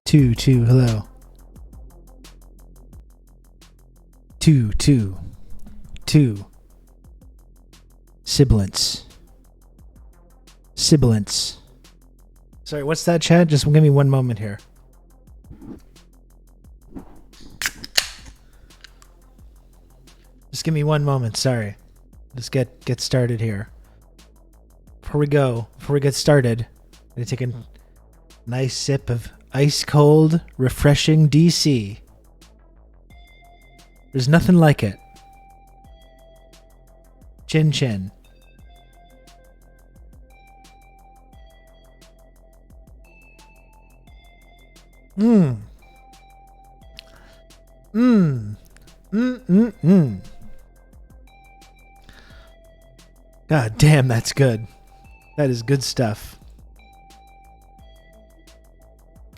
Two, hello. Two. Sibilance. Sorry, what's that, chat? Just give me one moment here. Just give me one moment, sorry. Let's get started here. Before we get started, I'm gonna take a nice sip of ice cold, refreshing DC. There's nothing like it. Chin chin. God damn, that's good. That is good stuff.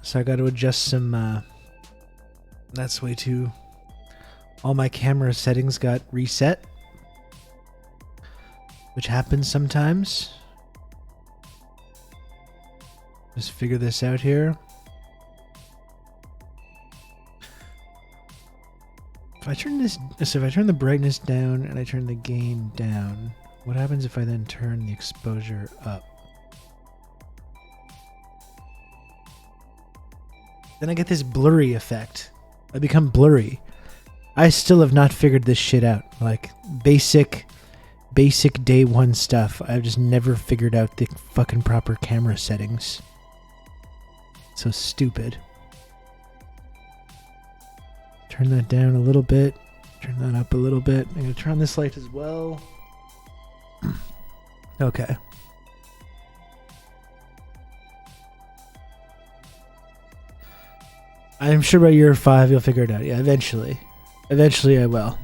So I got to adjust some, that's way too... All my camera settings got reset, which happens sometimes. Just figure this out here. If I turn this, so if I turn the brightness down and I turn the gain down, what happens if I then turn the exposure up? Then I get this blurry effect. I become blurry. I still have not figured this shit out. Like, basic day one stuff. I've just never figured out the fucking proper camera settings. So stupid. Turn that down a little bit. Turn that up a little bit. I'm going to turn on this light as well. Okay. I'm sure by year 5 you'll figure it out. Yeah, eventually. Eventually I will.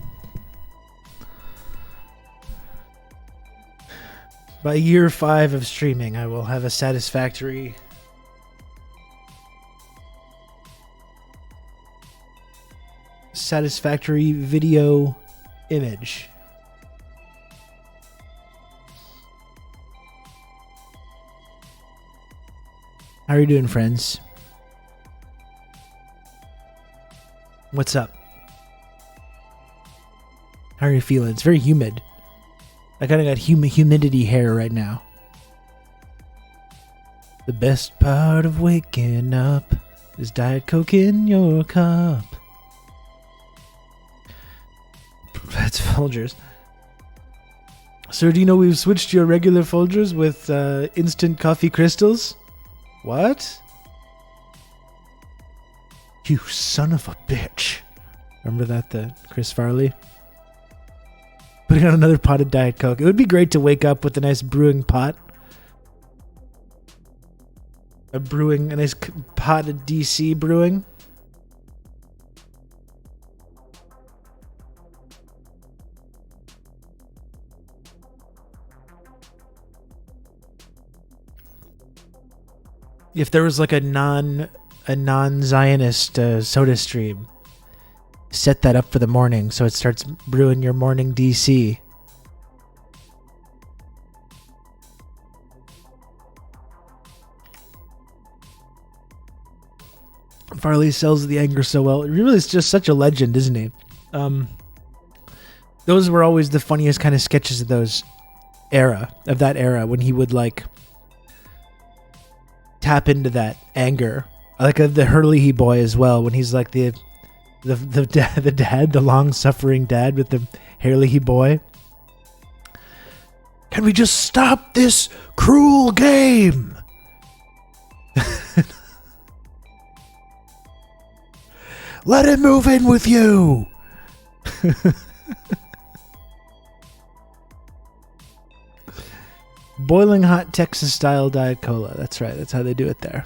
By year 5 of streaming, I will have a satisfactory video image. How are you doing, friends? What's up? How are you feeling? It's very humid. I kind of got humidity hair right now. The best part of waking up is Diet Coke in your cup. That's Folgers. Sir, do you know we've switched your regular Folgers with instant coffee crystals? What? You son of a bitch. Remember that, the Chris Farley? Putting on another pot of Diet Coke. It would be great to wake up with a nice brewing pot. A nice pot of DC brewing. If there was like a non-Zionist soda stream, set that up for the morning so it starts brewing your morning DC. Farley sells the anger so well. He really is just such a legend, isn't he? Those were always the funniest kind of sketches of that era, when he would like tap into that anger. I like the Hurley boy as well, when he's like the dad, the long-suffering dad with the Hurley boy. Can we just stop this cruel game? Let him move in with you. Boiling hot Texas-style Diet Cola. That's right. That's how they do it there.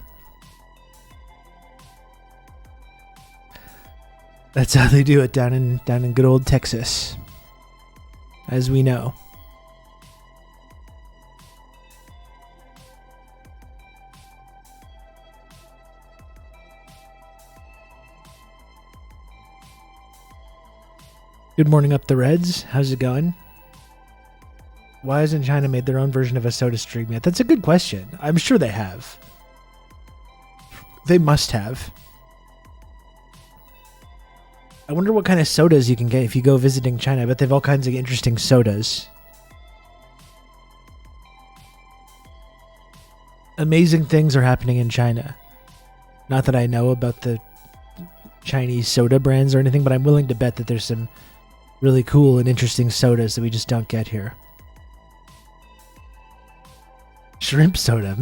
That's how they do it down in good old Texas, as we know. Good morning up the Reds. How's it going? Why hasn't China made their own version of a soda stream yet? That's a good question. I'm sure they have. They must have. I wonder what kind of sodas you can get if you go visiting China. I bet they have all kinds of interesting sodas. Amazing things are happening in China. Not that I know about the Chinese soda brands or anything, but I'm willing to bet that there's some really cool and interesting sodas that we just don't get here. Shrimp soda,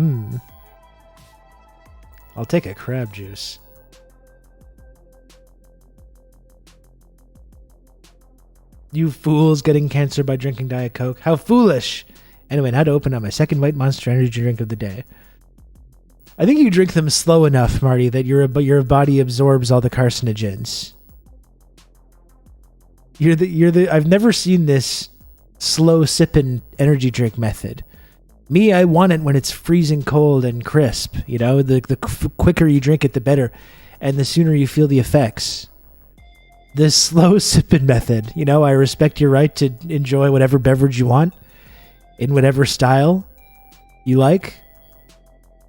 I'll take a crab juice. You fools getting cancer by drinking Diet Coke. How foolish! Anyway, now to open up my second white Monster Energy drink of the day. I think you drink them slow enough, Marty, that your body absorbs all the carcinogens. I've never seen this slow sipping energy drink method. Me, I want it when it's freezing cold and crisp. You know, the quicker you drink it, the better, and the sooner you feel the effects. This slow sipping method, you know, I respect your right to enjoy whatever beverage you want, in whatever style you like.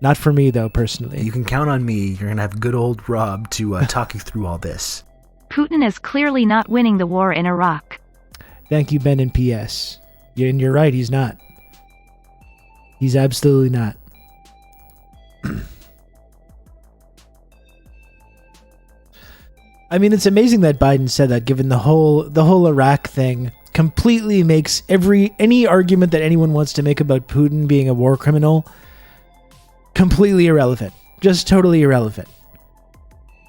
Not for me, though, personally. You can count on me. You're going to have good old Rob to talk you through all this. Putin is clearly not winning the war in Iraq. Thank you, Ben and PS. And you're right, he's not. He's absolutely not. I mean, it's amazing that Biden said that, given the whole Iraq thing completely makes any argument that anyone wants to make about Putin being a war criminal completely irrelevant. Just totally irrelevant.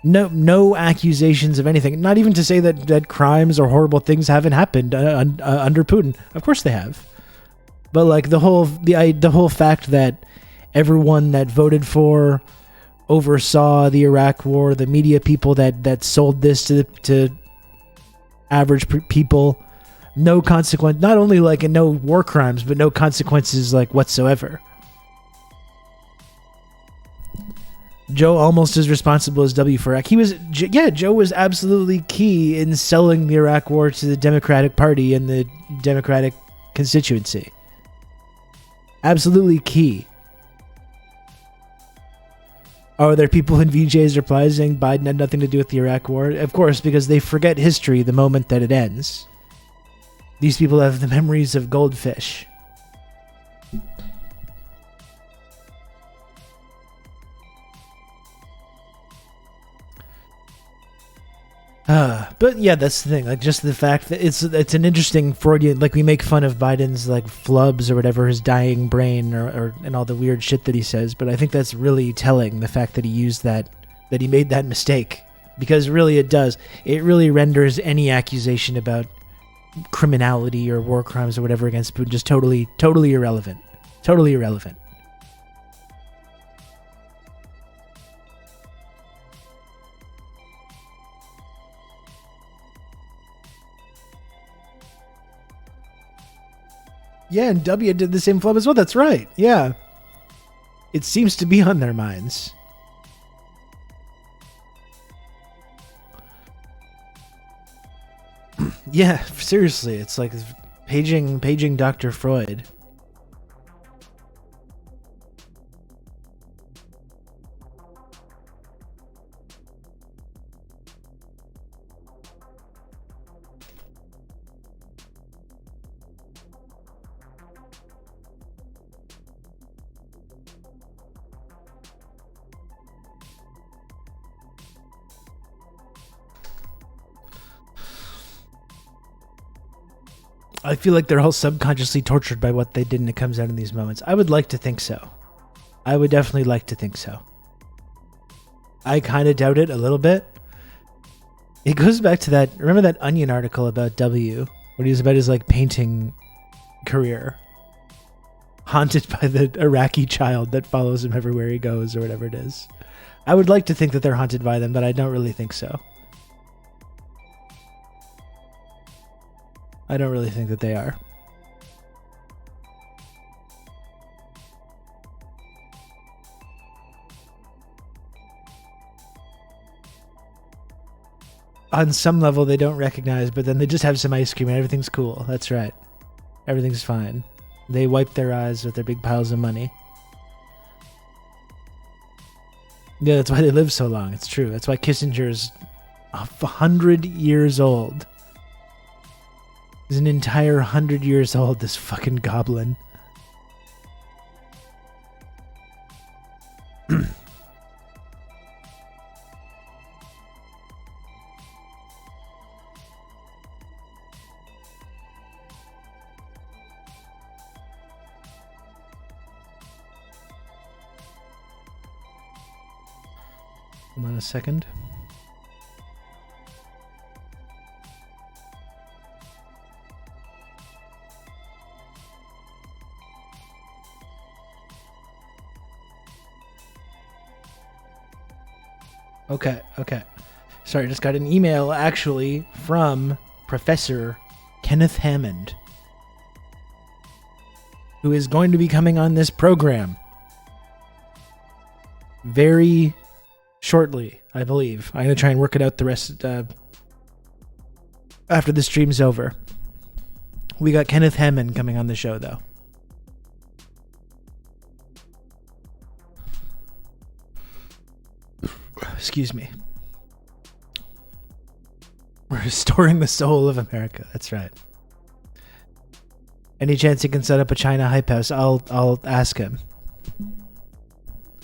No accusations of anything. Not even to say that crimes or horrible things haven't happened under Putin. Of course they have. But like the whole fact that everyone that voted for, oversaw the Iraq war, the media people that sold this to average people, no consequence. Not only like no war crimes, but no consequences like whatsoever. Joe almost as responsible as W for Iraq. Joe was absolutely key in selling the Iraq war to the Democratic Party and the Democratic constituency. Absolutely key. Are there people in VJ's replies saying Biden had nothing to do with the Iraq war? Of course, because they forget history the moment that it ends. These people have the memories of goldfish. But yeah, that's the thing. Like, just the fact that it's an interesting Freudian. Like, we make fun of Biden's like flubs or whatever, his dying brain, or and all the weird shit that he says. But I think that's really telling. The fact that he used that he made that mistake, because really it does. It really renders any accusation about criminality or war crimes or whatever against Putin just totally irrelevant. Totally irrelevant. Yeah, and W did the same flub as well. That's right. Yeah. It seems to be on their minds. Yeah, seriously. It's like paging Dr. Freud. I feel like they're all subconsciously tortured by what they did, and it comes out in these moments. I would like to think so. I would definitely like to think so. I kind of doubt it a little bit. It goes back to that. Remember that Onion article about W, when he was about his like painting career, haunted by the Iraqi child that follows him everywhere he goes, or whatever it is. I would like to think that they're haunted by them, but I don't really think so. I don't really think that they are. On some level, they don't recognize, but then they just have some ice cream and everything's cool. That's right. Everything's fine. They wipe their eyes with their big piles of money. Yeah, that's why they live so long. It's true. That's why Kissinger's 100 years old. He's an entire 100 years old, this fucking goblin. Hold on a second. Okay. Sorry, I just got an email actually from Professor Kenneth Hammond, who is going to be coming on this program very shortly, I believe. I'm going to try and work it out the rest after the stream's over. We got Kenneth Hammond coming on the show, though. Excuse me. We're restoring the soul of America. That's right. Any chance he can set up a China hype house? I'll ask him.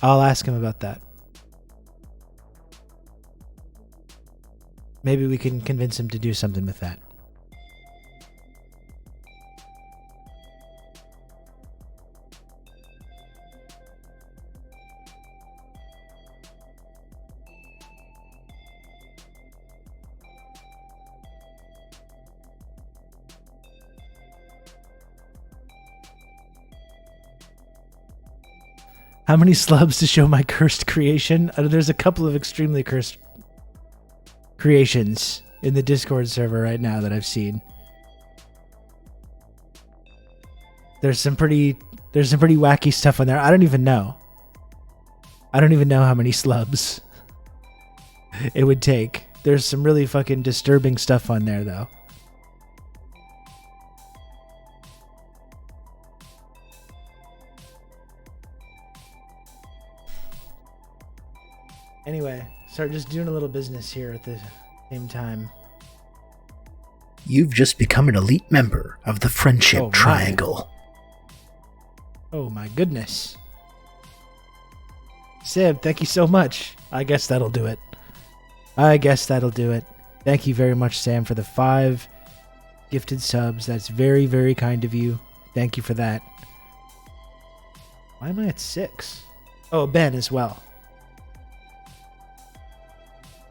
I'll ask him about that. Maybe we can convince him to do something with that. How many slubs to show my cursed creation? There's a couple of extremely cursed creations in the Discord server right now that I've seen. There's some pretty wacky stuff on there. I don't even know how many slubs it would take. There's some really fucking disturbing stuff on there, though. Anyway, start just doing a little business here at the same time. You've just become an elite member of the Friendship Triangle. Oh my goodness. Sam, thank you so much. I guess that'll do it. Thank you very much, Sam, for the 5 gifted subs. That's very, very kind of you. Thank you for that. Why am I at 6? Oh, Ben as well.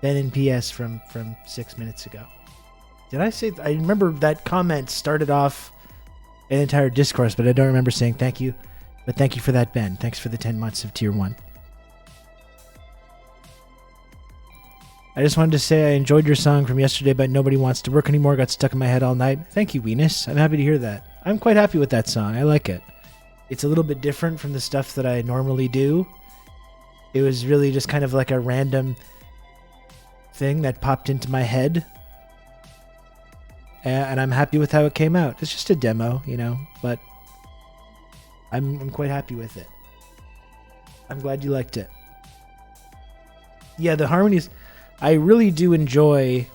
Ben and PS from 6 minutes ago. Did I say... I remember that comment started off an entire discourse, but I don't remember saying thank you. But thank you for that, Ben. Thanks for the 10 months of Tier 1. I just wanted to say I enjoyed your song from yesterday, but Nobody Wants to Work Anymore. Got stuck in my head all night. Thank you, Venus. I'm happy to hear that. I'm quite happy with that song. I like it. It's a little bit different from the stuff that I normally do. It was really just kind of like a random thing that popped into my head, and I'm happy with how it came out. It's just a demo, but I'm quite happy with it. I'm glad you liked it. Yeah, the harmonies, I really do enjoy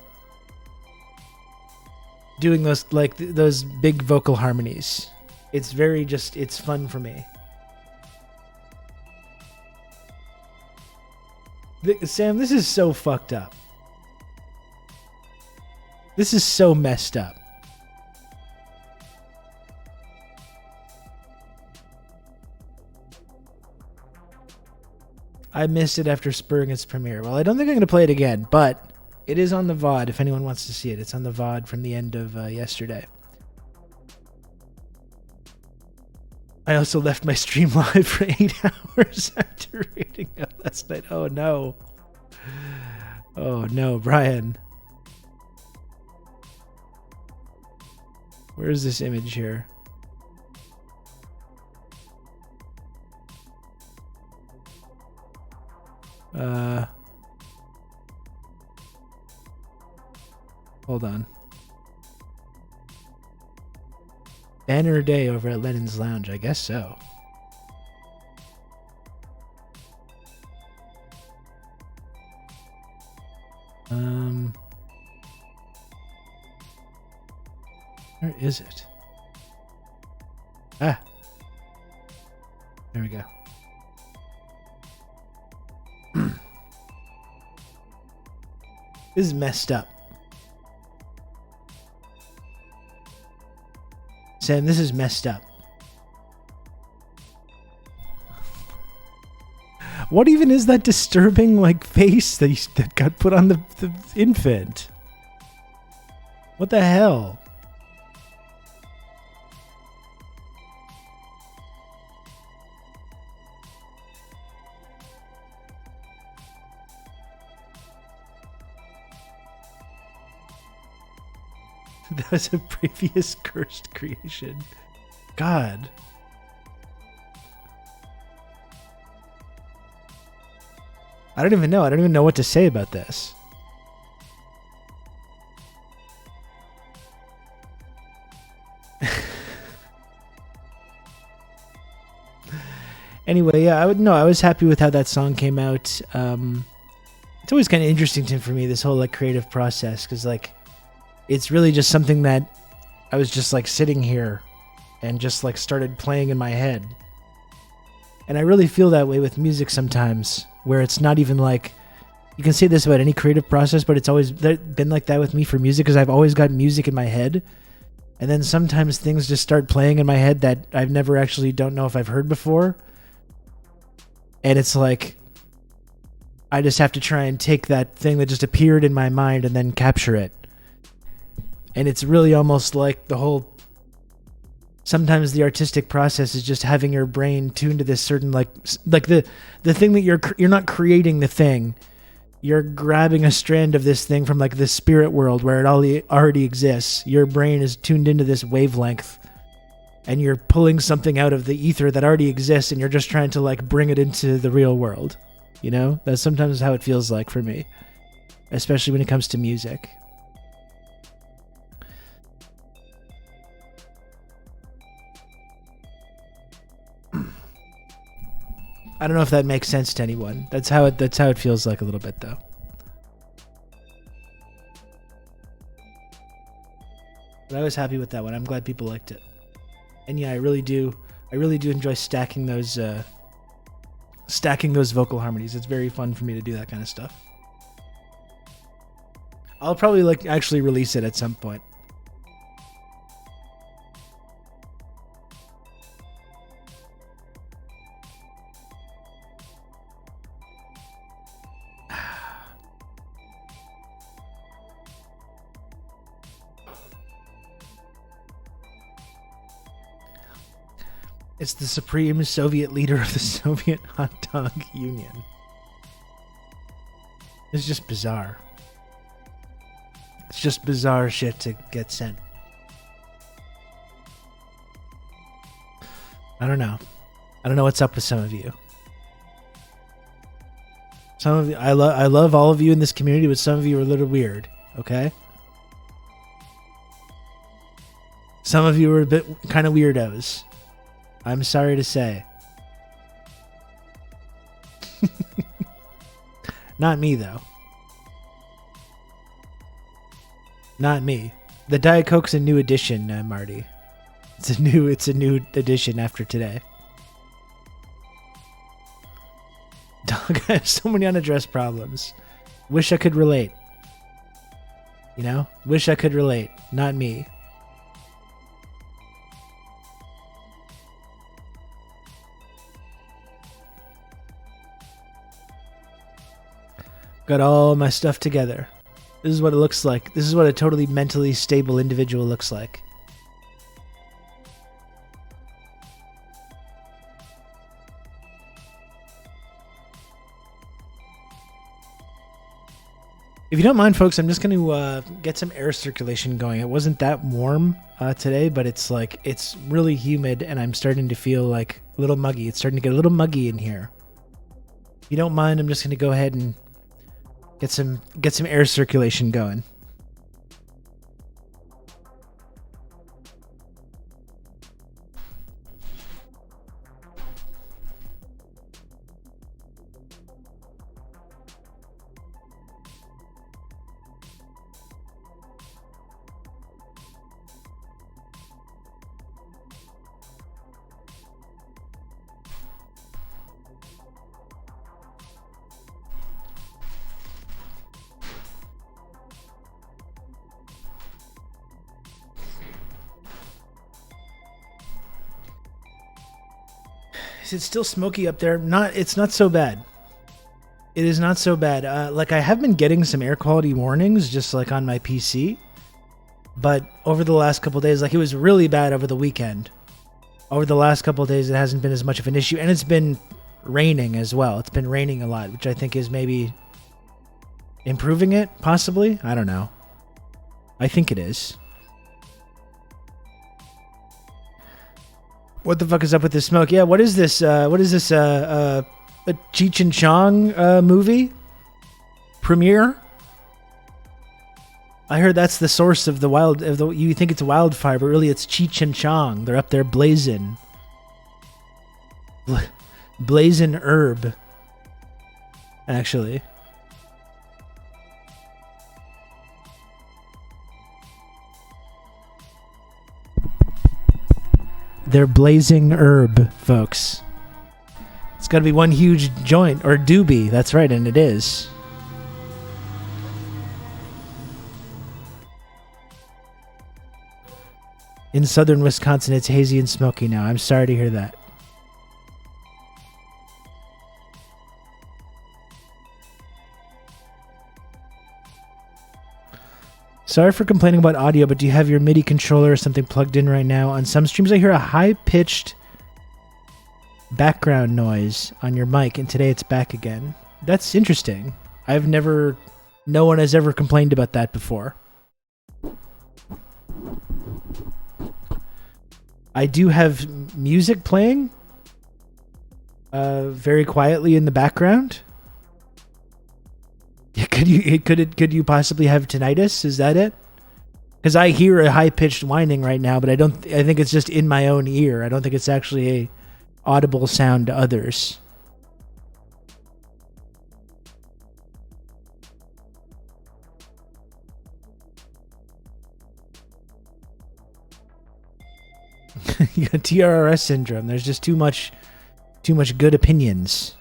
doing those big vocal harmonies. It's it's fun for me. Sam, this is so fucked up. This is so messed up. I missed it after spurring its premiere. Well, I don't think I'm going to play it again, but it is on the VOD if anyone wants to see it. It's on the VOD from the end of yesterday. I also left my stream live for 8 hours after reading it last night. Oh no. Oh no, Brian. Where's this image here? Hold on. Banner day over at Lenin's Lounge, I guess so. Where is it? Ah. There we go. This is messed up. Sam, this is messed up. What even is that disturbing, like, face that got put on the infant? What the hell? That was a previous cursed creation. God. I don't even know. I don't even know what to say about this. Anyway, yeah, I was happy with how that song came out. It's always kind of interesting for me, this whole like creative process, because like it's really just something that I was just like sitting here and just like started playing in my head. And I really feel that way with music sometimes, where it's not even like, you can say this about any creative process, but it's always been like that with me for music, because I've always got music in my head. And then sometimes things just start playing in my head that I've never actually don't know if I've heard before. And it's like, I just have to try and take that thing that just appeared in my mind and then capture it. And it's really almost like the whole, sometimes the artistic process is just having your brain tuned to this certain like the thing that you're not creating the thing. You're grabbing a strand of this thing from like the spirit world where it already exists. Your brain is tuned into this wavelength and you're pulling something out of the ether that already exists and you're just trying to like bring it into the real world. You know, that's sometimes how it feels like for me, especially when it comes to music. I don't know if that makes sense to anyone. That's how it feels like a little bit, though. But I was happy with that one. I'm glad people liked it. And yeah, I really do enjoy stacking those vocal harmonies. It's very fun for me to do that kind of stuff. I'll probably like actually release it at some point. It's the supreme Soviet leader of the Soviet Hot Dog Union. It's just bizarre. It's just bizarre shit to get sent. I don't know. I don't know what's up with some of you. Some of you, I love all of you in this community, but some of you are a little weird, okay? Some of you are a bit kind of weirdos. I'm sorry to say. Not me, though. Not me. The Diet Coke's a new edition, Marty. It's a new edition after today. Dog, I have so many unaddressed problems. Wish I could relate. You know? Wish I could relate. Not me. Got all my stuff together. This is what it looks like. This is what a totally mentally stable individual looks like. If you don't mind, folks, I'm just going to get some air circulation going. It wasn't that warm today, but it's really humid, and I'm starting to feel like a little muggy. It's starting to get a little muggy in here. If you don't mind, I'm just going to go ahead and get some air circulation going. It's still smoky up there. It's not so bad. It is not so bad. Like I have been getting some air quality warnings just like on my PC. But over the last couple of days, like it was really bad over the weekend. Over the last couple of days, it hasn't been as much of an issue. And it's been raining as well. It's been raining a lot, which I think is maybe improving it, possibly. I don't know. I think it is. What the fuck is up with this smoke? Yeah, what is this? A Cheech and Chong movie? Premiere? I heard that's the source of you think it's wildfire, but really it's Cheech and Chong. They're up there blazing. Blazing herb. Actually. They're blazing herb, folks. It's got to be one huge joint, or doobie. That's right, and it is. In southern Wisconsin, it's hazy and smoky now. I'm sorry to hear that. Sorry for complaining about audio, but do you have your MIDI controller or something plugged in right now? On some streams, I hear a high-pitched background noise on your mic, and today it's back again. That's interesting. No one has ever complained about that before. I do have music playing very quietly in the background. Could you possibly have tinnitus? Is that it? Because I hear a high-pitched whining right now, but I think it's just in my own ear. I don't think it's actually a audible sound to others. You got TRRS syndrome. There's just too much good opinions.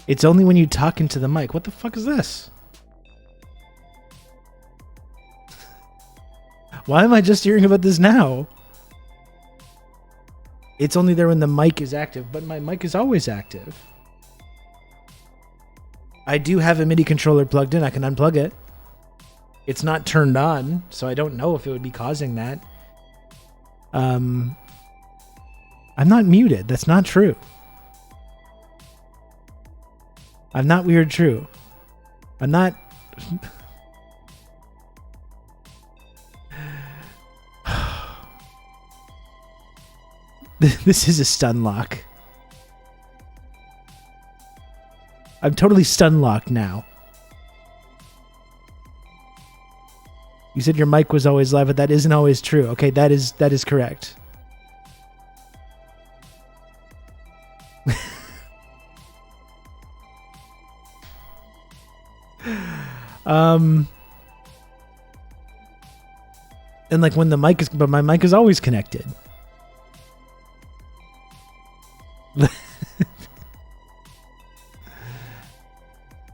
It's only when you talk into the mic. What the fuck is this? Why am I just hearing about this now? It's only there when the mic is active, but my mic is always active. I do have a MIDI controller plugged in. I can unplug it. It's not turned on, so I don't know if it would be causing that. I'm not muted. That's not true. I'm not weird true. I'm not... This is a stun lock. I'm totally stun locked now. You said your mic was always live, but that isn't always true. Okay, that is correct. And like when the mic is, but my mic is always connected. This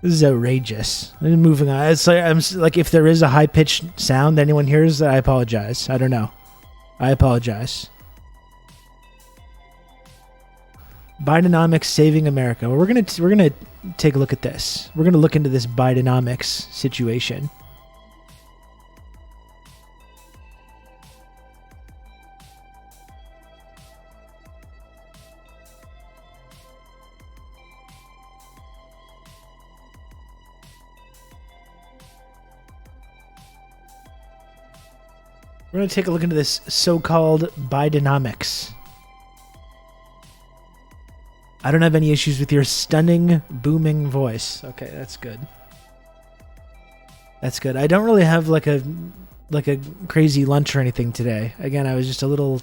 is outrageous. I'm moving on. It's like I'm like, if there is a high pitched sound that anyone hears, I apologize. I don't know. I apologize. Bidenomics saving America. Well, we're gonna take a look at this. We're gonna look into this Bidenomics situation. We're going to take a look into this so-called Bidenomics. I don't have any issues with your stunning, booming voice. Okay, that's good. That's good. I don't really have like a crazy lunch or anything today. Again, I was just a little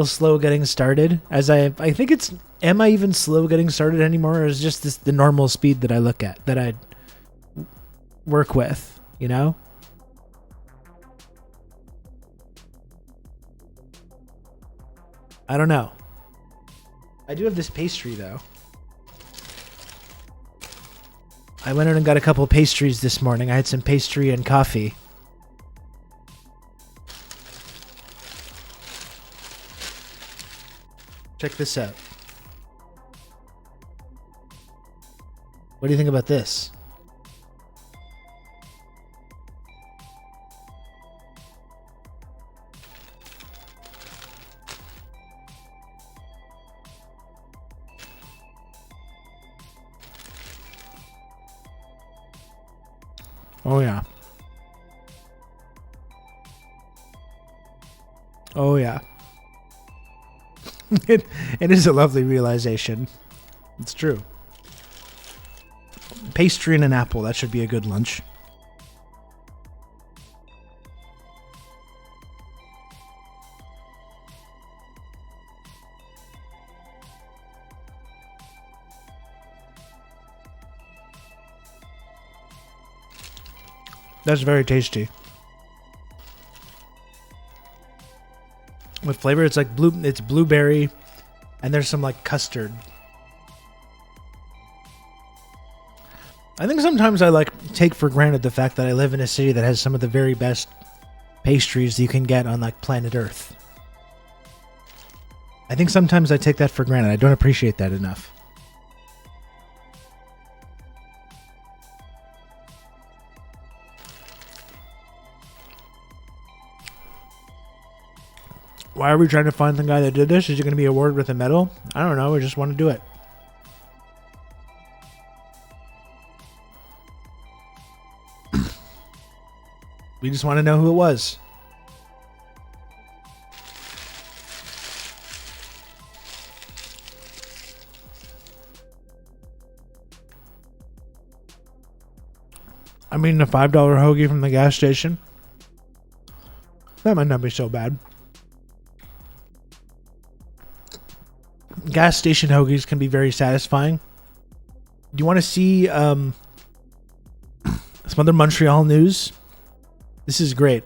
slow getting started. As I think it's, am I even slow getting started anymore, or is just the normal speed that I look at, that I work with? you know? I don't know. I do have this pastry, though. I went out and got a couple pastries this morning. I had some pastry and coffee. Check this out. What do you think about this? Oh yeah. Oh yeah. It is a lovely realization. It's true. Pastry and an apple, that should be a good lunch. That's very tasty. What flavor? It's like it's blueberry, and there's some like custard. I think sometimes I like take for granted the fact that I live in a city that has some of the very best pastries you can get on like planet Earth. I think sometimes I take that for granted. I don't appreciate that enough. Why are we trying to find the guy that did this? Is he going to be awarded with a medal? I don't know. We just want to do it. We just want to know who it was. I mean, a $5 hoagie from the gas station. That might not be so bad. Gas station hoagies can be very satisfying. Do you want to see some other Montreal news? This is great.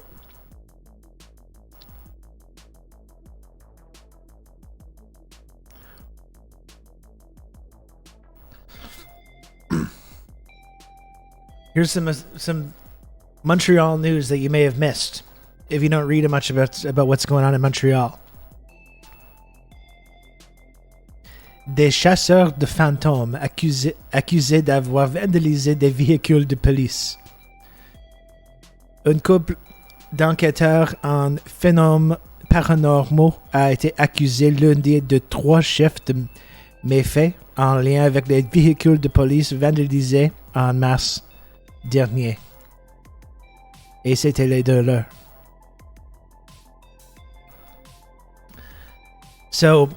Here's some Montreal news that you may have missed if you don't read much about what's going on in Montreal. Des chasseurs de fantômes accusés d'avoir vandalisé des véhicules de police. Un couple d'enquêteurs en phénomènes paranormaux a été accusé lundi de 3 chefs de méfaits en lien avec des véhicules de police vandalisés en mars dernier. Et c'était les deux leurs. So,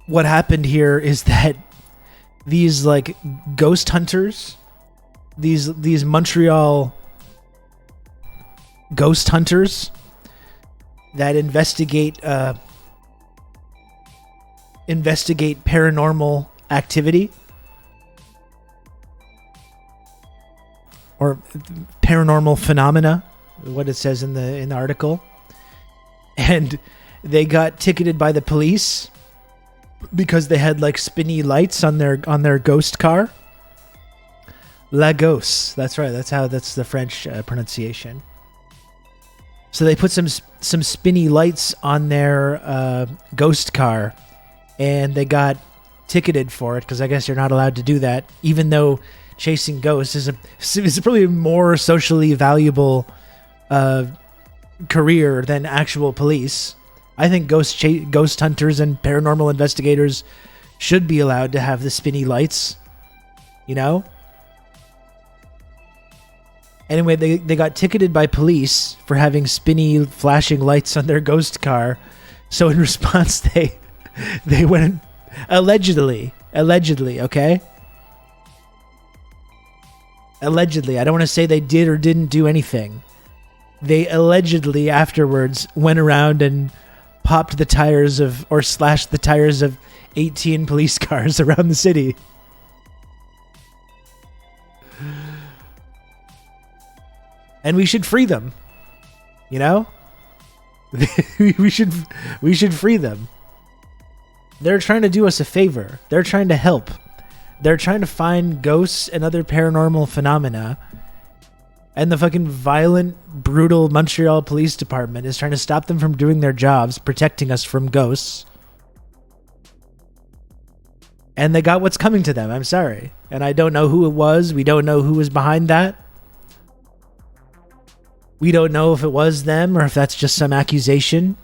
what happened here is that these like ghost hunters, these Montreal ghost hunters that investigate paranormal activity or paranormal phenomena, what it says in the article, and they got ticketed by the police because they had like spinny lights on their ghost car. La Ghost. That's right. That's the French pronunciation. So they put some spinny lights on their ghost car, and they got ticketed for it because I guess you're not allowed to do that, even though chasing ghosts is probably a more socially valuable career than actual police. I think ghost hunters and paranormal investigators should be allowed to have the spinny lights, you know? Anyway, they got ticketed by police for having spinny flashing lights on their ghost car. So in response, they went allegedly, okay? Allegedly. I don't want to say they did or didn't do anything. They allegedly afterwards went around and popped the tires or slashed the tires of 18 police cars around the city. And we should free them. You know? we should free them. They're trying to do us a favor. They're trying to help. They're trying to find ghosts and other paranormal phenomena. And the fucking violent, brutal Montreal Police Department is trying to stop them from doing their jobs, protecting us from ghosts. And they got what's coming to them. I'm sorry. And I don't know who it was. We don't know who was behind that. We don't know if it was them or if that's just some accusation.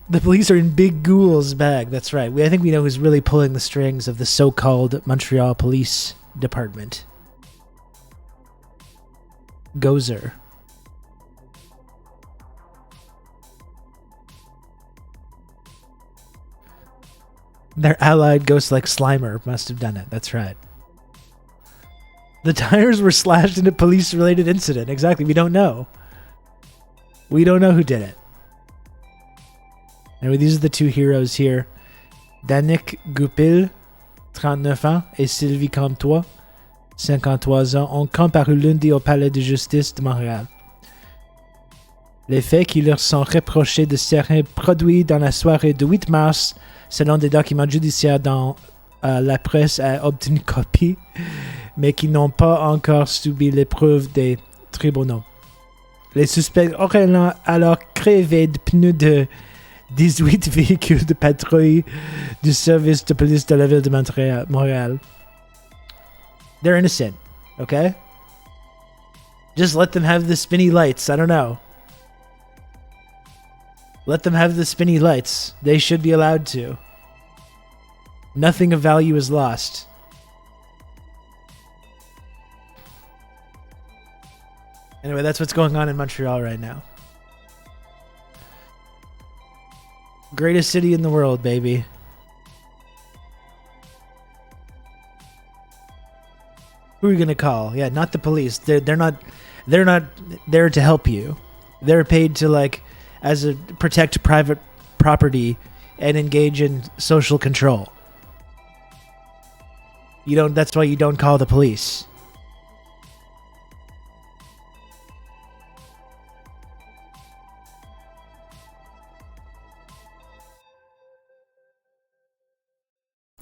The police are in Big Ghoul's bag. That's right. I think we know who's really pulling the strings of the so-called Montreal Police Department. Gozer. Their allied ghost like Slimer must have done it. That's right. The tires were slashed in a police-related incident. Exactly. We don't know. We don't know who did it. Anyway, these are the two heroes here. Danick Goupil, 39 ans, et Sylvie Comtois, 53 ans, ont comparu lundi au palais de justice de Montréal. Les faits qui leur sont reprochés de seraient produits dans la soirée du 8 mars, selon des documents judiciaires dont la presse a obtenu copie, mais qui n'ont pas encore subi l'épreuve des tribunaux. Les suspects auraient alors crevé de pneus de 18 véhicules de patrouille du service de police de la ville de Montréal. They're innocent, okay? Just let them have the spinny lights. I don't know. Let them have the spinny lights. They should be allowed to. Nothing of value is lost. Anyway, that's what's going on in Montreal right now. Greatest city in the world, baby. Who are you gonna call? Yeah, not the police. They're not there to help you. They're paid to protect private property and engage in social control. That's why you don't call the police.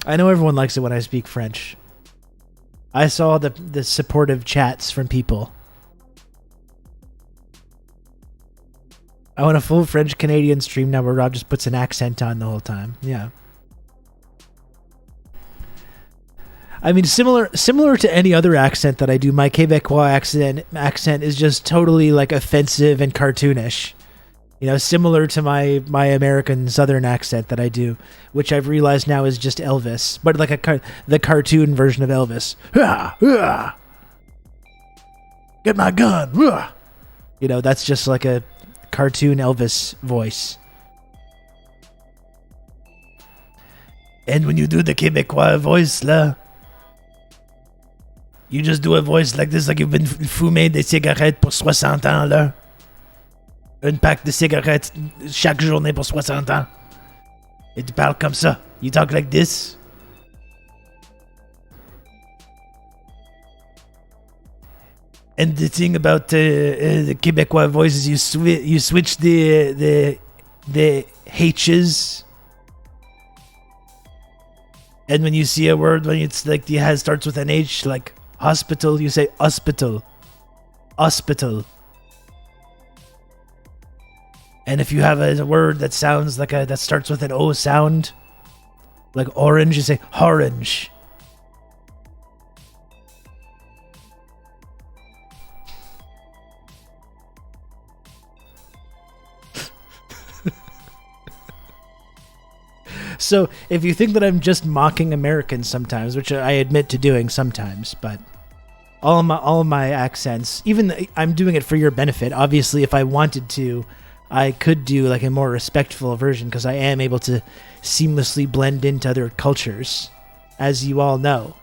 I know everyone likes it when I speak French. I saw the supportive chats from people. I want a full French Canadian stream now where Rob just puts an accent on the whole time. Yeah. I mean, similar to any other accent that I do, my Quebecois accent is just totally offensive and cartoonish. Similar to my American Southern accent that I do, which I've realized now is just Elvis, but the cartoon version of Elvis. Get my gun. That's just like a cartoon Elvis voice. And when you do the Quebecois voice, là, you just do a voice like this, like you've been fumé des cigarettes pour 60 ans, là. Une pack de cigarettes chaque journée pour 60 ans. Et tu parles comme ça. You talk like this. And the thing about the Quebecois voice is you switch the H's. And when you see a word when it's starts with an H, like hospital, you say hospital. Hospital. And if you have a word that sounds that starts with an O sound, like orange, you say orange. So if you think that I'm just mocking Americans sometimes, which I admit to doing sometimes, but all of my accents, even I'm doing it for your benefit. Obviously, if I wanted to, I could do a more respectful version because I am able to seamlessly blend into other cultures, as you all know.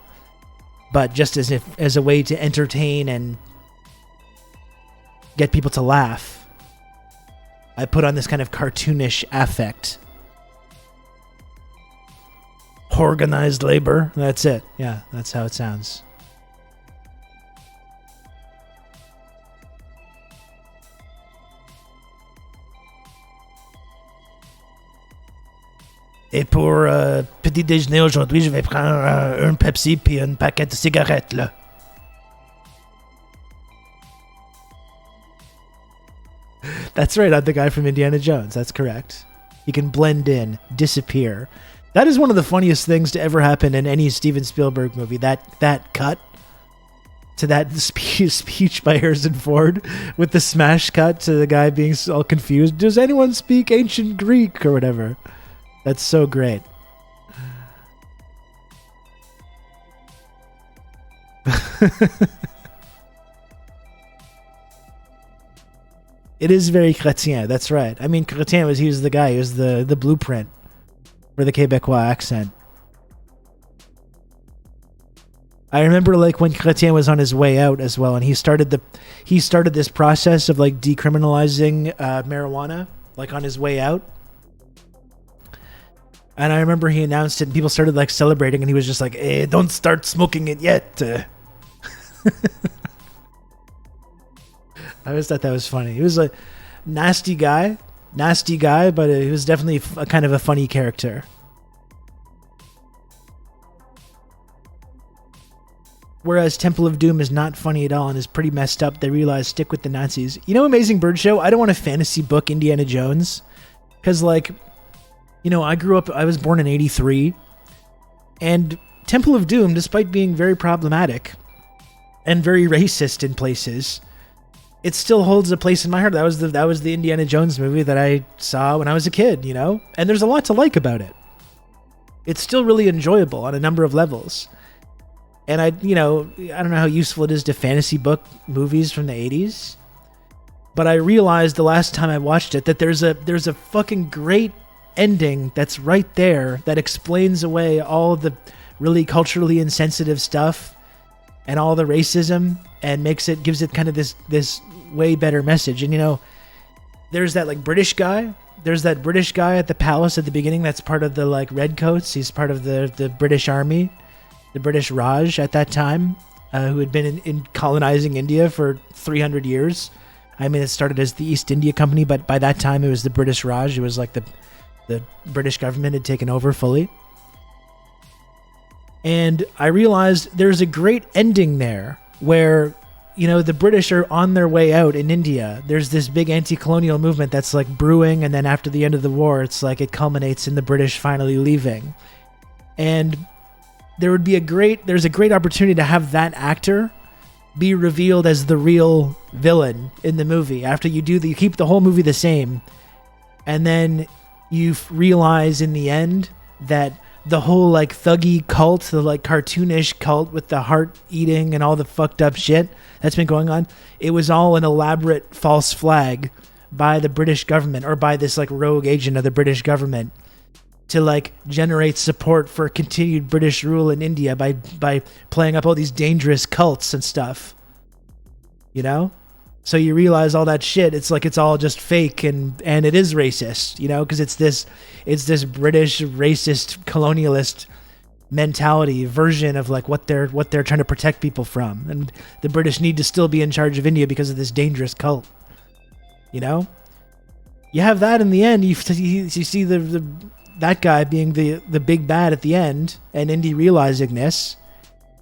But just as a way to entertain and get people to laugh, I put on this kind of cartoonish affect. Organized labor. That's it. Yeah, that's how it sounds. Et pour petit déjeuner aujourd'hui, je vais prendre un Pepsi puis un paquet de cigarettes, là. That's right, I'm the guy from Indiana Jones. That's correct. He can blend in, disappear. That is one of the funniest things to ever happen in any Steven Spielberg movie. That cut to that speech by Harrison Ford with the smash cut to the guy being all confused. Does anyone speak ancient Greek or whatever? That's so great. It is very Chrétien, that's right. I mean, Chrétien he was the guy, he was the blueprint for the Quebecois accent. I remember like when Chrétien was on his way out as well, and he started this process of like decriminalizing marijuana, like on his way out. And I remember he announced it, and people started like celebrating, and he was just like, "Hey, don't start smoking it yet." I always thought that was funny. He was a nasty guy, but he was definitely a kind of a funny character. Whereas Temple of Doom is not funny at all and is pretty messed up. They realize stick with the Nazis. You know, Amazing Bird Show? I don't want a fantasy book Indiana Jones. Because, like, you know, I was born in 83. And Temple of Doom, despite being very problematic and very racist in places, it still holds a place in my heart. That was the Indiana Jones movie that I saw when I was a kid, you know? And there's a lot to like about it. It's still really enjoyable on a number of levels. And I don't know how useful it is to fantasy book movies from the 80s, but I realized the last time I watched it that there's a fucking great ending that's right there that explains away all the really culturally insensitive stuff and all the racism and gives it kind of this way better message. And, you know, there's that like British guy. There's that British guy at the palace at the beginning that's part of the like Redcoats. He's part of the British Army, the British Raj at that time, who had been in colonizing India for 300 years. I mean, it started as the East India Company, but by that time it was the British Raj. It was like the British government had taken over fully. And I realized there's a great ending there where, you know, the British are on their way out in India. There's this big anti-colonial movement that's like brewing, and then after the end of the war, it's like it culminates in the British finally leaving. And there's a great opportunity to have that actor be revealed as the real villain in the movie. After you keep the whole movie the same, and then you realize in the end that the whole like thuggy cult, the like cartoonish cult with the heart eating and all the fucked up shit that's been going on, it was all an elaborate false flag by the British government, or by this like rogue agent of the British government, to like generate support for continued British rule in India by playing up all these dangerous cults and stuff, you know? So you realize all that shit, it's like it's all just fake, and it is racist, you know, because it's this British racist colonialist mentality version of like what they're trying to protect people from, and the British need to still be in charge of India because of this dangerous cult, you know? You have that in the end. You see that guy being the big bad at the end, and Indy realizing this,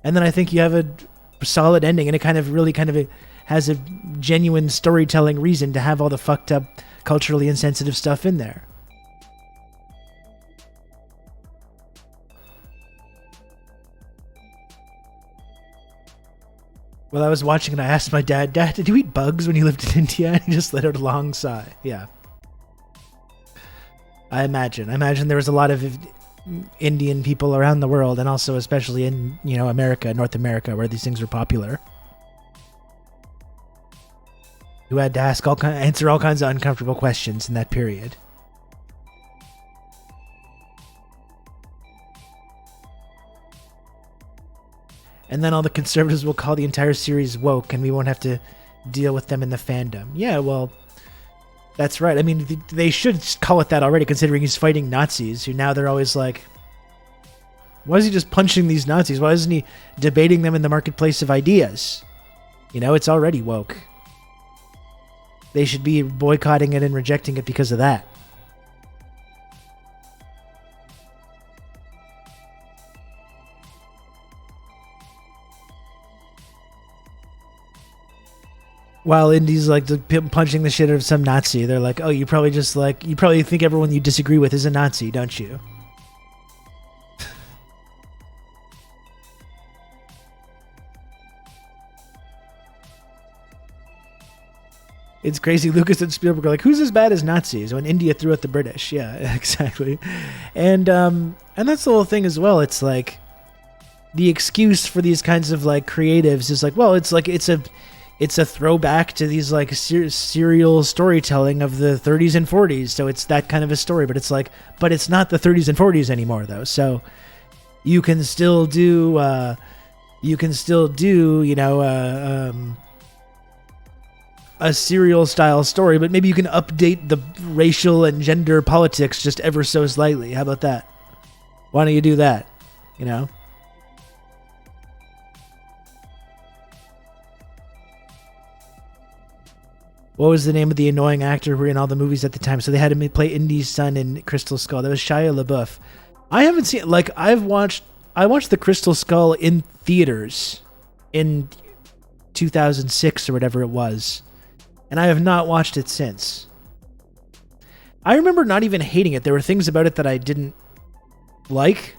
and then I think you have a solid ending, and it kind of has a genuine storytelling reason to have all the fucked up, culturally insensitive stuff in there. Well, I was watching and I asked my dad, did you eat bugs when you lived in India? And he just let out a long sigh. Yeah. I imagine there was a lot of Indian people around the world, and also especially in, you know, America, North America, where these things were popular, who had to answer all kinds of uncomfortable questions in that period. And then all the conservatives will call the entire series woke, and we won't have to deal with them in the fandom. Yeah, well, that's right. I mean, they should call it that already, considering he's fighting Nazis, who now they're always like, why is he just punching these Nazis? Why isn't he debating them in the marketplace of ideas? You know, it's already woke. They should be boycotting it and rejecting it because of that. While Indy's like punching the shit out of some Nazi, they're like, "Oh, you probably think everyone you disagree with is a Nazi, don't you?" It's crazy. Lucas and Spielberg are like, "Who's as bad as Nazis?" When India threw out the British. Yeah, exactly. And that's the whole thing as well. It's like the excuse for these kinds of like creatives is like, well, it's a throwback to these like serial storytelling of the 30s and 40s. So it's that kind of a story, but it's not the 30s and 40s anymore though. So you can still do, a serial style story, but maybe you can update the racial and gender politics just ever so slightly. How about that? Why don't you do that? You know? What was the name of the annoying actor who were in all the movies at the time? So they had him play Indy's son in Crystal Skull. That was Shia LaBeouf. I haven't seen, like, I watched the Crystal Skull in theaters in 2006 or whatever it was, and I have not watched it since. I remember not even hating it. There were things about it that I didn't like,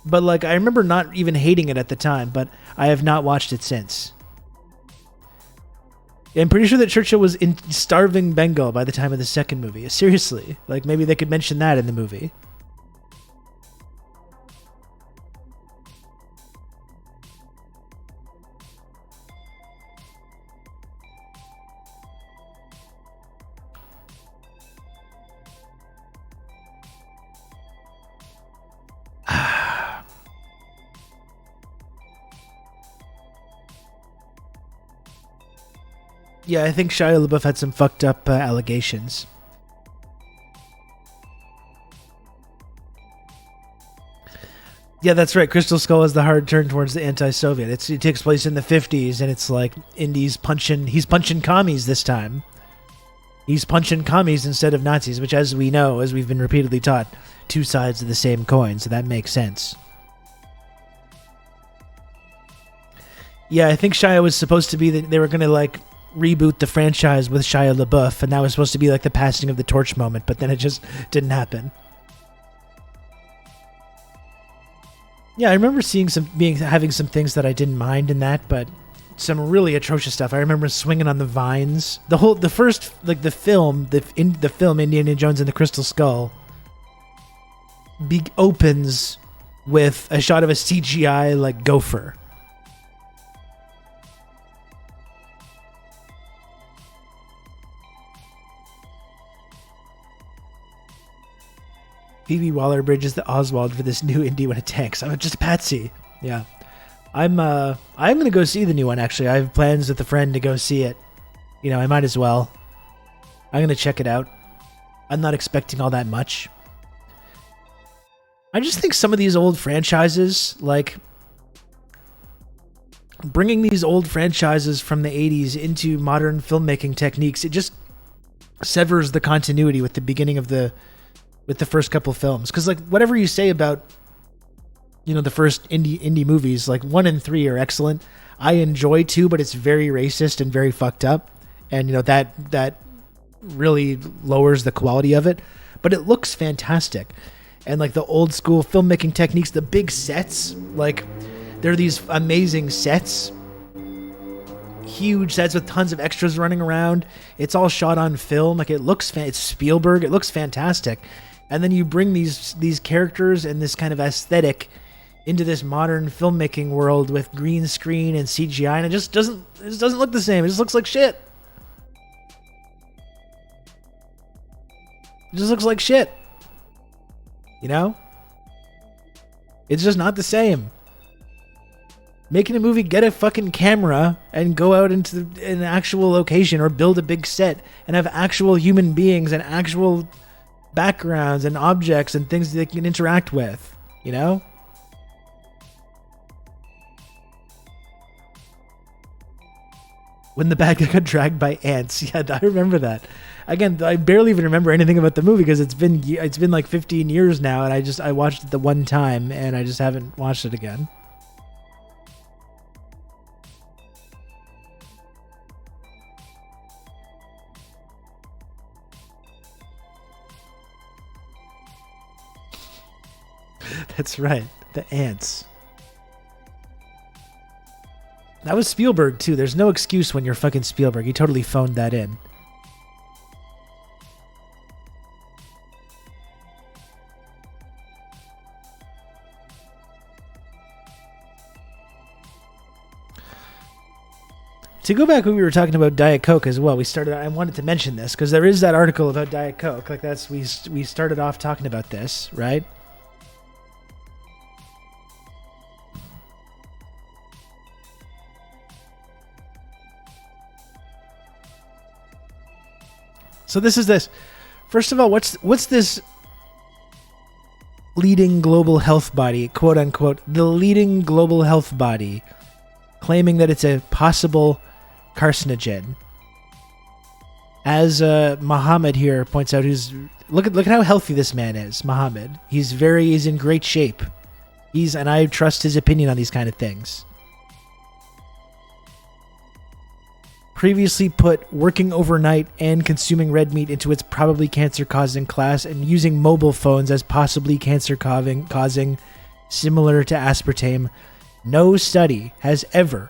but like I remember not even hating it at the time, but I have not watched it since. I'm pretty sure that Churchill was in starving Bengal by the time of the second movie. Seriously. Like, maybe they could mention that in the movie. Yeah, I think Shia LaBeouf had some fucked up allegations. Yeah, that's right. Crystal Skull is the hard turn towards the anti-Soviet. It takes place in the 50s, and it's like Indy's he's punching commies this time. He's punching commies instead of Nazis, which, as we know, as we've been repeatedly taught, two sides of the same coin, so that makes sense. Yeah, I think Shia was supposed to be they were going to like reboot the franchise with Shia LaBeouf, and that was supposed to be like the passing of the torch moment, but then it just didn't happen. Yeah, I remember having some things that I didn't mind in that, but some really atrocious stuff. I remember swinging on the vines. The film Indiana Jones and the Crystal Skull opens with a shot of a CGI like gopher. Phoebe Waller-Bridge is the Oswald for this new Indy when it tanks. I'm just a patsy. Yeah. I'm going to go see the new one, actually. I have plans with a friend to go see it. You know, I might as well. I'm going to check it out. I'm not expecting all that much. I just think some of these old franchises, like bringing these old franchises from the 80s into modern filmmaking techniques, it just severs the continuity with the beginning of the first couple films. Because like whatever you say about, you know, the first indie movies, like 1 and 3 are excellent. I enjoy 2, but it's very racist and very fucked up, and you know that really lowers the quality of it. But it looks fantastic, and like the old school filmmaking techniques, the big sets, like there are these amazing sets, huge sets with tons of extras running around. It's all shot on film. Like it looks it's Spielberg. It looks fantastic. And then you bring these characters and this kind of aesthetic into this modern filmmaking world with green screen and CGI, and it just doesn't look the same. It just looks like shit. It just looks like shit. You know? It's just not the same. Making a movie, get a fucking camera and go out into an actual location or build a big set and have actual human beings and actual backgrounds and objects and things that they can interact with, you know? When the bad guy got dragged by ants. Yeah, I remember that. Again, I barely even remember anything about the movie because it's been like 15 years now, and I watched it the one time and I just haven't watched it again. That's right. The ants. That was Spielberg, too. There's no excuse when you're fucking Spielberg. He totally phoned that in. To go back when we were talking about Diet Coke as well, I wanted to mention this because there is that article about Diet Coke. Like we started off talking about this, right? So this is this. First of all, what's this leading global health body, quote unquote, the leading global health body, claiming that it's a possible carcinogen? As Muhammad here points out, look at how healthy this man is. Muhammad, he's in great shape. And I trust his opinion on these kind of things. Previously put working overnight and consuming red meat into its probably cancer-causing class, and using mobile phones as possibly cancer-causing, similar to aspartame. No study has ever,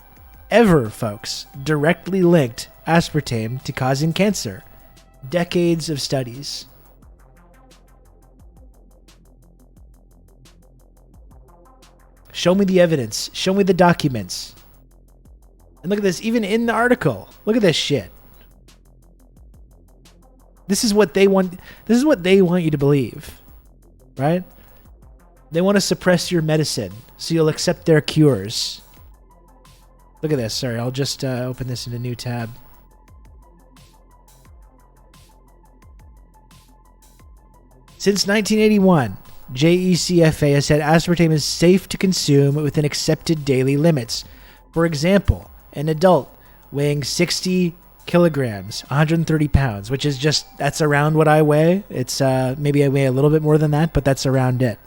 folks, directly linked aspartame to causing cancer. Decades of studies. Show me the evidence. Show me the documents. And look at this, even in the article. Look at this shit. This is what they want. This is what they want you to believe, right? They want to suppress your medicine so you'll accept their cures. Look at this. Sorry, I'll just open this in a new tab. Since 1981, JECFA has said aspartame is safe to consume within accepted daily limits. For example, an adult weighing 60 kilograms, 130 pounds, which is that's around what I weigh. It's maybe I weigh a little bit more than that, but that's around it.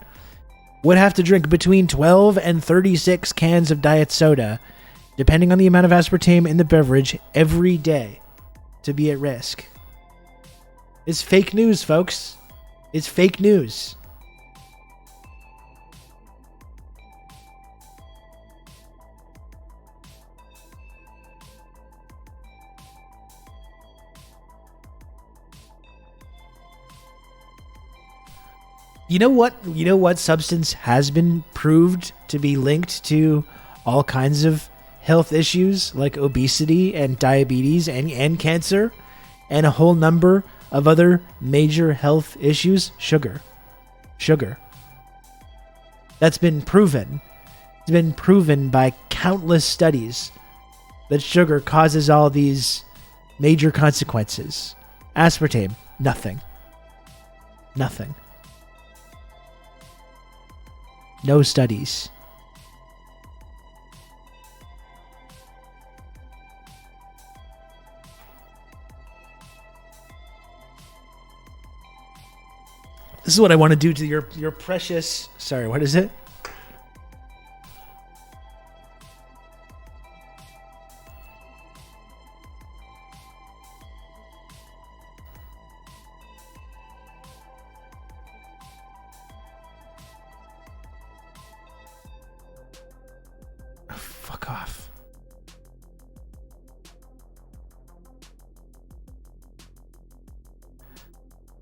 Would have to drink between 12 and 36 cans of diet soda, depending on the amount of aspartame in the beverage, every day to be at risk. It's fake news, folks. It's fake news. You know what substance has been proved to be linked to all kinds of health issues like obesity and diabetes and cancer and a whole number of other major health issues? Sugar. That's been proven. It's been proven by countless studies that sugar causes all these major consequences. Aspartame, nothing. No studies. This is what I want to do to your precious... Sorry, what is it? Fuck off.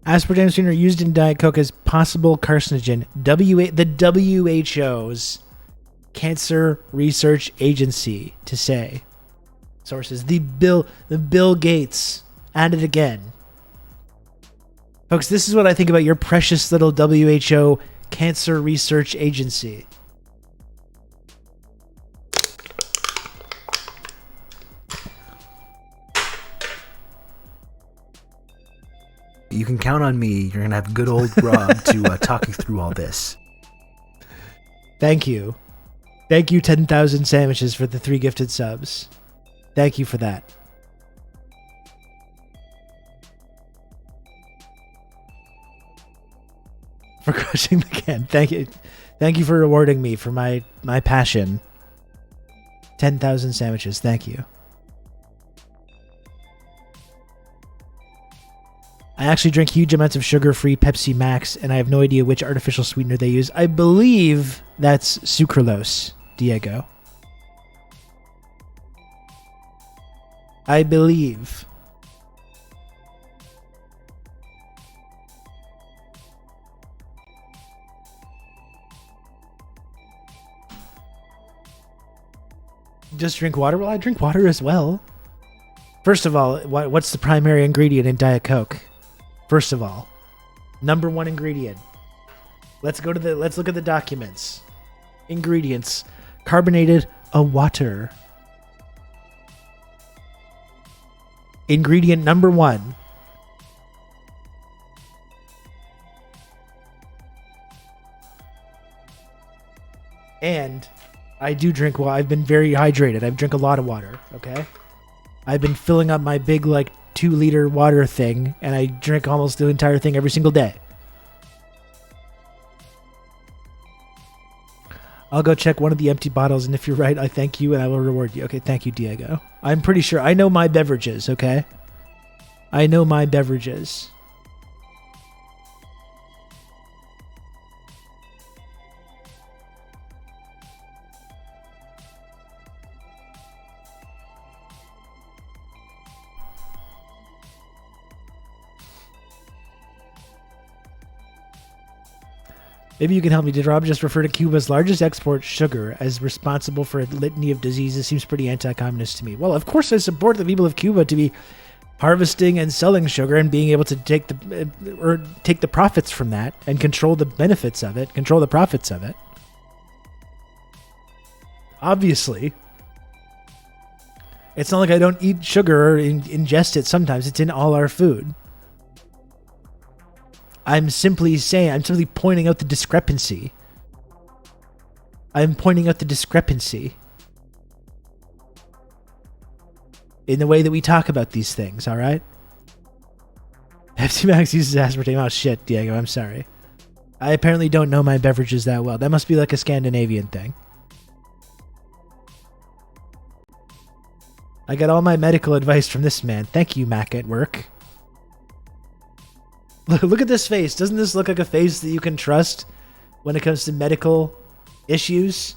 Aspartame sweetener used in Diet Coke as possible carcinogen. The WHO's Cancer Research Agency to say. Sources. The Bill Gates at it again. Folks, this is what I think about your precious little WHO Cancer Research Agency. You can count on me. You're going to have good old Rob to talk you through all this. Thank you. Thank you, 10,000 sandwiches, for the 3 gifted subs. Thank you for that. For crushing the can. Thank you. Thank you for rewarding me for my passion. 10,000 sandwiches. Thank you. I actually drink huge amounts of sugar-free Pepsi Max, and I have no idea which artificial sweetener they use. I believe that's sucralose, Diego. I believe. Just drink water? Well, I drink water as well. First of all, what's the primary ingredient in Diet Coke? First of all, number one ingredient. Let's look at the documents. Ingredients: carbonated water. Ingredient number one. And I do drink water. I've been very hydrated. I drink a lot of water, okay? I've been filling up my big, 2-liter water thing, and I drink almost the entire thing every single day. I'll go check one of the empty bottles, and if you're right, I thank you, and I will reward you. Okay, thank you, Diego. I'm pretty sure. I know my beverages, okay? I know my beverages. Maybe you can help me. Did Rob just refer to Cuba's largest export, sugar, as responsible for a litany of diseases? Seems pretty anti-communist to me. Well, of course I support the people of Cuba to be harvesting and selling sugar and being able to take the profits from that and control the benefits of it, control the profits of it. Obviously. It's not like I don't eat sugar or ingest it sometimes. It's in all our food. I'm simply pointing out the discrepancy. I'm pointing out the discrepancy in the way that we talk about these things, all right? Pepsi Max uses aspartame. Oh, shit, Diego, I'm sorry. I apparently don't know my beverages that well. That must be like a Scandinavian thing. I got all my medical advice from this man. Thank you, Mac at work. Look at this face. Doesn't this look like a face that you can trust when it comes to medical issues?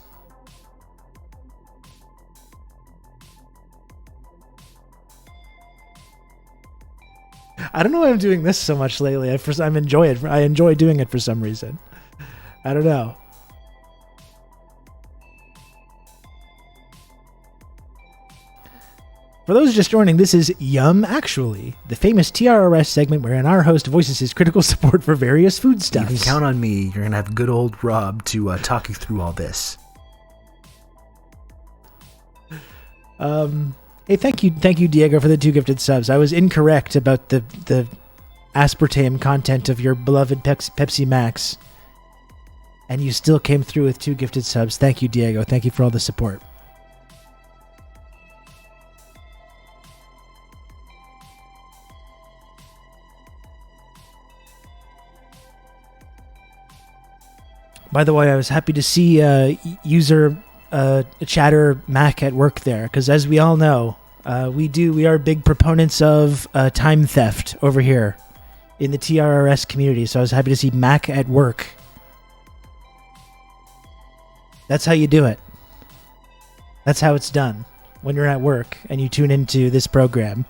I don't know why I'm doing this so much lately. I enjoy it. I enjoy doing it for some reason. I don't know. For those just joining, this is Yum Actually, the famous TRRS segment wherein our host voices his critical support for various foodstuffs. You can count on me. You're going to have good old Rob to talk you through all this. Hey, thank you, Diego, for the 2 gifted subs. I was incorrect about the aspartame content of your beloved Pepsi Max, and you still came through with 2 gifted subs. Thank you, Diego. Thank you for all the support. By the way, I was happy to see user chatter Mac at work there, because as we all know, we are big proponents of time theft over here in the TRRS community. So I was happy to see Mac at work. That's how you do it. That's how it's done when you're at work and you tune into this program.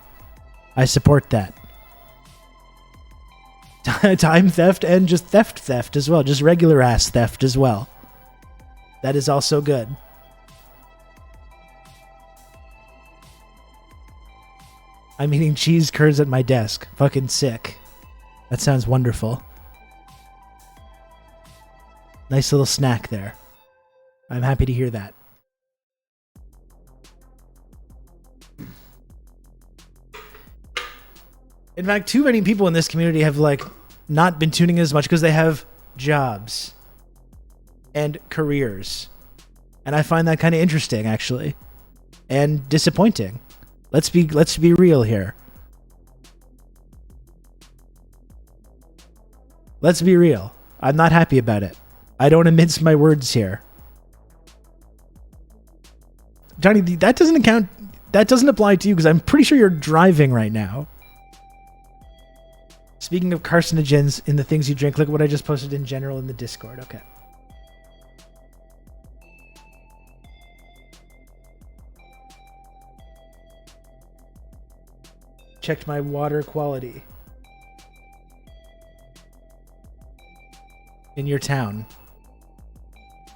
I support that. Time theft and just theft as well. Just regular ass theft as well. That is also good. I'm eating cheese curds at my desk. Fucking sick. That sounds wonderful. Nice little snack there. I'm happy to hear that. In fact, too many people in this community have not been tuning as much because they have jobs and careers. And I find that kind of interesting, actually. And disappointing. Let's be real here. Let's be real. I'm not happy about it. I don't want to mince my words here. Johnny, that doesn't account. That doesn't apply to you because I'm pretty sure you're driving right now. Speaking of carcinogens in the things you drink, look at what I just posted in general in the Discord. Okay. Checked my water quality in your town.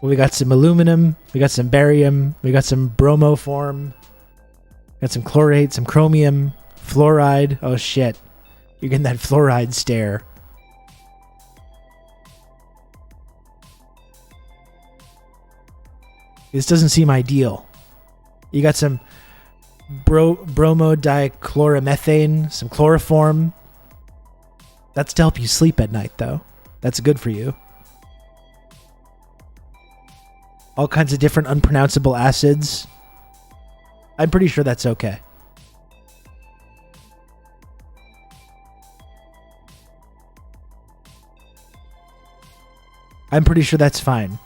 Well, we got some aluminum, we got some barium, we got some bromoform, got some chlorate, some chromium, fluoride. Oh shit. You're getting that fluoride stare. This doesn't seem ideal. You got some bromodichloromethane, some chloroform. That's to help you sleep at night, though. That's good for you. All kinds of different unpronounceable acids. I'm pretty sure that's okay. I'm pretty sure that's fine.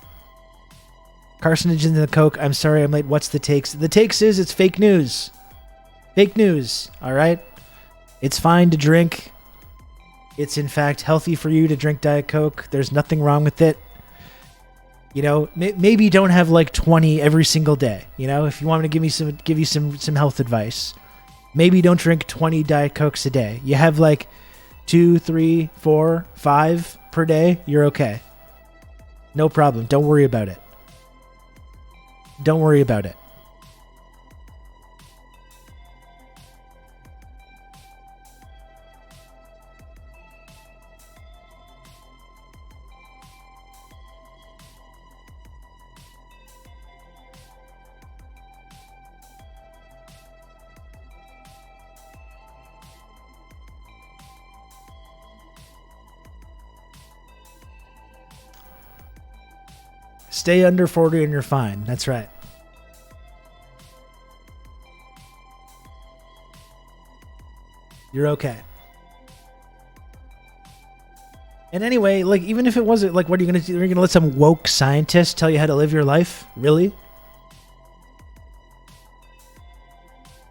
Carcinogens in the Coke. I'm sorry I'm late. What's the takes? The takes is it's fake news. Fake news, all right? It's fine to drink. It's in fact healthy for you to drink Diet Coke. There's nothing wrong with it. You know, maybe don't have like 20 every single day. You know, if you want me to give you some health advice, maybe don't drink 20 Diet Cokes a day. You have like 2, 3, 4, 5 per day. You're okay. No problem. Don't worry about it. Don't worry about it. Stay under 40 and you're fine. That's right. You're okay. And anyway, like, even if it wasn't, like, what are you going to do? You're going to let some woke scientist tell you how to live your life? Really?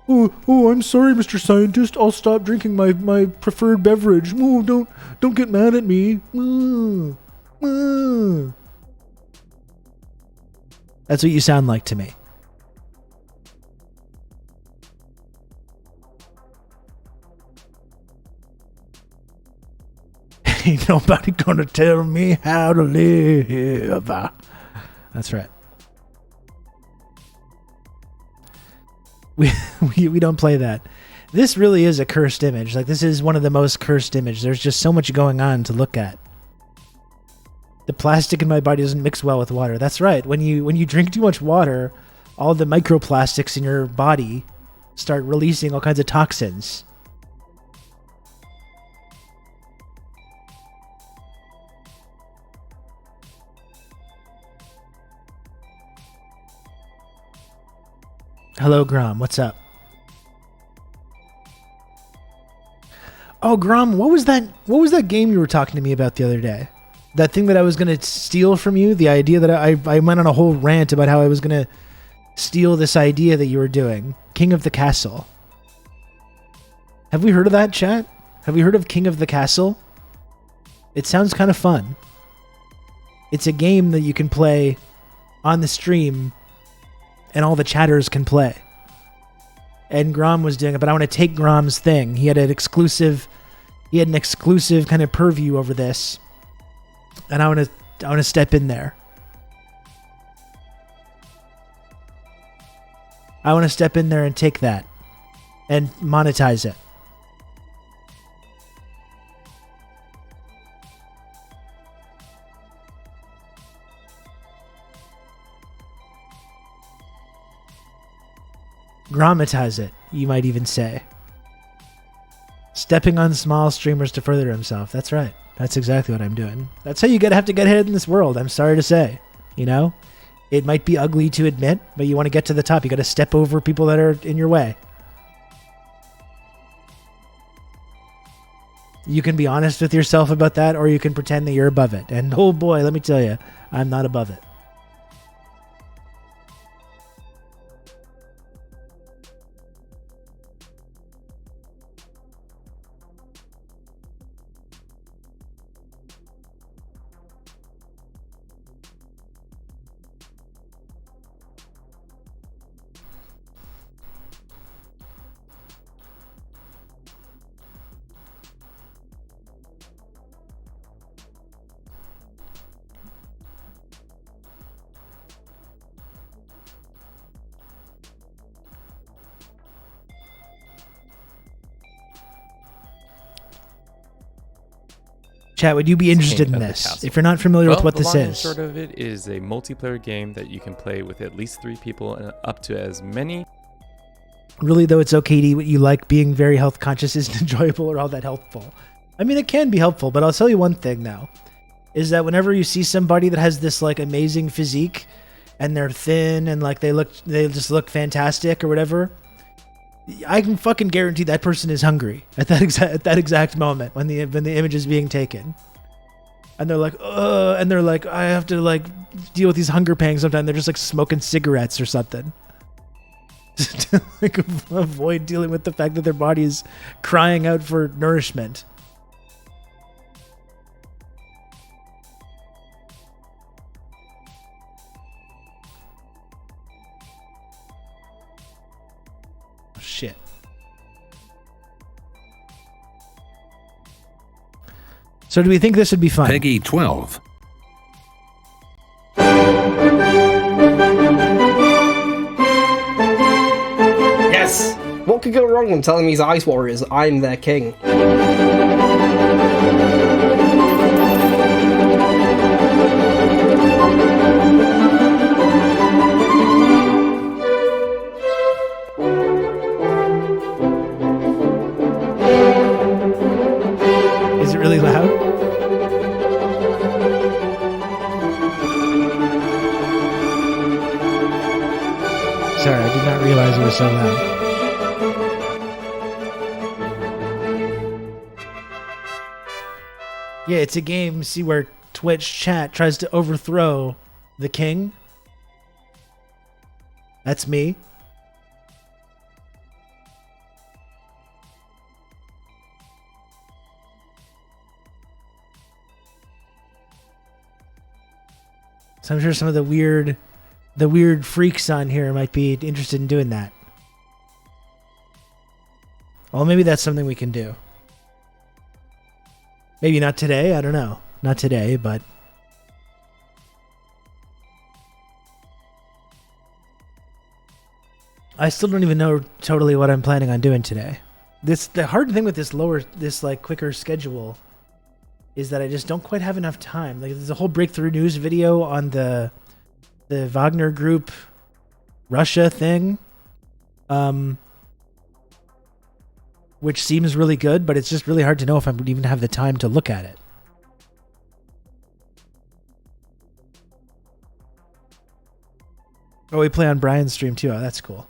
Oh, I'm sorry, Mr. Scientist. I'll stop drinking my preferred beverage. Oh, don't get mad at me. That's what you sound like to me. Ain't nobody gonna tell me how to live. That's right. We don't play that. This really is a cursed image. Like, this is one of the most cursed images. There's just so much going on to look at. The plastic in my body doesn't mix well with water. That's right. When you drink too much water, all the microplastics in your body start releasing all kinds of toxins. Hello, Grom. What's up? Oh, Grom, what was that game you were talking to me about the other day? That thing that I was going to steal from you? The idea that I went on a whole rant about how I was going to steal this idea that you were doing. King of the Castle. Have we heard of that, chat? Have we heard of King of the Castle? It sounds kind of fun. It's a game that you can play on the stream and all the chatters can play. And Grom was doing it, but I want to take Grom's thing. He had an exclusive kind of purview over this. And I want to step in there. I want to step in there and take that and monetize it. Grammatize it, you might even say. Stepping on small streamers to further himself. That's right. That's exactly what I'm doing. That's how you have to get ahead in this world, I'm sorry to say. You know? It might be ugly to admit, but you want to get to the top. You got to step over people that are in your way. You can be honest with yourself about that, or you can pretend that you're above it. And oh boy, let me tell you, I'm not above it. Chat, would you be interested in King of the this? Castle. If you're not familiar with what the this long and is. short of it is a multiplayer game that you can play with at least 3 people and up to as many. Really, though, it's okay to eat what you like. Being very health conscious isn't enjoyable or all that helpful. I mean, it can be helpful, but I'll tell you one thing now, is that whenever you see somebody that has this like amazing physique and they're thin and like they just look fantastic or whatever, I can fucking guarantee that person is hungry at that exact moment when the image is being taken. And they're like, I have to like deal with these hunger pangs sometimes. They're just like smoking cigarettes or something. To like avoid dealing with the fact that their body is crying out for nourishment. Oh, shit. So do we think this would be fun? Peggy 12. Yes! What could go wrong when telling these Ice Warriors I'm their king? Is it really loud? Sorry, I did not realize it was so loud. Yeah, it's a game, see, where Twitch chat tries to overthrow the king. That's me. So I'm sure some of the weird freaks on here might be interested in doing that. Well, maybe that's something we can do. Maybe not today, I don't know. Not today, but I still don't even know totally what I'm planning on doing today. The hard thing with this like quicker schedule is that I just don't quite have enough time. Like, there's a whole breakthrough news video on the Wagner Group Russia thing, which seems really good, but it's just really hard to know if I would even have the time to look at it. Oh, we play on Brian's stream too. Oh, that's cool.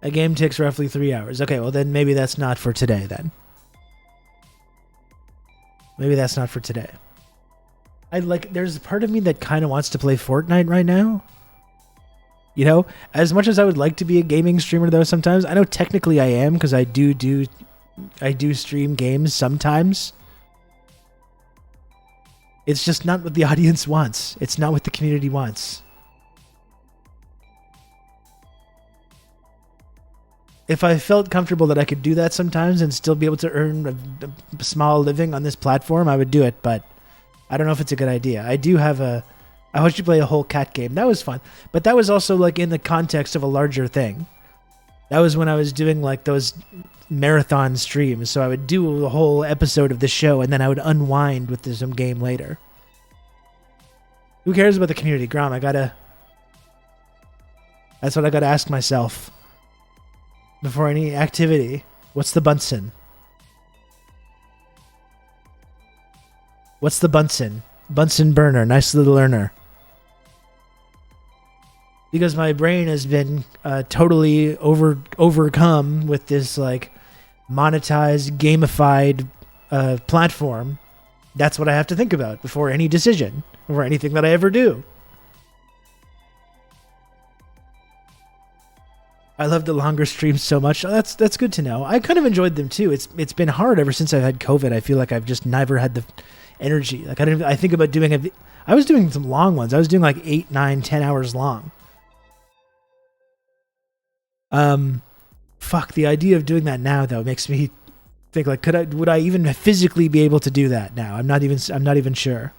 A game takes roughly 3 hours. Okay, well then maybe that's not for today then. Maybe that's not for today. There's a part of me that kind of wants to play Fortnite right now. You know, as much as I would like to be a gaming streamer though sometimes, I know technically I am because I do stream games sometimes. It's just not what the audience wants. It's not what the community wants. If I felt comfortable that I could do that sometimes and still be able to earn a small living on this platform, I would do it, but I don't know if it's a good idea. I watched you play a whole cat game. That was fun. But that was also like in the context of a larger thing. That was when I was doing like those marathon streams. So I would do a whole episode of the show and then I would unwind with some game later. Who cares about the community? Grom, that's what I gotta ask myself. Before any activity. What's the Bunsen? What's the Bunsen? Bunsen burner. Nice little learner. Because my brain has been totally overcome with this like monetized, gamified platform. That's what I have to think about before any decision or anything that I ever do. I love the longer streams so much. Oh, that's good to know. I kind of enjoyed them too. It's been hard ever since I've had COVID. I feel like I've just never had the energy. Like I think about doing I was doing some long ones. I was doing like 8, 9, 10 hours long. Fuck, the idea of doing that now though makes me think like would I even physically be able to do that now? I'm not even sure.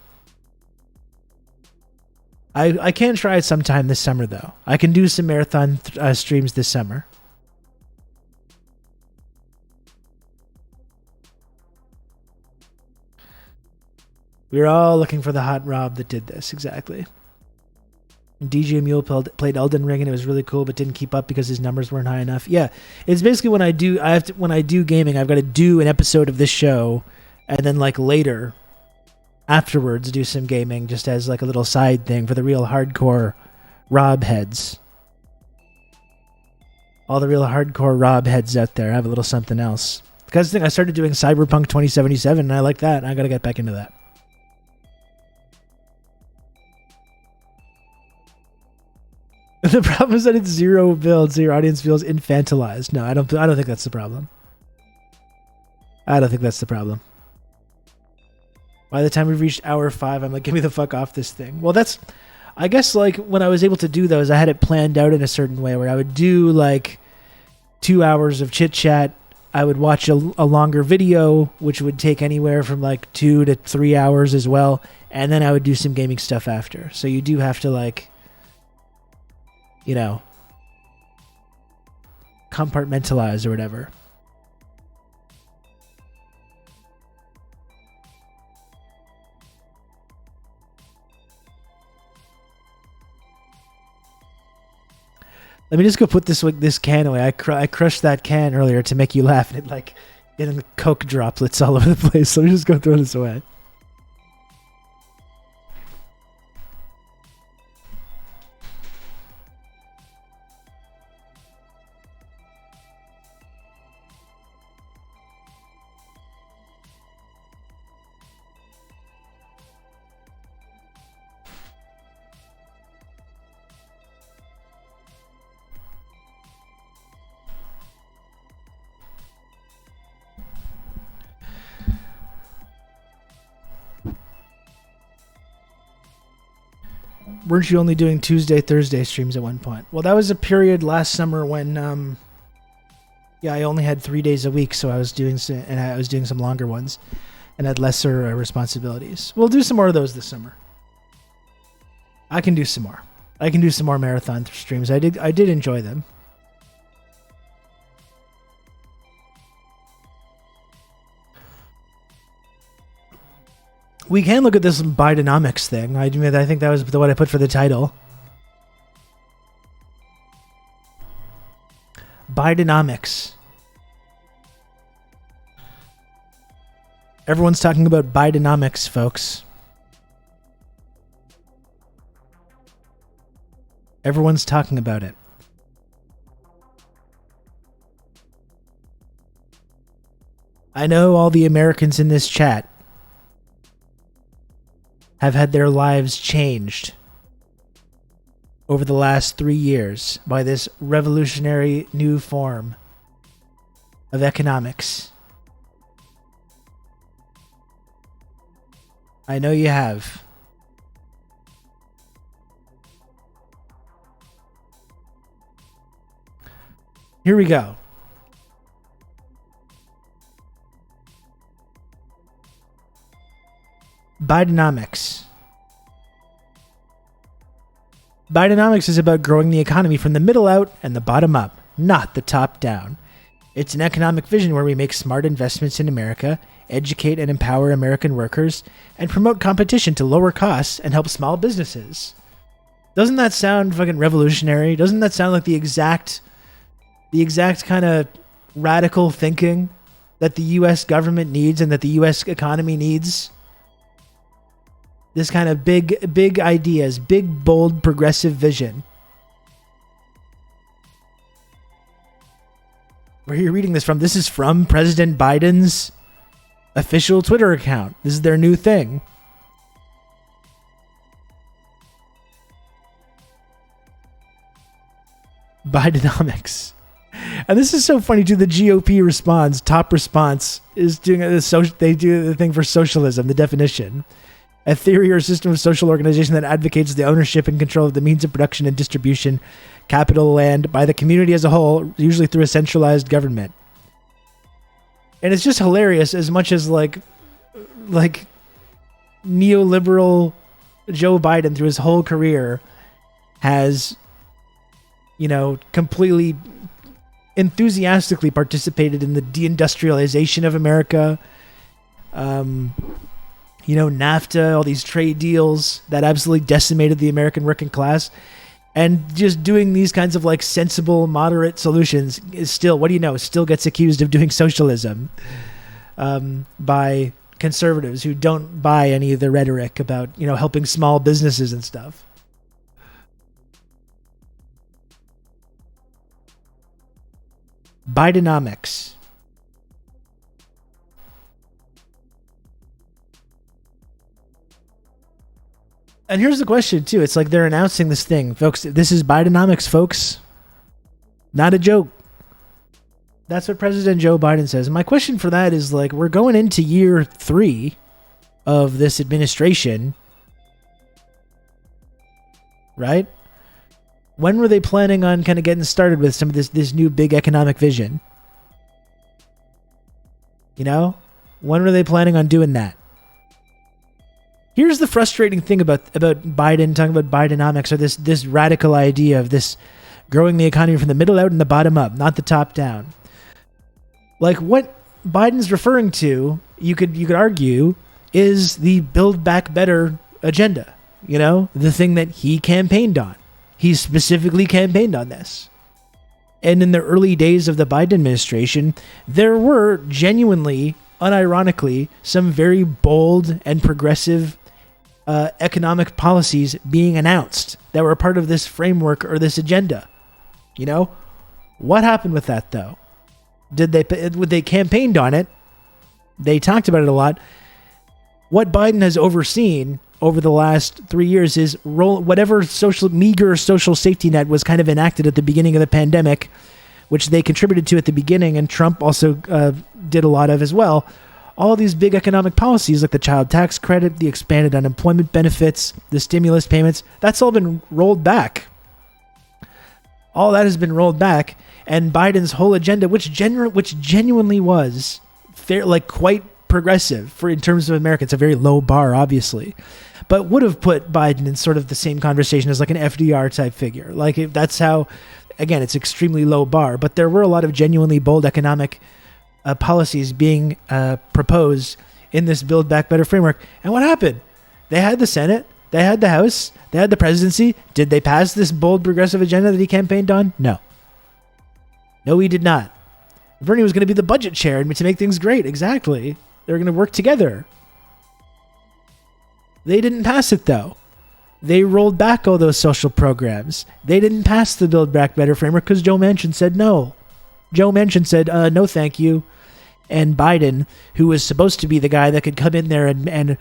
I can try it sometime this summer though. I can do some marathon streams this summer. We were all looking for the hot Rob that did this, exactly. DJ Mule played Elden Ring and it was really cool, but didn't keep up because his numbers weren't high enough. Yeah, it's basically when I do gaming, I've got to do an episode of this show, and then like later, afterwards, do some gaming just as like a little side thing for the real hardcore Rob heads. All the real hardcore Rob heads out there have a little something else. Because I started doing Cyberpunk 2077, and I like that, and I got to get back into that. The problem is that it's 0 builds, so your audience feels infantilized. No, I don't think that's the problem. I don't think that's the problem. By the time we've reached hour 5, I'm like, get me the fuck off this thing. Well, that's, I guess, like, when I was able to do those, I had it planned out in a certain way where I would do, like, 2 hours of chit-chat. I would watch a longer video, which would take anywhere from, like, 2 to 3 hours as well. And then I would do some gaming stuff after. So you do have to, like, you know, compartmentalize or whatever. Let me just go put this can away. I crushed that can earlier to make you laugh, and it like getting Coke droplets all over the place. Let me just go throw this away. Weren't you only doing Tuesday, Thursday streams at one point? Well, that was a period last summer when, I only had 3 days a week, so I was doing some longer ones, and had lesser responsibilities. We'll do some more of those this summer. I can do some more. I can do some more marathon streams. I did enjoy them. We can look at this Bidenomics thing. I think that was what I put for the title. Bidenomics. Everyone's talking about Bidenomics, folks. Everyone's talking about it. I know all the Americans in this chat have had their lives changed over the last 3 years by this revolutionary new form of economics. I know you have. Here we go. Bidenomics. Bidenomics is about growing the economy from the middle out and the bottom up, not the top down. It's an economic vision where we make smart investments in America, educate and empower American workers, and promote competition to lower costs and help small businesses. Doesn't that sound fucking revolutionary? Doesn't that sound like the exact kind of radical thinking that the U.S. government needs and that the U.S. economy needs? This kind of big ideas, big, bold, progressive vision. Where are you reading this from? This is from President Biden's official Twitter account. This is their new thing. Bidenomics. And this is so funny too. The GOP responds. Top response is doing they do the thing for socialism, the definition. A theory or system of social organization that advocates the ownership and control of the means of production and distribution, capital, land, by the community as a whole, usually through a centralized government. And it's just hilarious as much as like neoliberal Joe Biden through his whole career has, completely enthusiastically participated in the deindustrialization of America. NAFTA, all these trade deals that absolutely decimated the American working class. And just doing these kinds of like sensible, moderate solutions is still, still gets accused of doing socialism by conservatives who don't buy any of the rhetoric about, helping small businesses and stuff. Bidenomics. And here's the question, too. It's like they're announcing this thing. Folks, this is Bidenomics, folks. Not a joke. That's what President Joe Biden says. And my question for that is, like, we're going into year 3 of this administration, right? When were they planning on kind of getting started with some of this new big economic vision? When were they planning on doing that? Here's the frustrating thing about Biden, talking about Bidenomics, or this radical idea of this growing the economy from the middle out and the bottom up, not the top down. Like what Biden's referring to, you could argue, is the Build Back Better agenda. The thing that he campaigned on. He specifically campaigned on this. And in the early days of the Biden administration, there were genuinely, unironically, some very bold and progressive economic policies being announced that were part of this framework or this agenda. What happened with that, though? They campaigned on it? They talked about it a lot. What Biden has overseen over the last 3 years is whatever meager social safety net was kind of enacted at the beginning of the pandemic, which they contributed to at the beginning, and Trump also did a lot of as well. All these big economic policies like the child tax credit, the expanded unemployment benefits, the stimulus payments, that's all been rolled back. All that has been rolled back, and Biden's whole agenda, which genuinely was quite progressive in terms of America. It's a very low bar, obviously, but would have put Biden in sort of the same conversation as like an FDR type figure. That's how, again, it's extremely low bar, but there were a lot of genuinely bold economic policies being proposed in this Build Back Better framework. And what happened? They had the Senate, they had the House, they had the presidency. Did they pass this bold progressive agenda that he campaigned on? No, he did not. Bernie was going to be the budget chair to make things great. Exactly. They were going to work together. They didn't pass it, though. They rolled back all those social programs. They didn't pass the Build Back Better framework because Joe Manchin said no. Joe Manchin said, no, thank you. And Biden, who was supposed to be the guy that could come in there and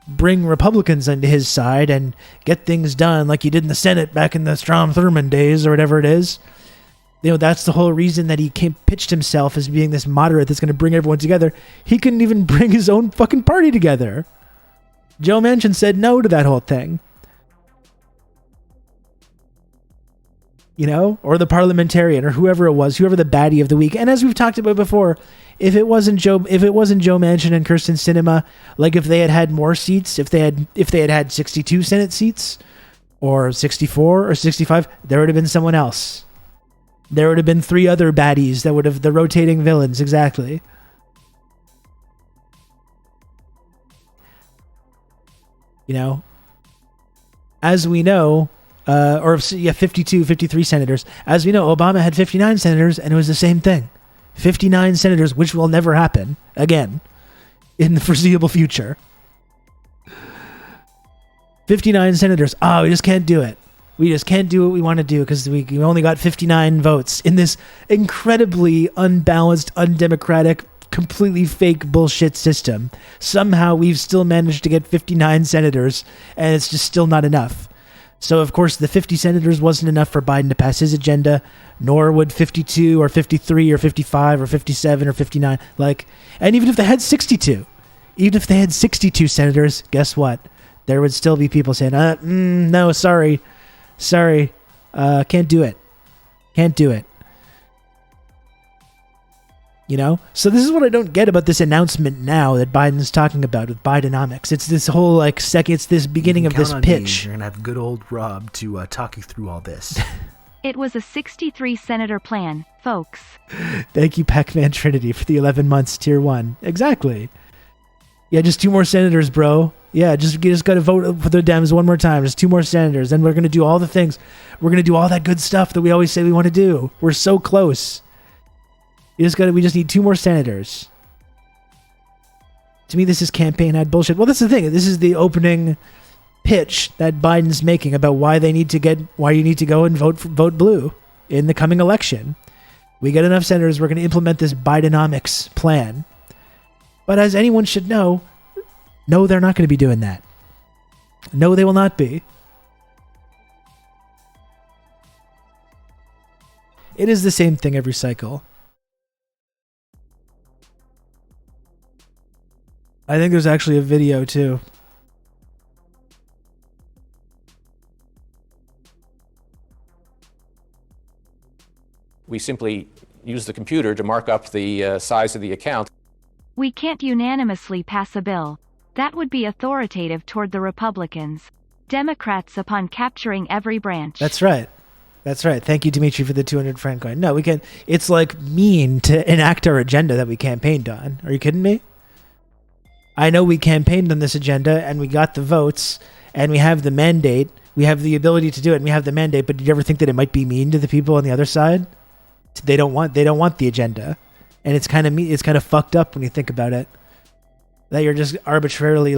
bring Republicans onto his side and get things done like he did in the Senate back in the Strom Thurmond days or whatever it is. That's the whole reason that he pitched himself as being this moderate that's going to bring everyone together. He couldn't even bring his own fucking party together. Joe Manchin said no to that whole thing. Or the parliamentarian or whoever it was, whoever the baddie of the week. And as we've talked about before, if it wasn't Joe Manchin and Kyrsten Sinema, like if they had more seats, if they had 62 Senate seats or 64 or 65, there would have been someone else. There would have been 3 other baddies that would have the rotating villains. Exactly. As we know, 52, 53 senators. As we know, Obama had 59 senators, and it was the same thing. 59 senators, which will never happen again in the foreseeable future. 59 senators. We just can't do it. We just can't do what we want to do because we only got 59 votes in this incredibly unbalanced, undemocratic, completely fake bullshit system. Somehow we've still managed to get 59 senators, and it's just still not enough. So, of course, the 50 senators wasn't enough for Biden to pass his agenda, nor would 52 or 53 or 55 or 57 or 59. And even if they had 62 senators, guess what? There would still be people saying, no, sorry, can't do it. You know? So this is what I don't get about this announcement now that Biden's talking about with Bidenomics. It's this whole it's this beginning of this pitch. You're going to have good old Rob to talk you through all this. It was a 63-senator plan, folks. Thank you, Pac-Man Trinity, for the 11 months tier 1. Exactly. Yeah, just 2 more senators, bro. Yeah, you just got to vote for the Dems one more time. Just 2 more senators. Then we're going to do all the things. We're going to do all that good stuff that we always say we want to do. We're so close. We just need 2 more senators. To me, this is campaign ad bullshit. Well, that's the thing. This is the opening pitch that Biden's making about why you need to go and vote blue in the coming election. We get enough senators, we're going to implement this Bidenomics plan. But as anyone should know, no, they're not going to be doing that. No, they will not be. It is the same thing every cycle. I think there's actually a video too. We simply use the computer to mark up the size of the account. We can't unanimously pass a bill. That would be authoritative toward the Republicans. Democrats upon capturing every branch. That's right. That's right. Thank you, Dimitri, for the 200 franc coin. No, we can. It's like mean to enact our agenda that we campaigned on. Are you kidding me? I know we campaigned on this agenda and we got the votes and we have the mandate. We have the ability to do it and we have the mandate. But did you ever think that it might be mean to the people on the other side? They don't want the agenda, and it's kind of fucked up when you think about it. That you're just arbitrarily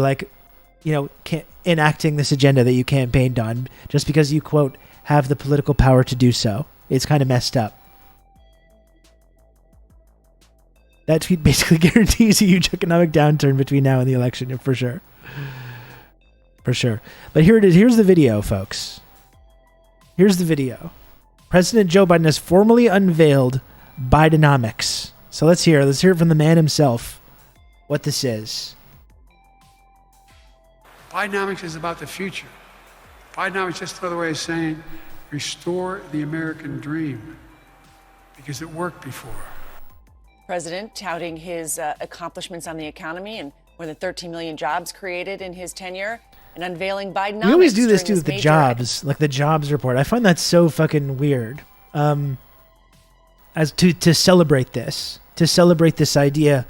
enacting this agenda that you campaigned on just because you quote have the political power to do so. It's kind of messed up. That tweet basically guarantees a huge economic downturn between now and the election, for sure. For sure. But here it is. Here's the video, folks. Here's the video. President Joe Biden has formally unveiled Bidenomics. So let's hear it from the man himself what this is. Bidenomics is about the future. Bidenomics is just another way of saying restore the American dream because it worked before. President touting his accomplishments on the economy and more than 13 million jobs created in his tenure. And unveiling Bidenomics. We always do this too with the jobs, like the jobs report. I find that so fucking weird. As to celebrate this idea,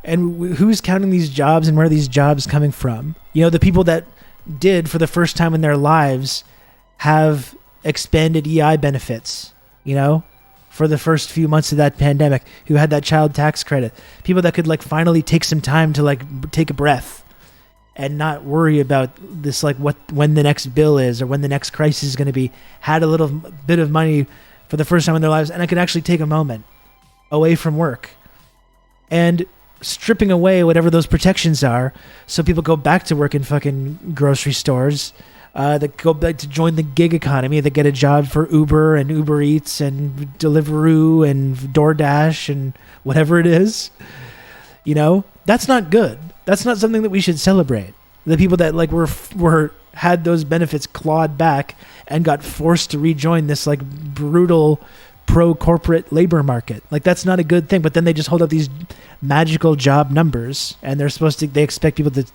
and who's counting these jobs and where are these jobs coming from? You know, the people that did for the first time in their lives have expanded EI benefits. You know, for the first few months of that pandemic, who had that child tax credit, people that could finally take some time to take a breath. And not worry about this, when the next bill is or when the next crisis is going to be, had a little bit of money for the first time in their lives, and I could actually take a moment away from work and stripping away whatever those protections are so people go back to work in fucking grocery stores, that go back to join the gig economy, that get a job for Uber and Uber Eats and Deliveroo and DoorDash and whatever it is. You know, that's not good. That's not something that we should celebrate. The people that were had those benefits clawed back and got forced to rejoin this brutal pro-corporate labor market. That's not a good thing. But then they just hold up these magical job numbers and they expect people to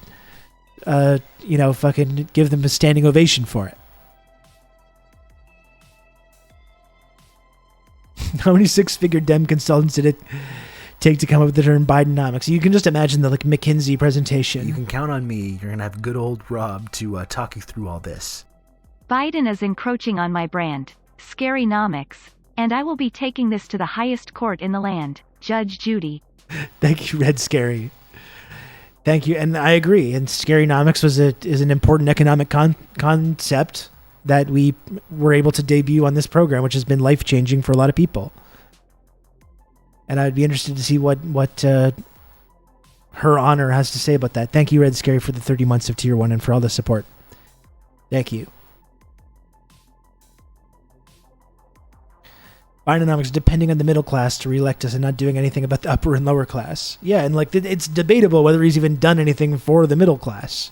fucking give them a standing ovation for it. How many 6-figure Dem consultants did it take to come up with the term Bidenomics? You can just imagine the McKinsey presentation. You can count on me. You're going to have good old Rob to talk you through all this. Biden is encroaching on my brand, Scarynomics, and I will be taking this to the highest court in the land, Judge Judy. Thank you, Red Scary. Thank you, and I agree. And Scarynomics is an important economic concept that we were able to debut on this program, which has been life-changing for a lot of people. And I'd be interested to see what her honor has to say about that. Thank you, Red Scary, for the 30 months of Tier 1 and for all the support. Thank you. Bidenomics depending on the middle class to reelect us and not doing anything about the upper and lower class. Yeah, and it's debatable whether he's even done anything for the middle class.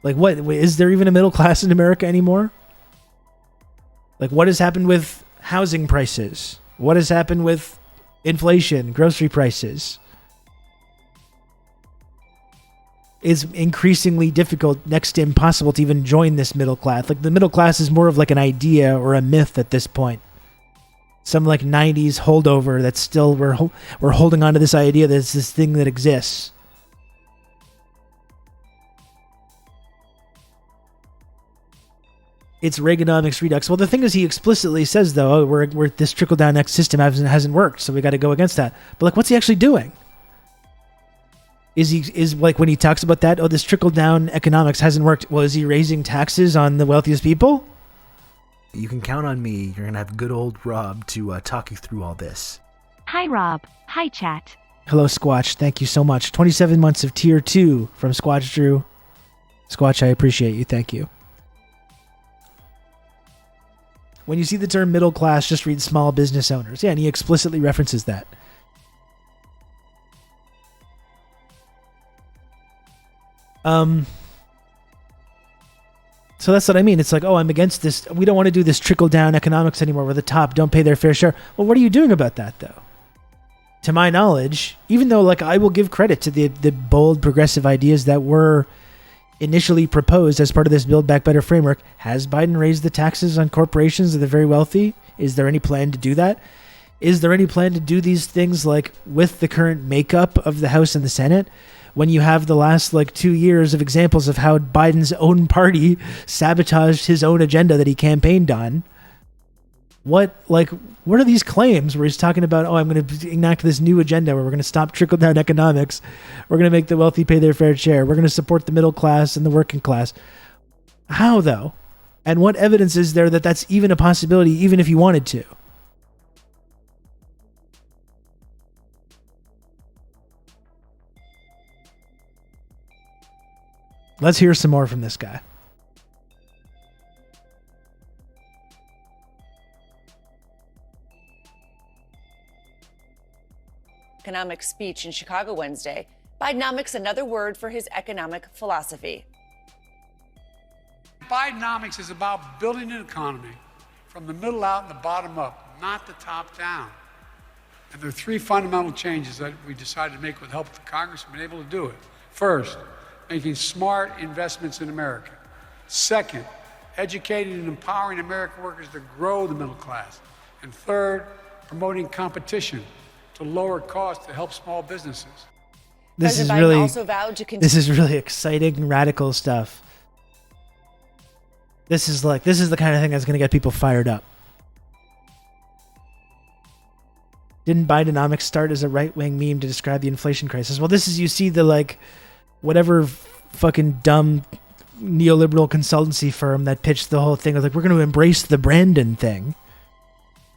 What? Is there even a middle class in America anymore? What has happened with housing prices? What has happened with inflation, grocery prices. It's increasingly difficult, next to impossible, to even join this middle class. Like, the middle class is more of like an idea or a myth at this point. Some like 90s holdover that's still, we're holding on to this idea that it's this thing that exists. It's Reaganomics redux. Well, the thing is, he explicitly says, though, we're this trickle-down system hasn't worked, so we got to go against that. But like, what's he actually doing? Is like, when he talks about that, this trickle-down economics hasn't worked, well, is he raising taxes on the wealthiest people? You can count on me. You're going to have good old Rob to talk you through all this. Hi, Rob. Hi, chat. Hello, Squatch. Thank you so much. 27 months of tier 2 from Squatch Drew. Squatch, I appreciate you. Thank you. When you see the term middle class, just read small business owners. Yeah, and he explicitly references that. So that's what I mean. It's like, I'm against this. We don't want to do this trickle-down economics anymore where the top don't pay their fair share. Well, what are you doing about that, though? To my knowledge, even though, like, I will give credit to the bold progressive ideas that were initially proposed as part of this Build Back Better framework, has Biden raised the taxes on corporations of the very wealthy? Is there any plan to do that? Is there any plan to do these things, like, with the current makeup of the House and the Senate, when you have the last 2 years of examples of how Biden's own party sabotaged his own agenda that he campaigned on? What are these claims where he's talking about, I'm going to enact this new agenda where we're going to stop trickle-down economics, we're going to make the wealthy pay their fair share, we're going to support the middle class and the working class? How, though? And what evidence is there that that's even a possibility, even if you wanted to? Let's hear some more from this guy. Economic speech in Chicago Wednesday. Bidenomics, another word for his economic philosophy. Bidenomics is about building an economy from the middle out and the bottom up, not the top down. And there are 3 fundamental changes that we decided to make with help of the Congress. We've been able to do it. First, making smart investments in America. Second, educating and empowering American workers to grow the middle class. And third, promoting competition to lower costs to help small businesses. This is really exciting, radical stuff. This is the kind of thing that's going to get people fired up. Didn't Bidenomics start as a right-wing meme to describe the inflation crisis? Well, this is, you see the whatever fucking dumb neoliberal consultancy firm that pitched the whole thing of we're going to embrace the Brandon thing.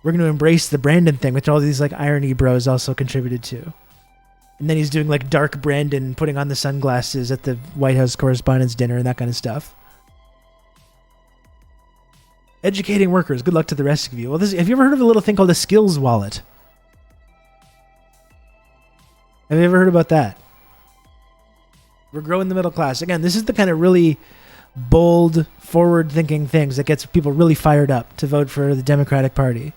We're going to embrace the Brandon thing, which all these irony bros also contributed to. And then he's doing dark Brandon, putting on the sunglasses at the White House Correspondents' Dinner and that kind of stuff. Educating workers. Good luck to the rest of you. Well, have you ever heard of a little thing called a skills wallet? Have you ever heard about that? We're growing the middle class. Again, this is the kind of really bold, forward-thinking things that gets people really fired up to vote for the Democratic Party.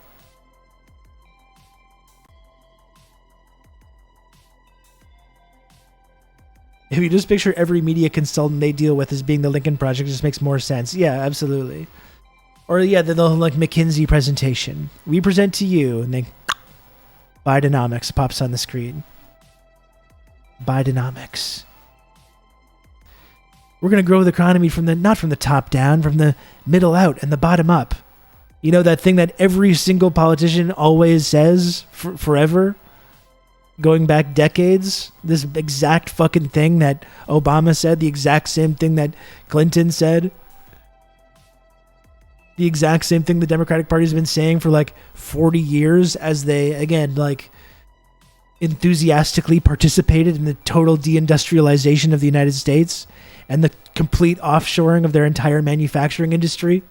If you just picture every media consultant they deal with as being the Lincoln Project, it just makes more sense. Yeah, absolutely. Or the McKinsey presentation. We present to you, and then Bidenomics pops on the screen. Bidenomics. We're going to grow the economy not from the top down, from the middle out and the bottom up. You know, that thing that every single politician always says forever, going back decades? This exact fucking thing that Obama said, the exact same thing that Clinton said, the exact same thing the Democratic Party's been saying for 40 years as they, again, enthusiastically participated in the total deindustrialization of the United States and the complete offshoring of their entire manufacturing industry,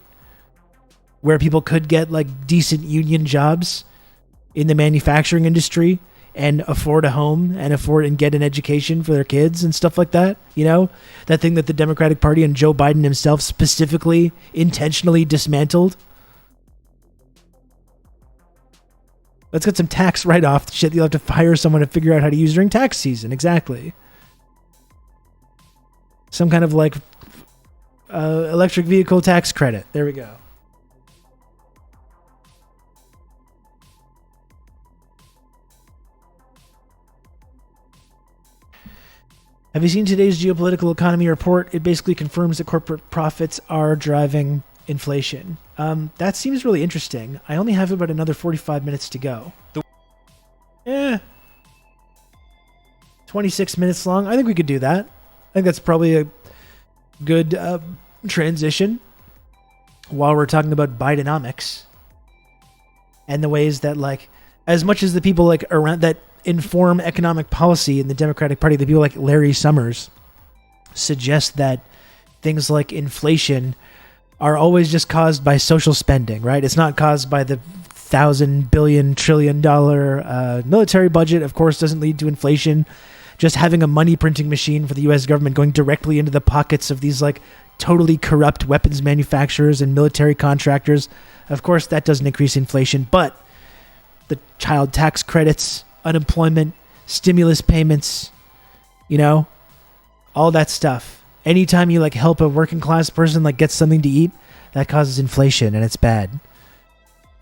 where people could get decent union jobs in the manufacturing industry and afford a home and get an education for their kids and stuff like that. You know, that thing that the Democratic Party and Joe Biden himself specifically, intentionally dismantled. Let's get some tax write-off shit you'll have to hire someone to figure out how to use during tax season. Exactly. Some kind of like electric vehicle tax credit. There we go. Have you seen today's geopolitical economy report? It basically confirms that corporate profits are driving inflation. That seems really interesting. I only have about another 45 minutes to go. 26 minutes long. I think we could do that. I think that's probably a good transition while we're talking about Bidenomics and the ways that, like, as much as the people like around that inform economic policy in the Democratic Party, the people like Larry Summers suggest that things like inflation are always just caused by social spending, right? It's not caused by the $1,000 billion trillion military budget. Of course, doesn't lead to inflation. Just having a money printing machine for the U.S. government going directly into the pockets of these like totally corrupt weapons manufacturers and military contractors. Of course, that doesn't increase inflation, but the child tax credits, unemployment, stimulus payments, you know, all that stuff. Anytime you like help a working class person like get something to eat, that causes inflation, and it's bad.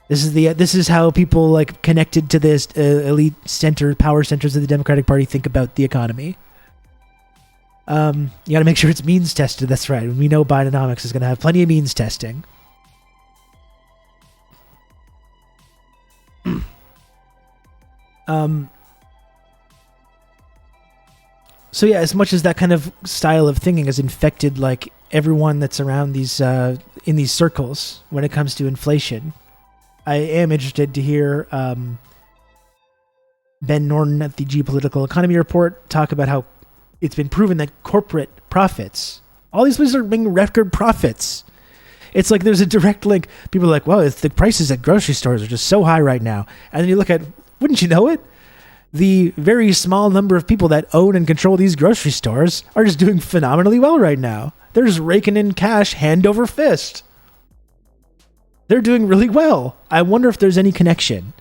This is how people like connected to this elite power centers of the Democratic Party think about the economy. You got to make sure it's means tested. That's right. We know Bidenomics is going to have plenty of means testing. So yeah, as much as that kind of style of thinking has infected like everyone that's around these in these circles when it comes to inflation, I am interested to hear Ben Norton at the Geopolitical Economy Report talk about how it's been proven that corporate profits, all these places are making record profits. It's like there's a direct link. People are like, well, the prices at grocery stores are just so high right now. And then you look at, wouldn't you know it? The very small number of people that own and control these grocery stores are just doing phenomenally well right now. They're just raking in cash hand over fist. They're doing really well. I wonder if there's any connection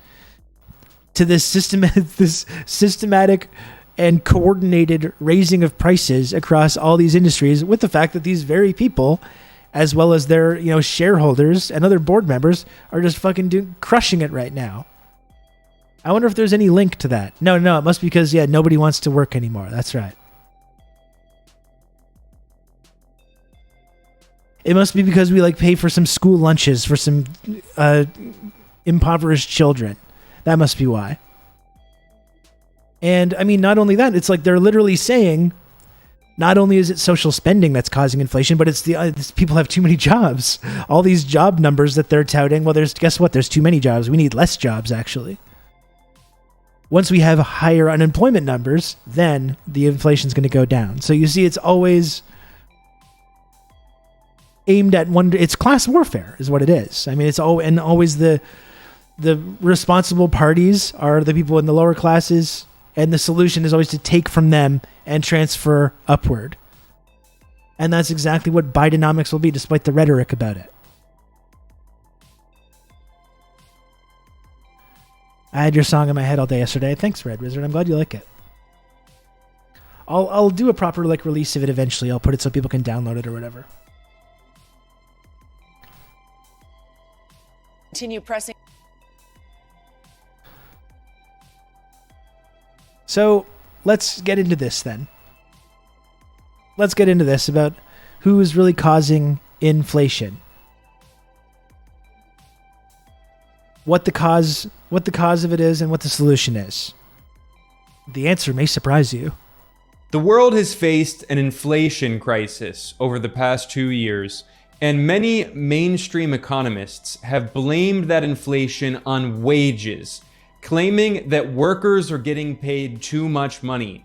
to this systematic and coordinated raising of prices across all these industries with the fact that these very people, as well as their, you know, shareholders and other board members, are just fucking crushing it right now. I wonder if there's any link to that. No, it must be because, yeah, nobody wants to work anymore. That's right. It must be because we like pay for some school lunches for some impoverished children. That must be why. And I mean, not only that, it's like they're literally saying, not only is it social spending that's causing inflation, but it's people have too many jobs. All these job numbers that they're touting. Well, guess what? There's too many jobs. We need less jobs, actually. Once we have higher unemployment numbers, then the inflation's going to go down. So you see, it's always aimed at one. It's class warfare, is what it is. I mean, it's always the responsible parties are the people in the lower classes, and the solution is always to take from them and transfer upward. And that's exactly what Bidenomics will be, despite the rhetoric about it. I had your song in my head all day yesterday. Thanks, Red Wizard. I'm glad you like it. I'll do a proper like release of it eventually. I'll put it so people can download it or whatever. Continue pressing. So let's get into this then. Let's get into this about who is really causing inflation. What the cause of it is and what the solution is. The answer may surprise you. The world has faced an inflation crisis over the past 2 years, and many mainstream economists have blamed that inflation on wages, claiming that workers are getting paid too much money.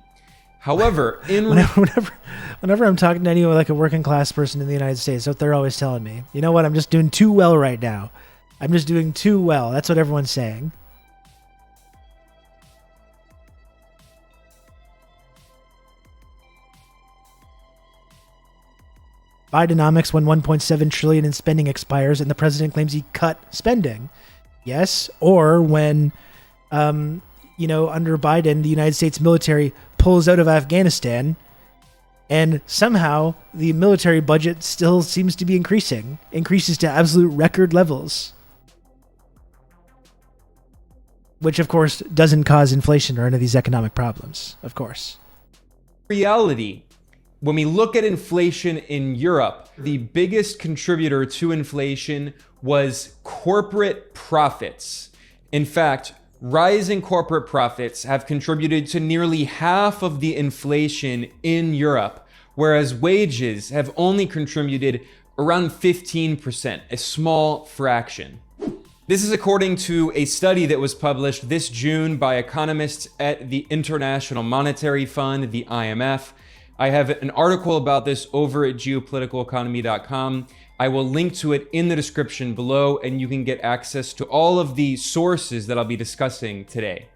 However, whenever I'm talking to anyone like a working class person in the United States, that's what they're always telling me. You know what? I'm just doing too well right now. I'm just doing too well. That's what everyone's saying. Bidenomics when $1.7 trillion in spending expires and the president claims he cut spending. Yes, or when under Biden, the United States military pulls out of Afghanistan, and somehow the military budget still seems to be increases to absolute record levels. Which, of course, doesn't cause inflation or any of these economic problems, of course. Reality, when we look at inflation in Europe, the biggest contributor to inflation was corporate profits. In fact, rising corporate profits have contributed to nearly half of the inflation in Europe, whereas wages have only contributed around 15%, a small fraction. This is according to a study that was published this June by economists at the International Monetary Fund, the IMF. I have an article about this over at geopoliticaleconomy.com. I will link to it in the description below, and you can get access to all of the sources that I'll be discussing today.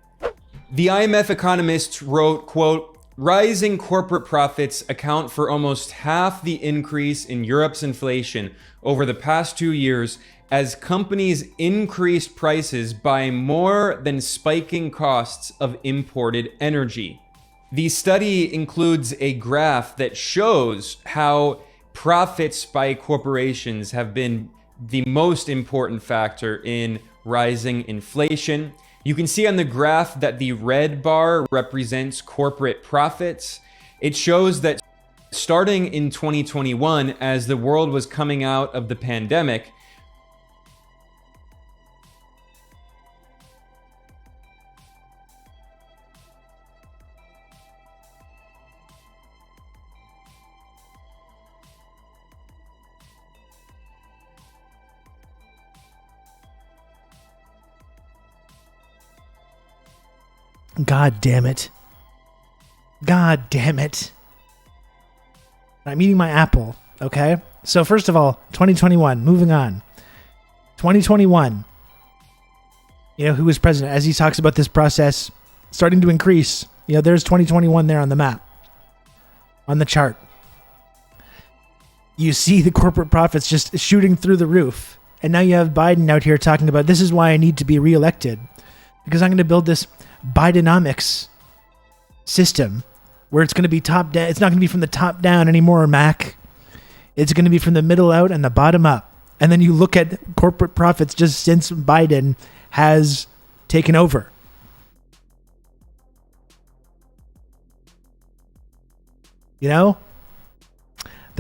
The IMF economists wrote, quote, "Rising corporate profits account for almost half the increase in Europe's inflation over the past 2 years as companies increased prices by more than spiking costs of imported energy." The study includes a graph that shows how profits by corporations have been the most important factor in rising inflation. You can see on the graph that the red bar represents corporate profits. It shows that starting in 2021, as the world was coming out of the pandemic, God damn it. God damn it. I'm eating my apple, okay? So first of all, 2021, moving on. 2021. Who was president? As he talks about this process starting to increase, there's 2021 there on the map, on the chart. You see the corporate profits just shooting through the roof. And now you have Biden out here talking about, this is why I need to be reelected, because I'm going to build this BIDENOMICS system where it's going to be top down. It's not going to be from the top down anymore, Mac. It's going to be from the middle out and the bottom up. And then you look at corporate profits just since Biden has taken over. The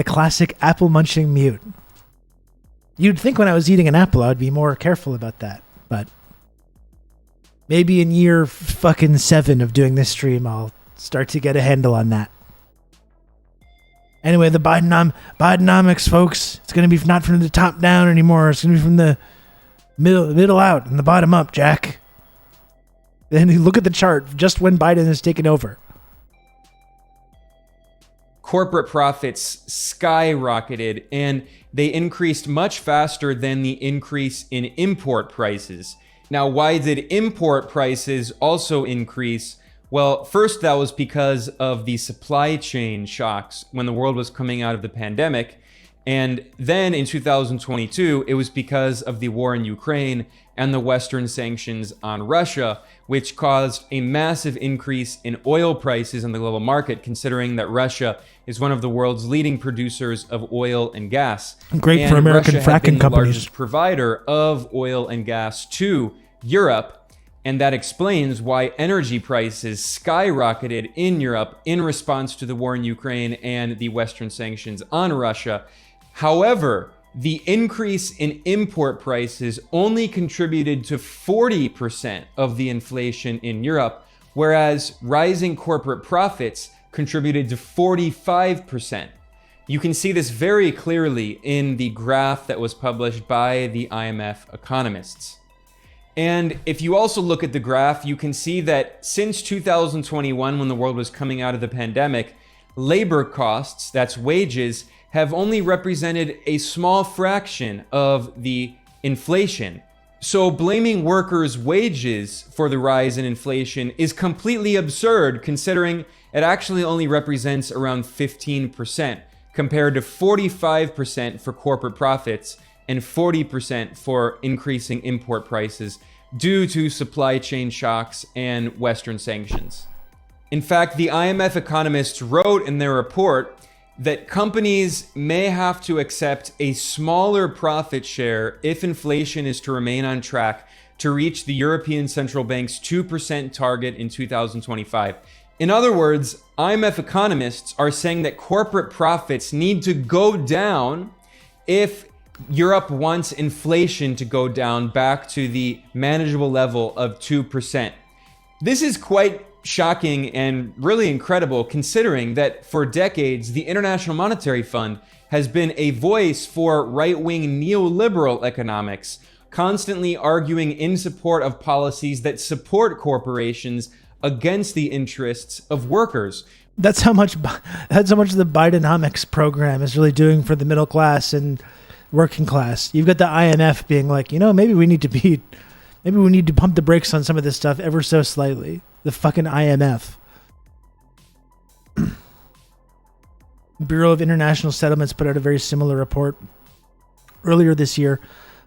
classic apple munching mute. You'd think when I was eating an apple, I'd be more careful about that, but maybe in year fucking 7 of doing this stream, I'll start to get a handle on that. Anyway, the Bidenomics, folks, it's going to be not from the top down anymore. It's going to be from the middle out and the bottom up, Jack. Then you look at the chart just when Biden has taken over. Corporate profits skyrocketed, and they increased much faster than the increase in import prices. Now, why did import prices also increase? Well, first, that was because of the supply chain shocks when the world was coming out of the pandemic. And then in 2022, it was because of the war in Ukraine and the Western sanctions on Russia, which caused a massive increase in oil prices in the global market, considering that Russia is one of the world's leading producers of oil and gas. Great for American Russia had been fracking the companies. largest provider of oil and gas to Europe. And that explains why energy prices skyrocketed in Europe in response to the war in Ukraine and the Western sanctions on Russia. However, the increase in import prices only contributed to 40% of the inflation in Europe, whereas rising corporate profits contributed to 45%. You can see this very clearly in the graph that was published by the IMF economists. And if you also look at the graph, you can see that since 2021, when the world was coming out of the pandemic, labor costs, that's wages, have only represented a small fraction of the inflation. So blaming workers' wages for the rise in inflation is completely absurd, considering it actually only represents around 15%, compared to 45% for corporate profits and 40% for increasing import prices due to supply chain shocks and Western sanctions. In fact, the IMF economists wrote in their report that companies may have to accept a smaller profit share if inflation is to remain on track to reach the European Central Bank's 2% target in 2025. In other words, IMF economists are saying that corporate profits need to go down if Europe wants inflation to go down back to the manageable level of 2%. This is quite shocking and really incredible, considering that for decades, the International Monetary Fund has been a voice for right-wing neoliberal economics, constantly arguing in support of policies that support corporations against the interests of workers. That's how much the Bidenomics program is really doing for the middle class and working class. You've got the IMF being like, maybe we need to pump the brakes on some of this stuff ever so slightly. The fucking IMF. Bureau of International Settlements put out a very similar report earlier this year.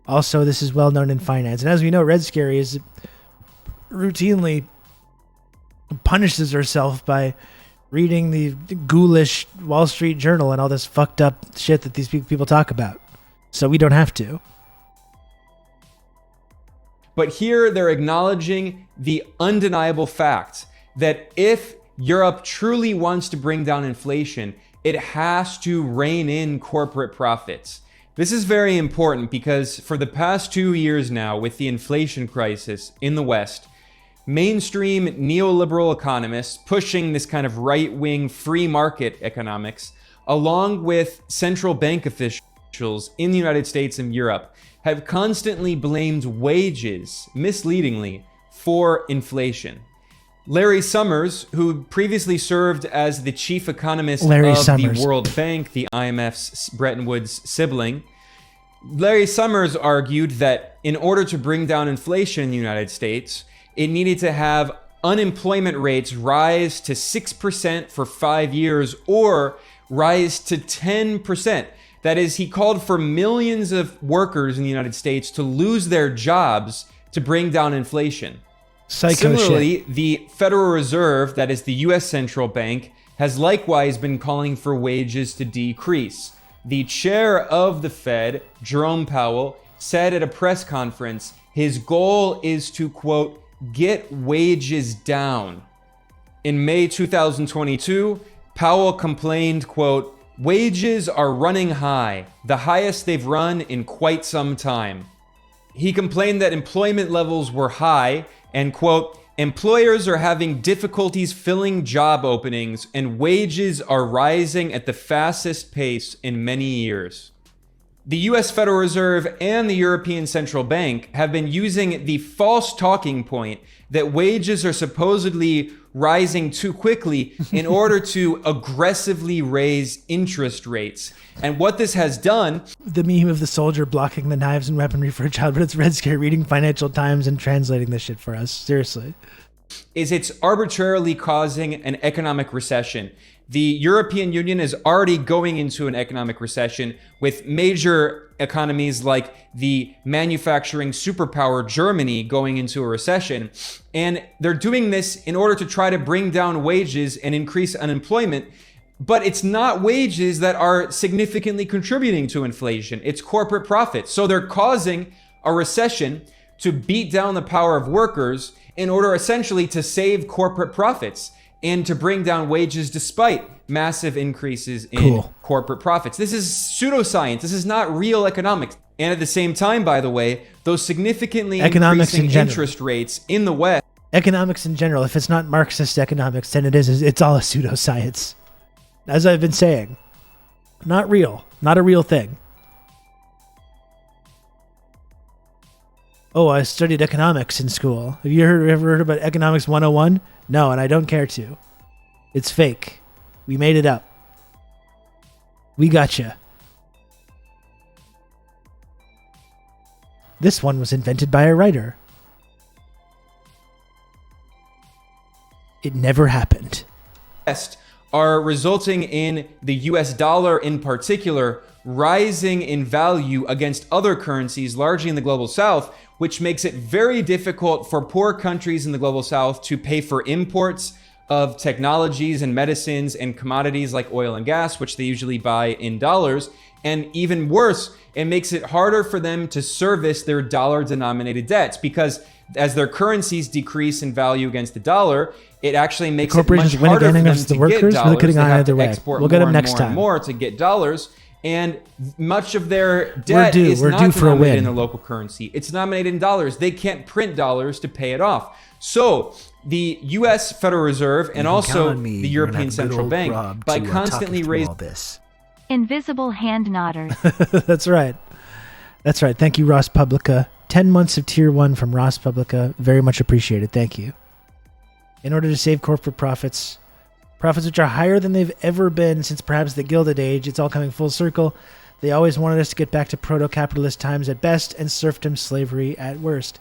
Also, this is well known in finance. And as we know, Red Scary is routinely punishes herself by reading the ghoulish Wall Street Journal and all this fucked up shit that these people talk about. So we don't have to. But here they're acknowledging the undeniable fact that if Europe truly wants to bring down inflation, it has to rein in corporate profits. This is very important because for the past 2 years now, with the inflation crisis in the West, mainstream neoliberal economists pushing this kind of right-wing free market economics, along with central bank officials in the United States and Europe, have constantly blamed wages, misleadingly, for inflation. Larry Summers, who previously served as the chief economist of the World Bank, the IMF's Bretton Woods sibling, Larry Summers argued that in order to bring down inflation in the United States, it needed to have unemployment rates rise to 6% for 5 years or rise to 10%. That is, he called for millions of workers in the United States to lose their jobs to bring down inflation. Similarly, the Federal Reserve, that is the U.S. Central Bank, has likewise been calling for wages to decrease. The chair of the Fed, Jerome Powell, said at a press conference his goal is to, quote, get wages down. In May 2022, Powell complained, quote, wages are running high, the highest they've run in quite some time. He complained that employment levels were high and, quote, employers are having difficulties filling job openings and wages are rising at the fastest pace in many years. The US Federal Reserve and the European Central Bank have been using the false talking point that wages are supposedly rising too quickly in order to aggressively raise interest rates. And what this has done... The meme of the soldier blocking the knives and weaponry for a child, but it's Red Scare reading Financial Times and translating this shit for us. Seriously. Is it's arbitrarily causing an economic recession. The European Union is already going into an economic recession with major economies like the manufacturing superpower Germany going into a recession. And they're doing this in order to try to bring down wages and increase unemployment. But it's not wages that are significantly contributing to inflation. It's corporate profits. So they're causing a recession to beat down the power of workers in order essentially to save corporate profits and to bring down wages despite massive increases in corporate profits. This is pseudoscience. This is not real economics. And at the same time, by the way, those significantly increasing interest rates in the West. Economics in general, if it's not Marxist economics, then it's all a pseudoscience. As I've been saying, not real, not a real thing. Oh, I studied economics in school. Have you ever heard about Economics 101? No, and I don't care to. It's fake. We made it up. We gotcha. This one was invented by a writer. It never happened. are resulting in the US dollar in particular rising in value against other currencies, largely in the global south, which makes it very difficult for poor countries in the global south to pay for imports of technologies and medicines and commodities like oil and gas, which they usually buy in dollars. And even worse, it makes it harder for them to service their dollar-denominated debts, because as their currencies decrease in value against the dollar, it actually makes it much harder for them to get dollars. They have to export more and more to get dollars. And much of their debt is not denominated in the local currency. It's denominated in dollars. They can't print dollars to pay it off. So the U.S. Federal Reserve and also the European Central Bank, by constantly raising this. Invisible hand nodders. That's right. That's right. Thank you, Ross Publica. 10 months of Tier 1 from Ross Publica. Very much appreciated. Thank you. In order to save corporate profits which are higher than they've ever been since perhaps the Gilded Age, it's all coming full circle. They always wanted us to get back to proto-capitalist times at best and serfdom slavery at worst.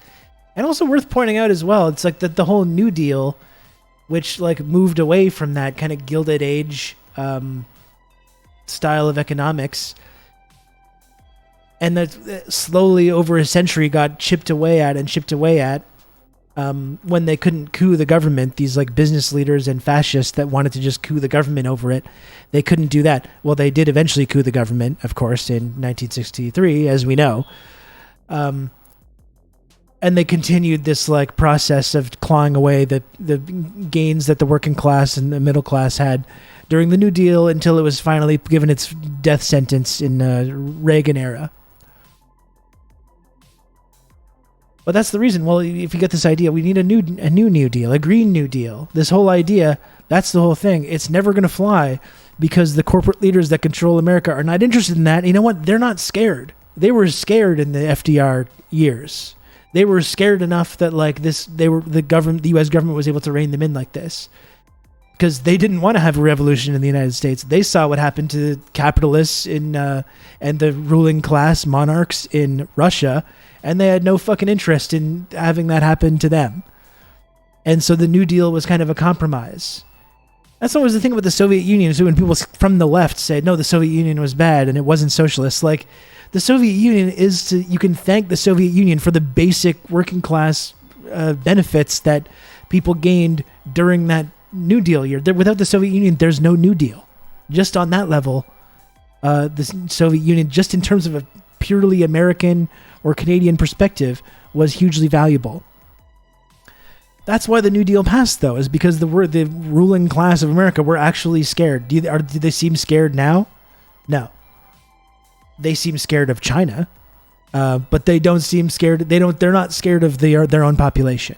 And also worth pointing out as well, it's like the whole New Deal, which like moved away from that kind of Gilded Age style of economics, and that slowly over a century got chipped away at when they couldn't coup the government. These like business leaders and fascists that wanted to just coup the government over it, they couldn't do that. Well, they did eventually coup the government, of course, in 1963, as we know. And they continued this like process of clawing away the gains that the working class and the middle class had during the New Deal until it was finally given its death sentence in the Reagan era. But that's the reason. Well, if you get this idea, we need a new New Deal, a Green New Deal. This whole idea, that's the whole thing. It's never going to fly because the corporate leaders that control America are not interested in that. You know what? They're not scared. They were scared in the FDR years. They were scared enough that like this, the U.S. government was able to rein them in like this because they didn't want to have a revolution in the United States. They saw what happened to capitalists and the ruling class monarchs in Russia. And they had no fucking interest in having that happen to them. And so the New Deal was kind of a compromise. That's always the thing with the Soviet Union. So when people from the left say, no, the Soviet Union was bad and it wasn't socialist, like the Soviet Union you can thank the Soviet Union for the basic working class benefits that people gained during that New Deal year. Without the Soviet Union, there's no New Deal. Just on that level, the Soviet Union, just in terms of a purely American or Canadian perspective, was hugely valuable. That's why the New Deal passed, though, is because the ruling class of America were actually scared. Do they seem scared now? No. They seem scared of China, but they don't seem scared. They're not scared of their own population.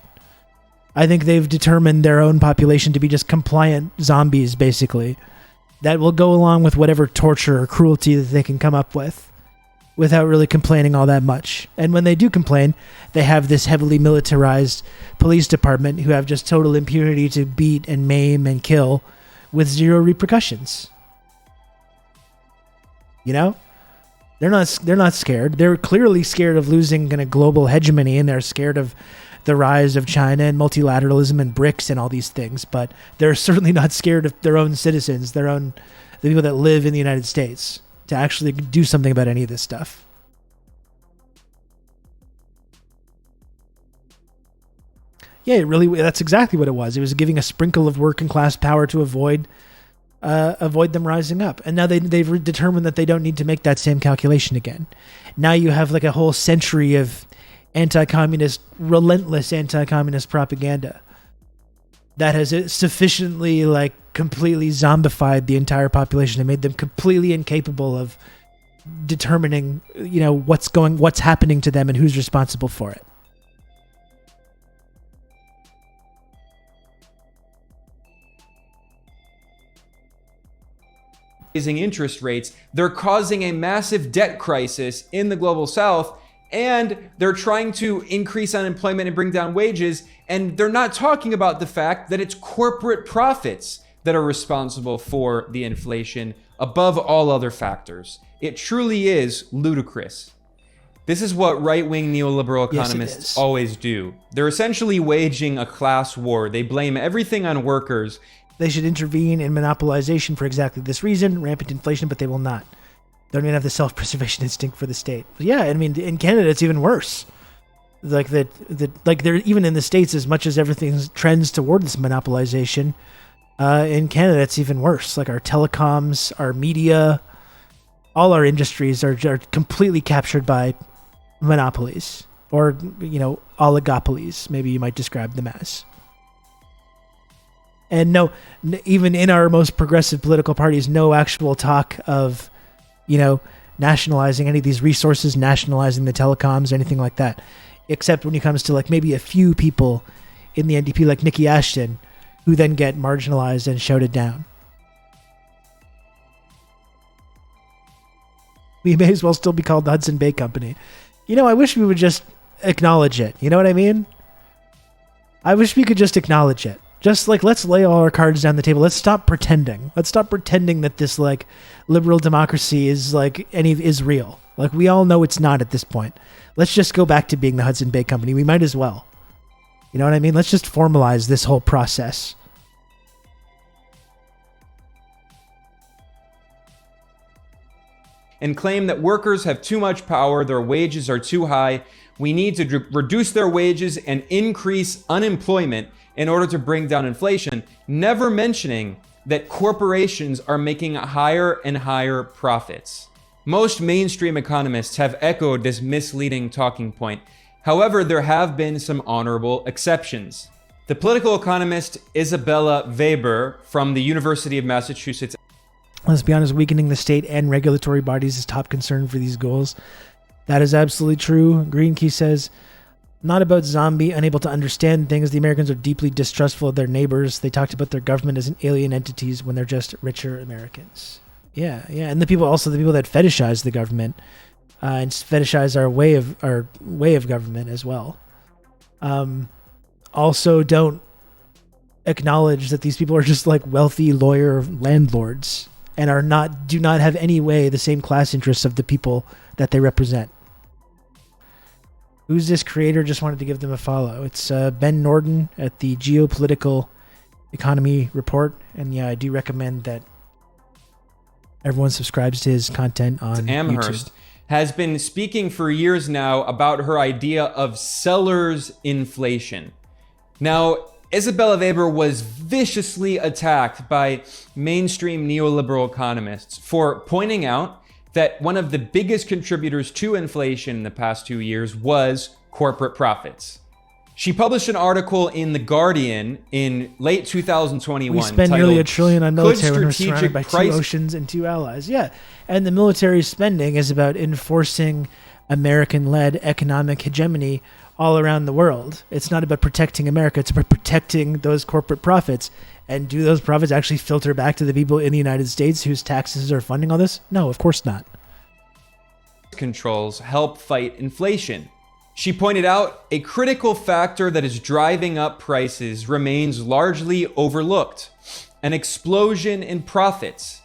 I think they've determined their own population to be just compliant zombies, basically, that will go along with whatever torture or cruelty that they can come up with, without really complaining all that much. And when they do complain, they have this heavily militarized police department who have just total impunity to beat and maim and kill with zero repercussions. You know? They're not scared. They're clearly scared of losing kind of global hegemony, and they're scared of the rise of China and multilateralism and BRICS and all these things, but they're certainly not scared of their own citizens, the people that live in the United States, to actually do something about any of this stuff. Yeah, that's exactly what it was. It was giving a sprinkle of working class power to avoid them rising up. And now they've determined that they don't need to make that same calculation again. Now you have like a whole century of relentless anti-communist propaganda that has sufficiently like completely zombified the entire population and made them completely incapable of determining, you know, what's happening to them and who's responsible for it. Raising interest rates, they're causing a massive debt crisis in the global south, and they're trying to increase unemployment and bring down wages, and they're not talking about the fact that it's corporate profits that are responsible for the inflation above all other factors. It truly is ludicrous. This is what right-wing neoliberal economists always do. They're essentially waging a class war. They blame everything on workers, They should intervene in monopolization for exactly this reason, rampant inflation, but they will not. They don't even have the self-preservation instinct for the state. Yeah, I mean, in Canada, it's even worse. Like like they're even in the States, as much as everything trends toward this monopolization, in Canada, it's even worse. Like our telecoms, our media, all our industries are completely captured by monopolies, or, oligopolies, maybe you might describe them as. And no, even in our most progressive political parties, no actual talk of, nationalizing any of these resources, nationalizing the telecoms, or anything like that. Except when it comes to like maybe a few people in the NDP, like Nikki Ashton, who then get marginalized and shouted down. We may as well still be called the Hudson Bay Company. I wish we would just acknowledge it. You know what I mean? I wish we could just acknowledge it. Just like, let's lay all our cards down the table. Let's stop pretending. Let's stop pretending that this like liberal democracy is like is real. Like, we all know it's not at this point. Let's just go back to being the Hudson Bay Company. We might as well. You know what I mean? Let's just formalize this whole process. And claim that workers have too much power, their wages are too high. We need to reduce their wages and increase unemployment in order to bring down inflation, never mentioning that corporations are making higher and higher profits. Most mainstream economists have echoed this misleading talking point. However, there have been some honorable exceptions. The political economist Isabella Weber from the University of Massachusetts. Let's be honest, weakening the state and regulatory bodies is top concern for these goals. That is absolutely true. Greenkey says, not about zombie, unable to understand things. The Americans are deeply distrustful of their neighbors. They talked about their government as an alien entities when they're just richer Americans. Yeah. And the people that fetishize the government and fetishize our way of government as well. Also don't acknowledge that these people are just like wealthy lawyer landlords and do not have any way the same class interests of the people that they represent. Who's this creator? Just wanted to give them a follow. It's Ben Norden at the Geopolitical Economy Report. And yeah, I do recommend that everyone subscribes to his content on Amherst YouTube. Has been speaking for years now about her idea of seller's inflation. Now, Isabella Weber was viciously attacked by mainstream neoliberal economists for pointing out that one of the biggest contributors to inflation in the past 2 years was corporate profits. She published an article in The Guardian in late 2021. We spend nearly $1 trillion on military when we're surrounded by price- 2 oceans and 2 allies. Yeah, and the military spending is about enforcing American-led economic hegemony all around the world. It's not about protecting America. It's about protecting those corporate profits. And do those profits actually filter back to the people in the United States whose taxes are funding all this? No, of course not. Controls help fight inflation. She pointed out a critical factor that is driving up prices remains largely overlooked: an explosion in profits.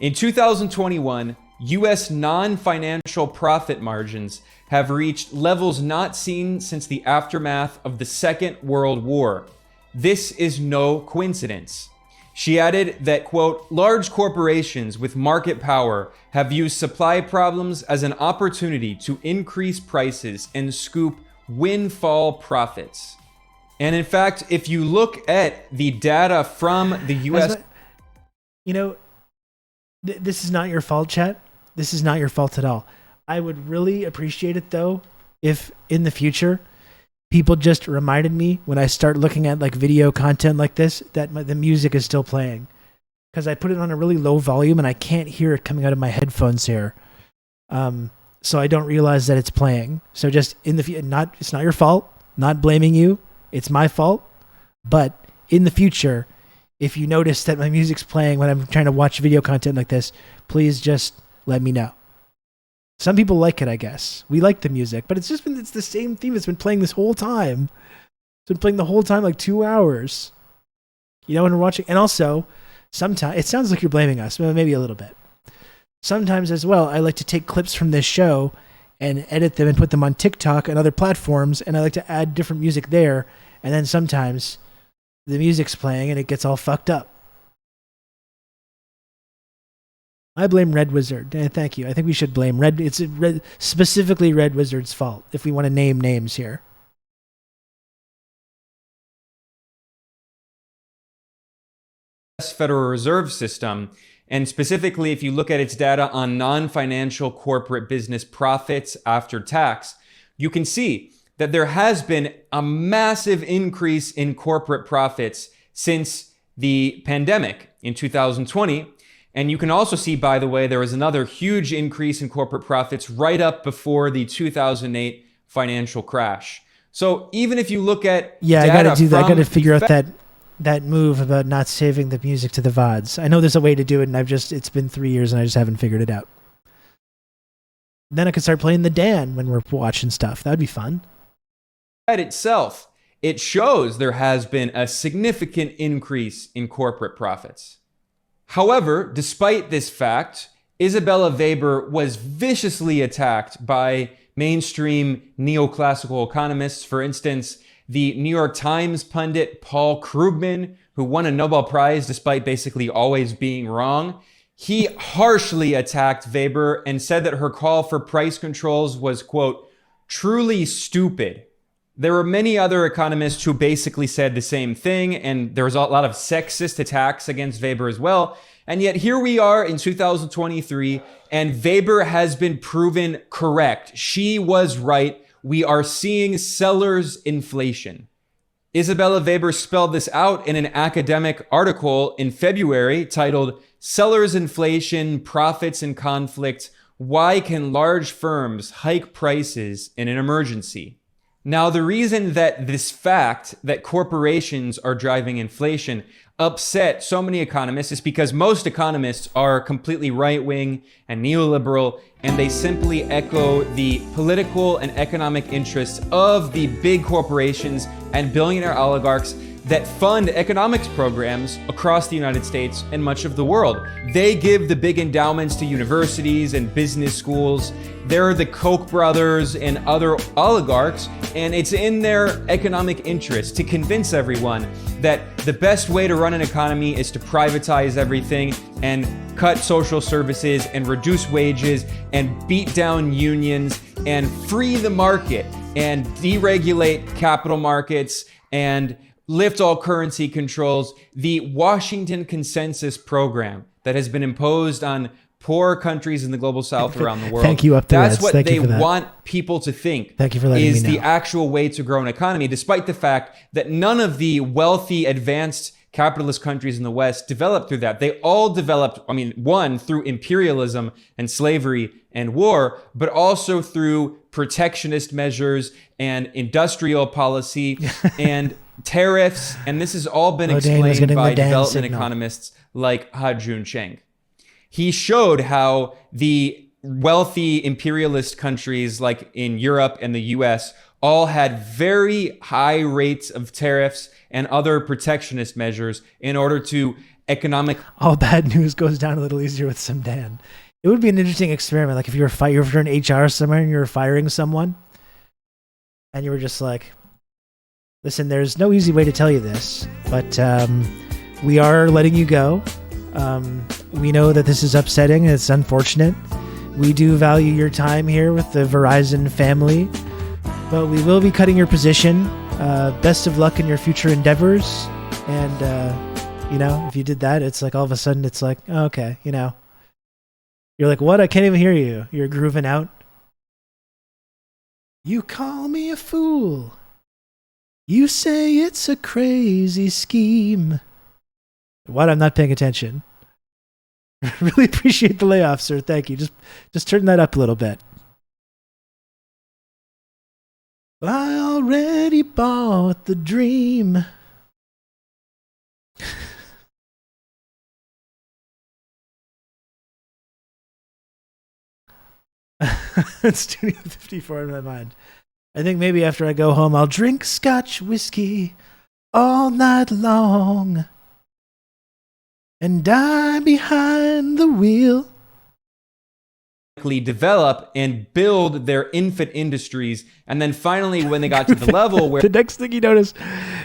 In 2021, U.S. non-financial profit margins have reached levels not seen since the aftermath of the Second World War. This is no coincidence. She added that, quote, large corporations with market power have used supply problems as an opportunity to increase prices and scoop windfall profits. And in fact, if you look at the data from the U.S. This is not your fault, chat. This is not your fault at all. I would really appreciate it, though, if in the future people just reminded me when I start looking at like video content like this that the music is still playing, because I put it on a really low volume and I can't hear it coming out of my headphones here. So I don't realize that it's playing. So just in the it's not your fault. Not blaming you. It's my fault. But in the future, if you notice that my music's playing when I'm trying to watch video content like this, please just let me know. Some people like it, I guess. We like the music, but it's the same theme. It's been playing this whole time. It's been playing the whole time, like 2 hours. When we're watching. And also, sometimes, it sounds like you're blaming us, well, maybe a little bit. Sometimes as well, I like to take clips from this show and edit them and put them on TikTok and other platforms, and I like to add different music there. And then sometimes the music's playing and it gets all fucked up. I blame Red Wizard. Thank you. I think we should blame Red. It's specifically Red Wizard's fault if we want to name names here. Federal Reserve System, and specifically if you look at its data on non-financial corporate business profits after tax, you can see that there has been a massive increase in corporate profits since the pandemic in 2020. And you can also see, by the way, there was another huge increase in corporate profits right up before the 2008 financial crash. So even if you look at I got to do that. I got to figure out that move about not saving the music to the VODs. I know there's a way to do it, and it's been 3 years and I just haven't figured it out. Then I could start playing the Dan when we're watching stuff. That'd be fun. Itself, it shows there has been a significant increase in corporate profits. However, despite this fact, Isabella Weber was viciously attacked by mainstream neoclassical economists. For instance, the New York Times pundit Paul Krugman, who won a Nobel Prize despite basically always being wrong, he harshly attacked Weber and said that her call for price controls was, quote, truly stupid. There were many other economists who basically said the same thing, and there was a lot of sexist attacks against Weber as well. And yet here we are in 2023, and Weber has been proven correct. She was right. We are seeing sellers inflation. Isabella Weber spelled this out in an academic article in February titled Sellers Inflation, Profits in Conflict, Why Can Large Firms Hike Prices in an Emergency? Now, the reason that this fact that corporations are driving inflation upset so many economists is because most economists are completely right-wing and neoliberal, and they simply echo the political and economic interests of the big corporations and billionaire oligarchs that fund economics programs across the United States and much of the world. They give the big endowments to universities and business schools. They're the Koch brothers and other oligarchs, and it's in their economic interest to convince everyone that the best way to run an economy is to privatize everything and cut social services and reduce wages and beat down unions and free the market and deregulate capital markets and lift all currency controls. The Washington Consensus program that has been imposed on poor countries in the global south around the world. Thank you, That's what they want people to think. Thank you for letting me know. Is the actual way to grow an economy, despite the fact that none of the wealthy, advanced capitalist countries in the West developed through that. They all developed, one, through imperialism and slavery and war, but also through protectionist measures and industrial policy and tariffs, and this has all been explained by development economists like Ha-Joon Chang. He showed how the wealthy imperialist countries like in Europe and the US all had very high rates of tariffs and other protectionist measures in order to all bad news goes down a little easier with some Dan. It would be an interesting experiment, like if you're in HR somewhere and you're firing someone and you were just like, listen, there's no easy way to tell you this, but we are letting you go. We know that this is upsetting. It's unfortunate. We do value your time here with the Verizon family, but we will be cutting your position. Best of luck in your future endeavors. And, if you did that, it's like all of a sudden it's like, oh, okay, You're like, what? I can't even hear you. You're grooving out. You call me a fool. You say it's a crazy scheme. What? I'm not paying attention. Really appreciate the layoff, sir. Thank you. Just turn that up a little bit. I already bought the dream. Studio 54 in my mind. I think maybe after I go home, I'll drink Scotch whiskey all night long and die behind the wheel. Develop and build their infant industries, and then finally when they got to the level where the next thing you notice,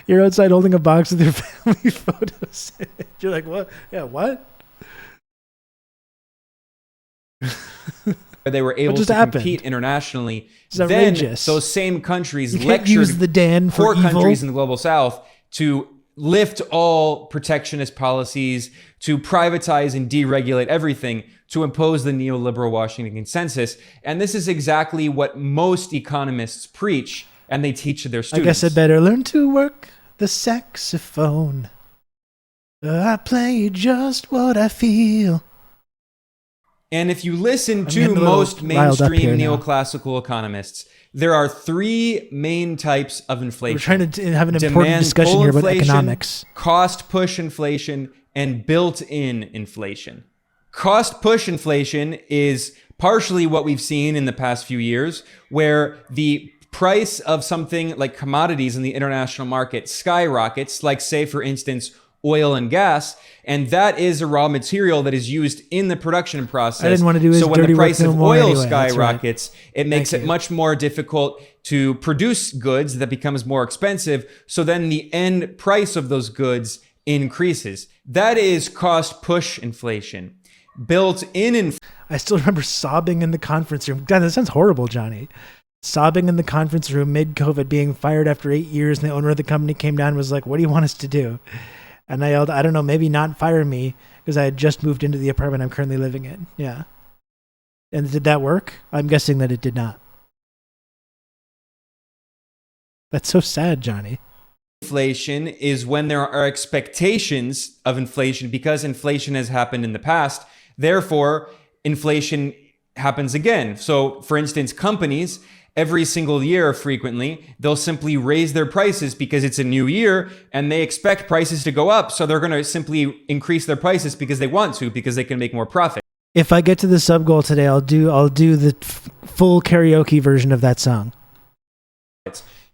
you're outside holding a box with your family photos. You're like, what? Yeah, what? They were able just to happened? compete internationally. It's Then outrageous. those same countries You can't lectured use the Dan for poor evil. countries in the global south to lift all protectionist policies, to privatize and deregulate everything, to impose the neoliberal Washington consensus. And this is exactly what most economists preach and they teach to their I students. guess I better learn to work the saxophone. I play just what I feel. And if you listen to getting a little most riled up mainstream here now. neoclassical economists, there are three main types of inflation. We're trying to have an important Demand discussion pull here about inflation, economics. cost push inflation, and built-in inflation. Cost push inflation is partially what we've seen in the past few years, where the price of something like commodities in the international market skyrockets, like say, for instance, oil and gas, and that is a raw material that is used in the production process. I didn't want to do his So when dirty the work price no of more oil anyway, that's right. skyrockets, it makes Thank it you. much more difficult to produce goods. That becomes more expensive. So then the end price of those goods increases. That is cost push inflation. Built-in inflation. I still remember sobbing in the conference room. God, that sounds horrible, Johnny. Sobbing in the conference room mid-COVID, being fired after 8 years, and the owner of the company came down and was like, "What do you want us to do?" And I yelled, "I don't know, maybe not fire me," because I had just moved into the apartment I'm currently living in. Yeah. And did that work? I'm guessing that it did not. That's so sad, Johnny. Inflation is when there are expectations of inflation because inflation has happened in the past. Therefore, inflation happens again. So, for instance, companies, every single year, frequently, they'll simply raise their prices because it's a new year and they expect prices to go up. So they're going to simply increase their prices because they want to, because they can make more profit. If I get to the sub goal today, I'll do the full karaoke version of that song.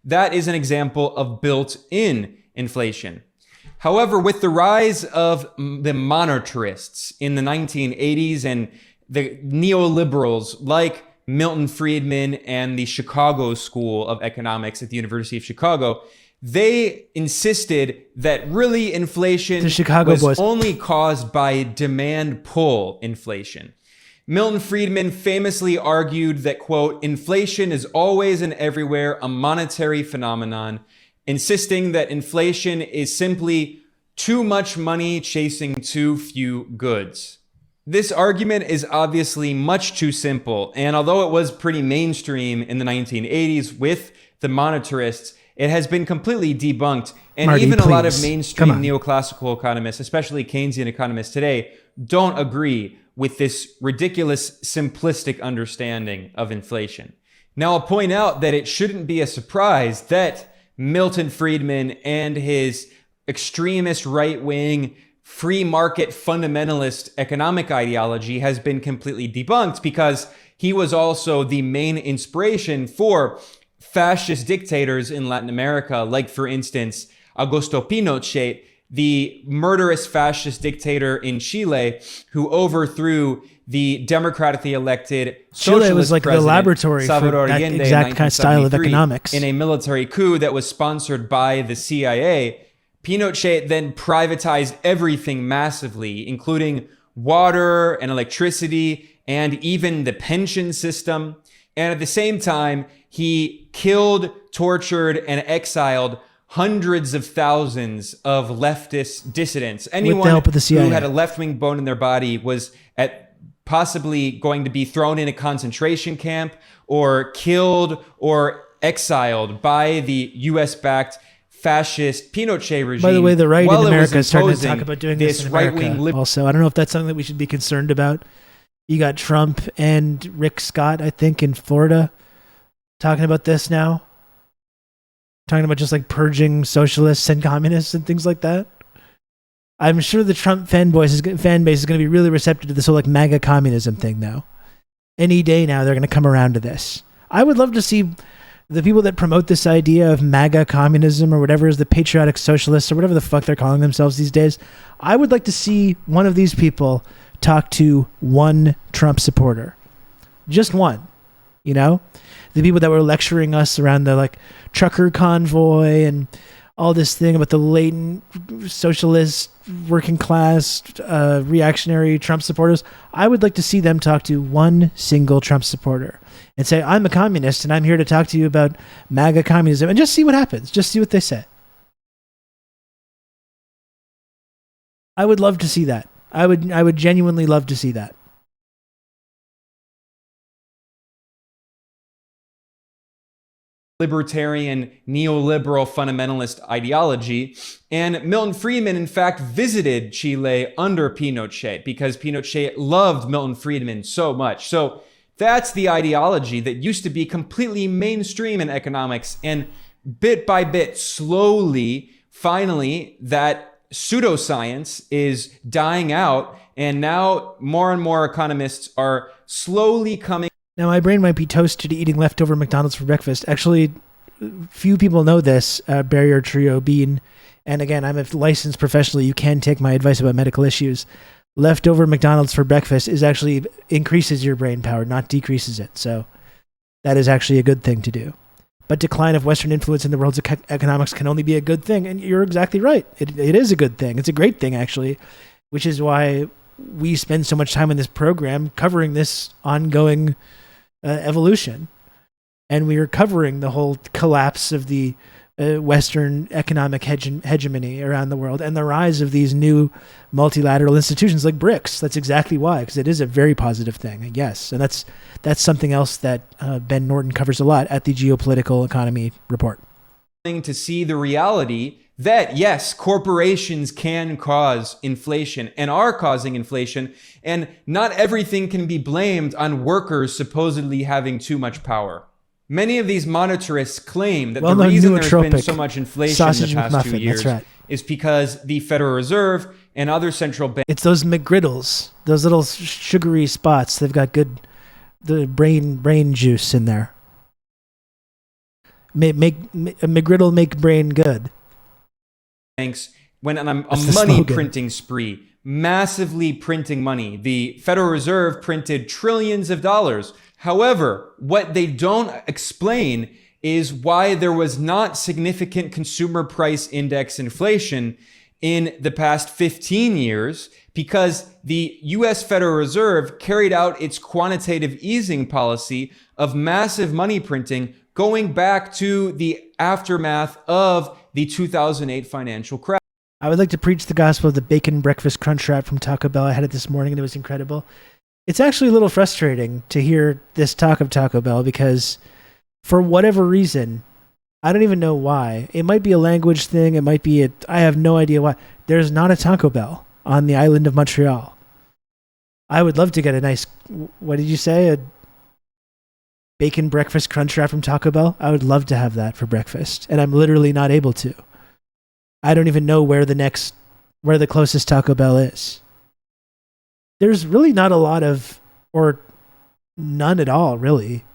That is an example of built-in inflation. However, with the rise of the monetarists in the 1980s and the neoliberals like Milton Friedman and the Chicago School of Economics at the University of Chicago, they insisted that really inflation The Chicago was boys. only caused by demand pull inflation. Milton Friedman famously argued that, quote, inflation is always and everywhere a monetary phenomenon, insisting that inflation is simply too much money chasing too few goods. This argument is obviously much too simple, and although it was pretty mainstream in the 1980s with the monetarists, it has been completely debunked. And Marty, even a lot of please. mainstream Come on. neoclassical economists, especially Keynesian economists today, don't agree with this ridiculous, simplistic understanding of inflation. Now, I'll point out that it shouldn't be a surprise that Milton Friedman and his extremist right-wing free market fundamentalist economic ideology has been completely debunked, because he was also the main inspiration for fascist dictators in Latin America, like, for instance, Augusto Pinochet, the murderous fascist dictator in Chile who overthrew the democratically elected socialist Chile was like the president, laboratory for Salvador that Allende, in exact kind of style of 1973, economics. in a military coup that was sponsored by the CIA. Pinochet then privatized everything massively, including water and electricity and even the pension system. And at the same time, he killed, tortured, and exiled hundreds of thousands of leftist dissidents. Anyone help of the CIA. who had a left-wing bone in their body was possibly going to be thrown in a concentration camp or killed or exiled by the US-backed fascist Pinochet regime. By the way, the right in while it was America is starting to talk imposing about doing this in right-wing America. Also, I don't know if that's something that we should be concerned about. You got Trump and Rick Scott, I think, in Florida, talking about this now. Talking about just like purging socialists and communists and things like that. I'm sure the Trump fan base is going to be really receptive to this whole like MAGA communism thing, though. Any day now, they're going to come around to this. I would love to see the people that promote this idea of MAGA communism or whatever is the patriotic socialists or whatever the fuck they're calling themselves these days. I would like to see one of these people talk to one Trump supporter. Just one, you know? The people that were lecturing us around the like trucker convoy and all this thing about the latent socialist, working class, reactionary Trump supporters. I would like to see them talk to one single Trump supporter and say, I'm a communist and I'm here to talk to you about MAGA communism, and just see what happens. Just see what they say. I would love to see that. I would genuinely love to see that. Libertarian neoliberal fundamentalist ideology. And Milton Friedman, in fact, visited Chile under Pinochet because Pinochet loved Milton Friedman so much. So that's the ideology that used to be completely mainstream in economics. And bit by bit, slowly, finally, that pseudoscience is dying out. And now more and more economists are slowly coming. Now, my brain might be toasted to eating leftover McDonald's for breakfast. Actually, few people know this, Barrier Trio Bean. And again, I'm a licensed professional. You can take my advice about medical issues. Leftover McDonald's for breakfast is actually increases your brain power, not decreases it. So that is actually a good thing to do. But decline of Western influence in the world's economics can only be a good thing. And you're exactly right. It is a good thing. It's a great thing, actually, which is why we spend so much time in this program covering this ongoing evolution, and we are covering the whole collapse of the Western economic hegemony around the world and the rise of these new multilateral institutions like BRICS. That's exactly why, because it is a very positive thing. Yes, and that's something else that Ben Norton covers a lot at the Geopolitical Economy Report. To see the reality that, yes, corporations can cause inflation and are causing inflation, and not everything can be blamed on workers supposedly having too much power. Many of these monetarists claim that the reason there's been so much inflation in the past 2 years is because the Federal Reserve and other central banks... It's those McGriddles, those little sugary spots. They've got the brain juice in there. Make McGriddle make brain good. Banks went on a money printing spree, massively printing money. The Federal Reserve printed trillions of dollars. However, what they don't explain is why there was not significant consumer price index inflation in the past 15 years, because the US Federal Reserve carried out its quantitative easing policy of massive money printing going back to the aftermath of the 2008 financial crash. I would like to preach the gospel of the bacon breakfast crunch wrap from Taco Bell. I had it this morning and it was incredible. It's actually a little frustrating to hear this talk of Taco Bell because for whatever reason, I don't even know why. It might be a language thing. It might be I have no idea why. There's not a Taco Bell on the island of Montreal. I would love to get a nice, what did you say? A bacon breakfast crunch wrap from Taco Bell? I would love to have that for breakfast. And I'm literally not able to. I don't even know where the closest Taco Bell is. There's really not a lot of, or none at all, really,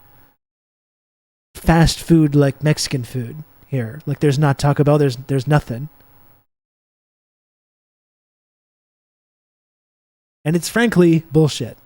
fast food like Mexican food here. Like there's not Taco Bell, there's nothing. And it's frankly bullshit.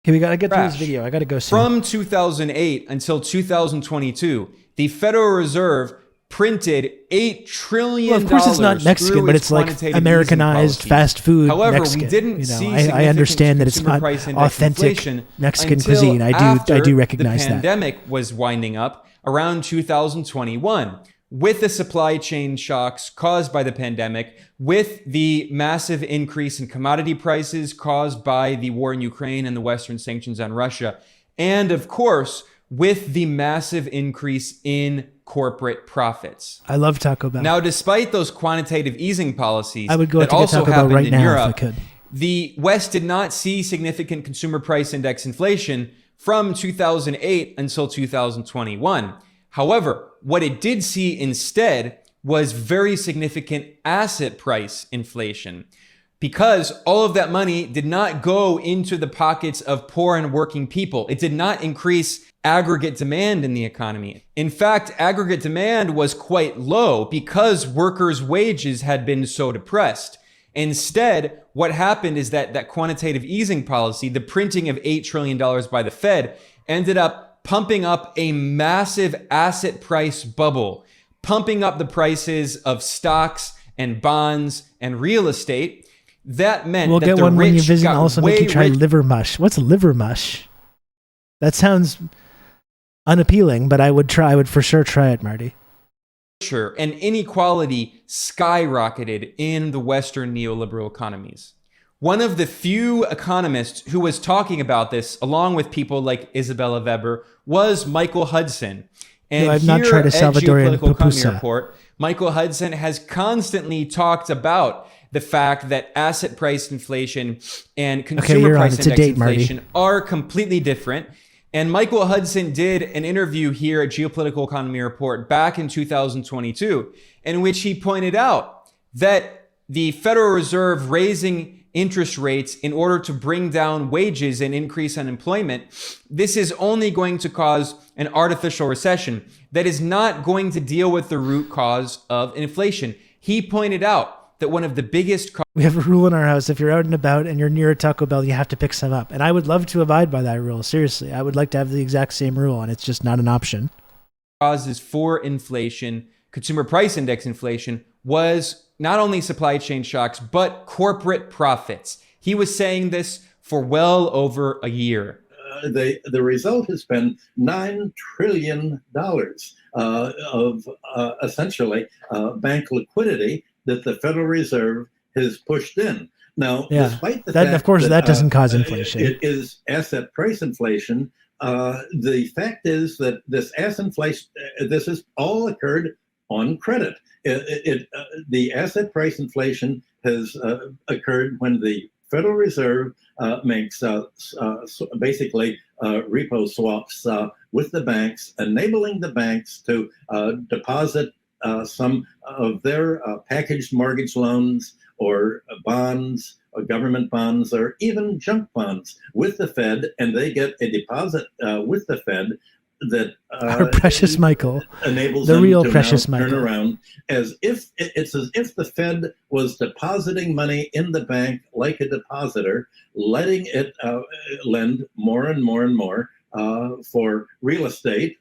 Okay, we gotta get through this video. I gotta go soon. From 2008 until 2022, the Federal Reserve printed $8 trillion. Well, of course, it's not Mexican, but it's like Americanized fast food. However, Mexican. We didn't see I understand that it's not authentic Mexican cuisine. I do recognize that. The pandemic was winding up around 2021. With the supply chain shocks caused by the pandemic, with the massive increase in commodity prices caused by the war in Ukraine and the Western sanctions on Russia, and of course, with the massive increase in corporate profits. I love Taco Bell. Now, despite those quantitative easing policies I would go that to also Taco Bell happened right in now Europe, if I could. The West did not see significant consumer price index inflation from 2008 until 2021. However, what it did see instead was very significant asset price inflation, because all of that money did not go into the pockets of poor and working people. It did not increase aggregate demand in the economy. In fact, aggregate demand was quite low because workers' wages had been so depressed. Instead, what happened is that quantitative easing policy, the printing of $8 trillion by the Fed, ended up pumping up a massive asset price bubble, pumping up the prices of stocks and bonds and real estate. That meant we'll that get the one when you rich visit and got also way make you try rich. liver mush. What's liver mush? That sounds unappealing, but I would for sure try it, Marty. And inequality skyrocketed in the Western neoliberal economies. One of the few economists who was talking about this, along with people like Isabella Weber, was Michael Hudson. And No, I've not tried a Salvadorian Geopolitical Economy pupusa. Report, Michael Hudson has constantly talked about the fact that asset price inflation and consumer price index inflation are completely different. And Michael Hudson did an interview here at Geopolitical Economy Report back in 2022, in which he pointed out that the Federal Reserve raising interest rates in order to bring down wages and increase unemployment, this is only going to cause an artificial recession that is not going to deal with the root cause of inflation. He pointed out that one of the biggest we have a rule in our house: if you're out and about and you're near a Taco Bell, you have to pick some up. And I would love to abide by that rule. Seriously, I would like to have the exact same rule, and it's just not an option. Causes for inflation, consumer price index inflation, was not only supply chain shocks, but corporate profits. He was saying this for well over a year. The result has been $9 trillion of essentially bank liquidity that the Federal Reserve has pushed in. Now, despite the fact of course, that doesn't cause inflation. It is asset price inflation. The fact is that this asset inflation, this has all occurred on credit. The asset price inflation has occurred when the Federal Reserve makes basically repo swaps with the banks, enabling the banks to deposit some of their packaged mortgage loans or bonds or government bonds or even junk bonds with the Fed, and they get a deposit with the Fed that our precious Michael enables the them real to precious now Michael turn around it's as if the Fed was depositing money in the bank like a depositor, letting it lend more and more and more for real estate,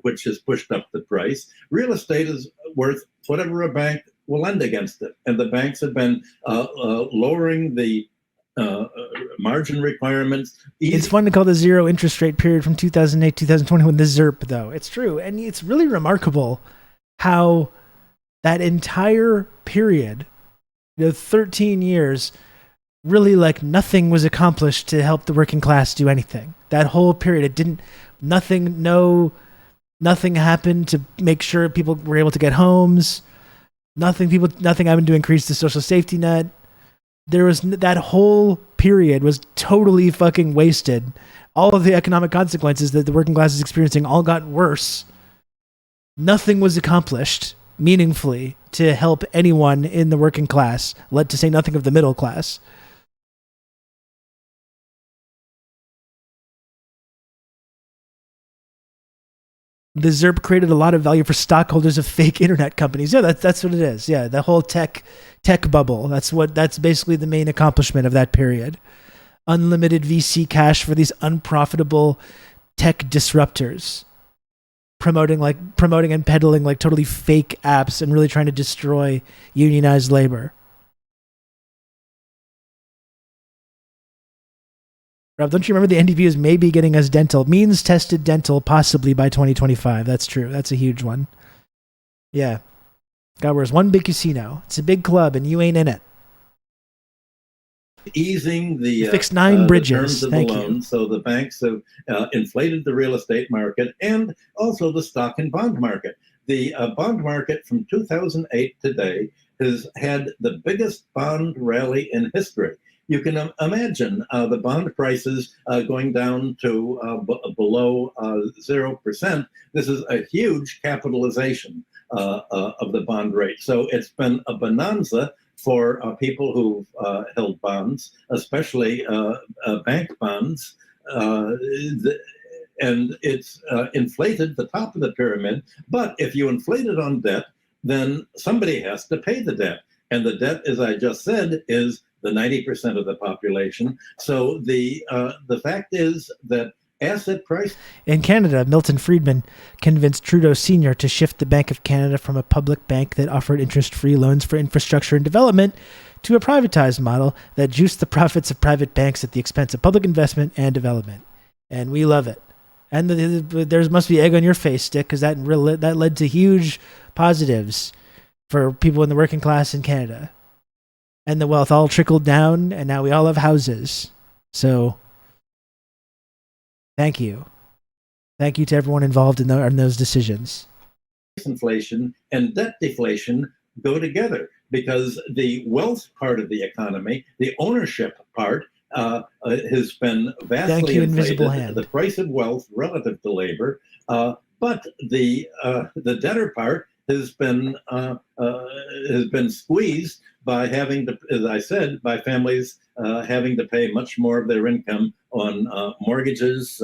which has pushed up the price. Real estate is worth whatever a bank will lend against it, and the banks have been lowering the margin requirements. It's fun to call the zero interest rate period from 2008, 2020 when the ZIRP, though. It's true. And it's really remarkable how that entire period, 13 years, really like nothing was accomplished to help the working class do anything. That whole period, nothing happened to make sure people were able to get homes. Nothing happened to increase the social safety net. There was that whole period was totally fucking wasted. All of the economic consequences that the working class is experiencing all got worse. Nothing was accomplished meaningfully to help anyone in the working class, to say nothing of the middle class. The ZIRP created a lot of value for stockholders of fake internet companies. Yeah, that's what it is. Yeah, the whole tech bubble. That's basically the main accomplishment of that period. Unlimited VC cash for these unprofitable tech disruptors, promoting and peddling like totally fake apps and really trying to destroy unionized labor. Rob, don't you remember the NDP is maybe getting us dental? Means tested dental possibly by 2025. That's true. That's a huge one. Yeah. God, where's one big casino? It's a big club and you ain't in it. Easing the fixed 9 bridges. Terms of Thank the loan, you. so the banks have inflated the real estate market and also the stock and bond market. The bond market from 2008 today has had the biggest bond rally in history. You can imagine the bond prices going down to below 0%. This is a huge capitalization of the bond rate. So it's been a bonanza for people who've held bonds, especially bank bonds. And it's inflated the top of the pyramid. But if you inflate it on debt, then somebody has to pay the debt. And the debt, as I just said, is the 90% of the population. So the fact is that asset price. In Canada, Milton Friedman convinced Trudeau Sr. to shift the Bank of Canada from a public bank that offered interest-free loans for infrastructure and development to a privatized model that juiced the profits of private banks at the expense of public investment and development. And we love it. And there must be egg on your face, Stick, because that led to huge positives for people in the working class in Canada. And the wealth all trickled down, and now we all have houses. So, thank you. Thank you to everyone involved in those decisions. Inflation and debt deflation go together because the wealth part of the economy, the ownership part, has been vastly Thank you, inflated. invisible hand. The price of wealth relative to labor, but the debtor part has been squeezed by having to, as I said, by families having to pay much more of their income on mortgages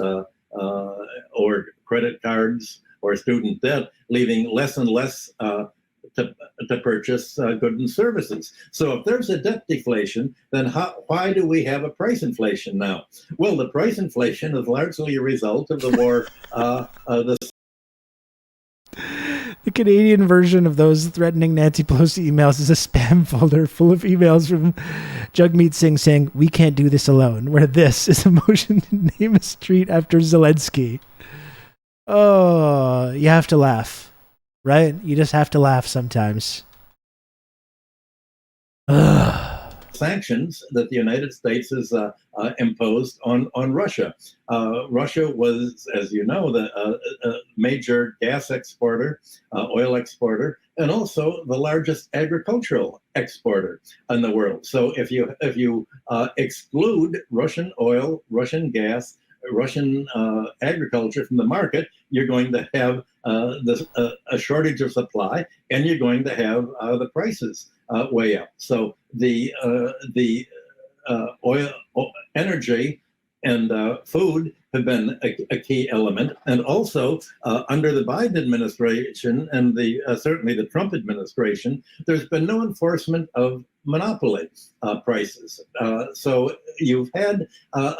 or credit cards or student debt, leaving less and less to purchase goods and services. So if there's a debt deflation, then why do we have a price inflation now? Well, the price inflation is largely a result of the war. The Canadian version of those threatening Nancy Pelosi emails is a spam folder full of emails from Jagmeet Singh saying, "We can't do this alone," where this is a motion to name a street after Zelensky. Oh, you have to laugh, right? You just have to laugh sometimes. Ugh. Sanctions that the United States has imposed on Russia. Russia was, as you know, the major gas exporter, oil exporter, and also the largest agricultural exporter in the world. So if you exclude Russian oil, Russian gas, Russian agriculture from the market, you're going to have a shortage of supply, and you're going to have the prices way up. So the oil, energy, and food have been a key element, and also under the Biden administration and certainly the Trump administration, there's been no enforcement of monopoly prices. So you've had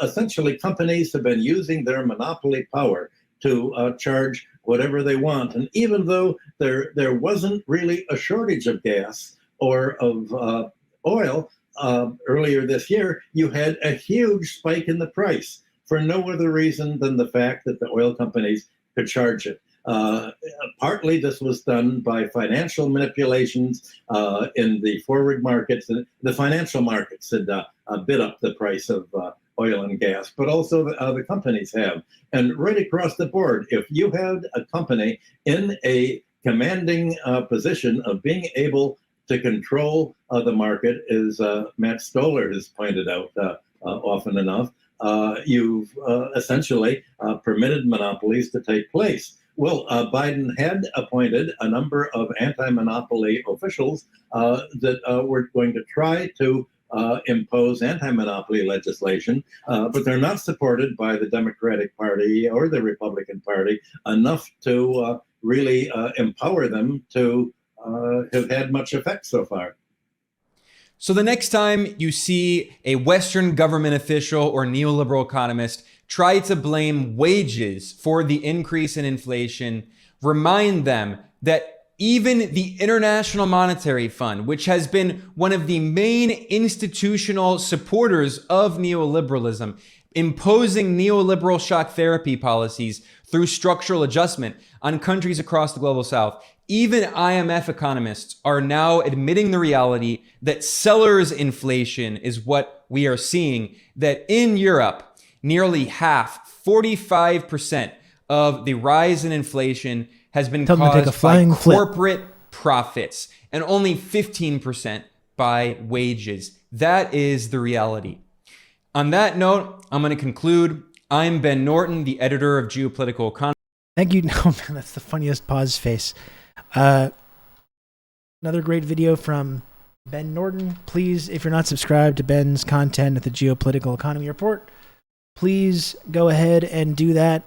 essentially companies have been using their monopoly power to charge whatever they want, and even though there wasn't really a shortage of gas or of oil earlier this year, you had a huge spike in the price for no other reason than the fact that the oil companies could charge it. Partly this was done by financial manipulations in the forward markets. The financial markets had bid up the price of oil and gas, but also the companies have. And right across the board, if you had a company in a commanding position of being able to control the market, as Matt Stoller has pointed out often enough, you've essentially permitted monopolies to take place. Well, Biden had appointed a number of anti-monopoly officials that were going to try to impose anti-monopoly legislation, but they're not supported by the Democratic Party or the Republican Party enough to really empower them to have had much effect so far. So the next time you see a Western government official or neoliberal economist try to blame wages for the increase in inflation, remind them that even the International Monetary Fund, which has been one of the main institutional supporters of neoliberalism, imposing neoliberal shock therapy policies through structural adjustment on countries across the global south, even IMF economists are now admitting the reality that sellers inflation is what we are seeing, that in Europe, nearly half, 45% of the rise in inflation has been caused by corporate profits and only 15% by wages. That is the reality. On that note, I'm going to conclude. I'm Ben Norton, the editor of Geopolitical Economy. Thank you. No, man, that's the funniest pause face. Another great video from Ben Norton. Please, if you're not subscribed to Ben's content at the Geopolitical Economy Report, please go ahead and do that.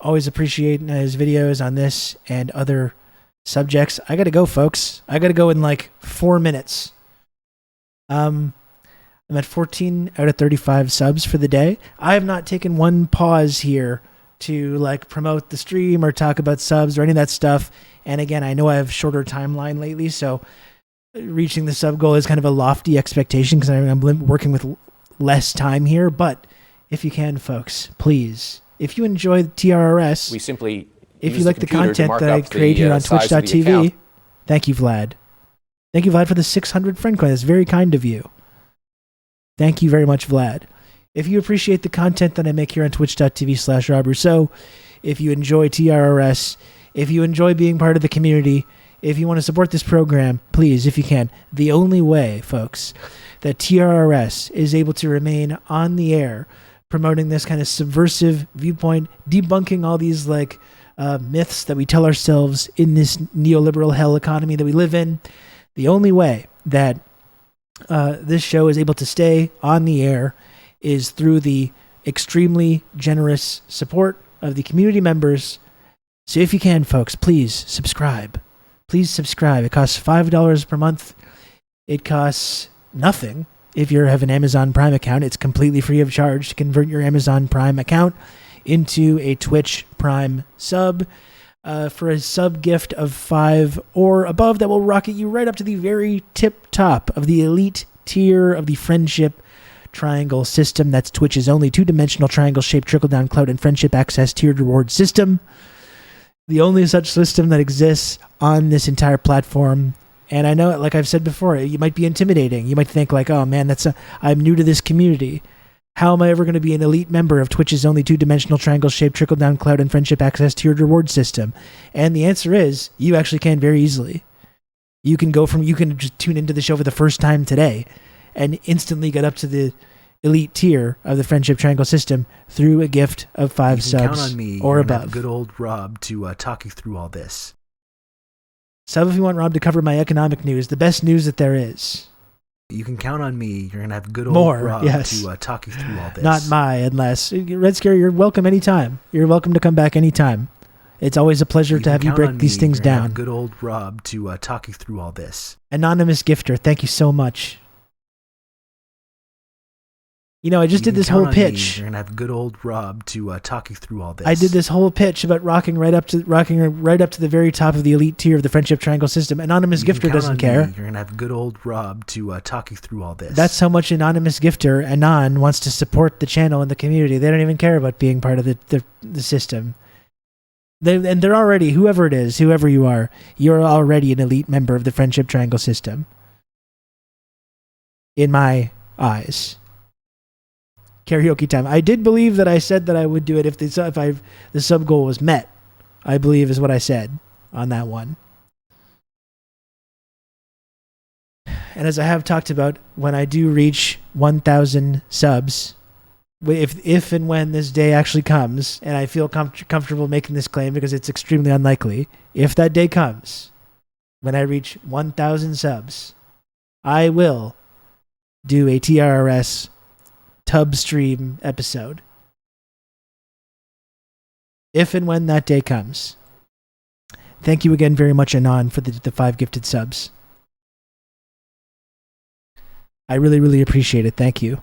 Always appreciate his videos on this and other subjects. I got to go, folks. I got to go in like 4 minutes. I'm at 14 out of 35 subs for the day. I have not taken one pause here to like promote the stream or talk about subs or any of that stuff. And again, I know I have shorter timeline lately, so reaching the sub goal is kind of a lofty expectation because I'm working with less time here. But if you can, folks, please, if you enjoy TRRS, We simply if use you the like the computer to content mark that I up the, create here on size of the twitch.tv, account. thank you, Vlad. Thank you, Vlad, for the 600 friend coin. That's very kind of you. Thank you very much, Vlad. If you appreciate the content that I make here on twitch.tv/Rob Rousseau, if you enjoy TRRS, if you enjoy being part of the community, if you want to support this program, please, if you can. The only way, folks, that TRRS is able to remain on the air, promoting this kind of subversive viewpoint, debunking all these like myths that we tell ourselves in this neoliberal hell economy that we live in, the only way that this show is able to stay on the air is through the extremely generous support of the community members. So if you can, folks, please subscribe. Please subscribe. It costs $5 per month. It costs nothing if you have an Amazon Prime account. It's completely free of charge to convert your Amazon Prime account into a Twitch Prime sub. For a sub gift of $5 or above, that will rocket you right up to the very tip top of the elite tier of the friendship triangle system. That's Twitch's only two-dimensional triangle-shaped trickle-down clout and friendship access tiered reward system. The only such system that exists on this entire platform. And I know, like I've said before, you might be intimidating. You might think like, oh man, I'm new to this community. How am I ever going to be an elite member of Twitch's only two-dimensional triangle-shaped trickle-down clout and friendship access tiered reward system? And the answer is, you actually can very easily. You can just tune into the show for the first time today and instantly get up to the elite tier of the friendship triangle system through a gift of 5 subs count on me or and above. good old Rob to talk you through all this. Sub if you want Rob to cover my economic news, the best news that there is. You can count on me. You're going to have good old More, Rob yes. to talk you through all this. Not unless. Red Scare, you're welcome anytime. You're welcome to come back anytime. It's always a pleasure to have you break these things down. Have good old Rob to talk you through all this. Anonymous Gifter, thank you so much. You know, I just did this whole pitch. You're going to have good old Rob to talk you through all this. I did this whole pitch about rocking right up to the very top of the elite tier of the friendship triangle system. Anonymous Gifter doesn't care. You're going to have good old Rob to talk you through all this. That's how much Anonymous Gifter, Anon, wants to support the channel and the community. They don't even care about being part of the system. They're already, whoever it is, whoever you are, you're already an elite member of the friendship triangle system. In my eyes. Karaoke time. I did believe that I said that I would do it if the sub goal was met. I believe is what I said on that one. And as I have talked about, when I do reach 1,000 subs, if and when this day actually comes, and I feel comfortable making this claim because it's extremely unlikely, if that day comes, when I reach 1,000 subs, I will do a TRRS tub stream episode. If and when that day comes. Thank you again very much, Anon, for the 5 gifted subs. I really, really appreciate it. Thank you.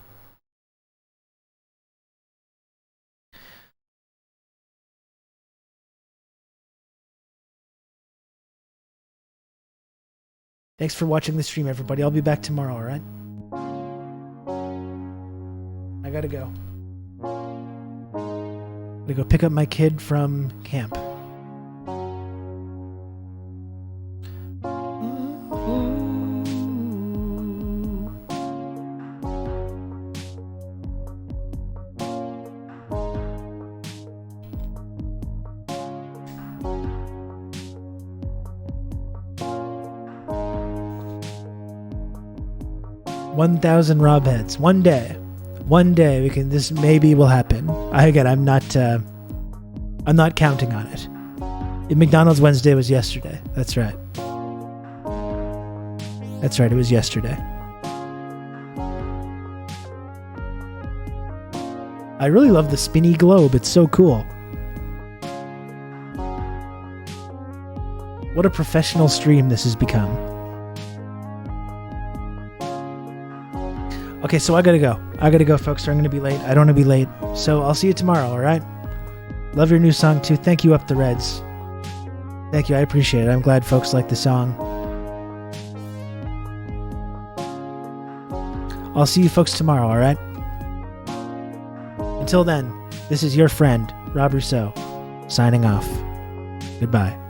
Thanks for watching the stream, everybody. I'll be back tomorrow, alright? I gotta go. Gotta go pick up my kid from camp. $1,000 Rob heads. One day we can. This maybe will happen. I'm not counting on it. McDonald's Wednesday was yesterday. That's right. That's right. It was yesterday. I really love the spinny globe. It's so cool. What a professional stream this has become. Okay, so I gotta go. I gotta go, folks, or I'm gonna be late. I don't want to be late. So I'll see you tomorrow, all right? Love your new song, too. Thank you, Up the Reds. Thank you. I appreciate it. I'm glad folks like the song. I'll see you folks tomorrow, all right? Until then, this is your friend, Rob Rousseau, signing off. Goodbye.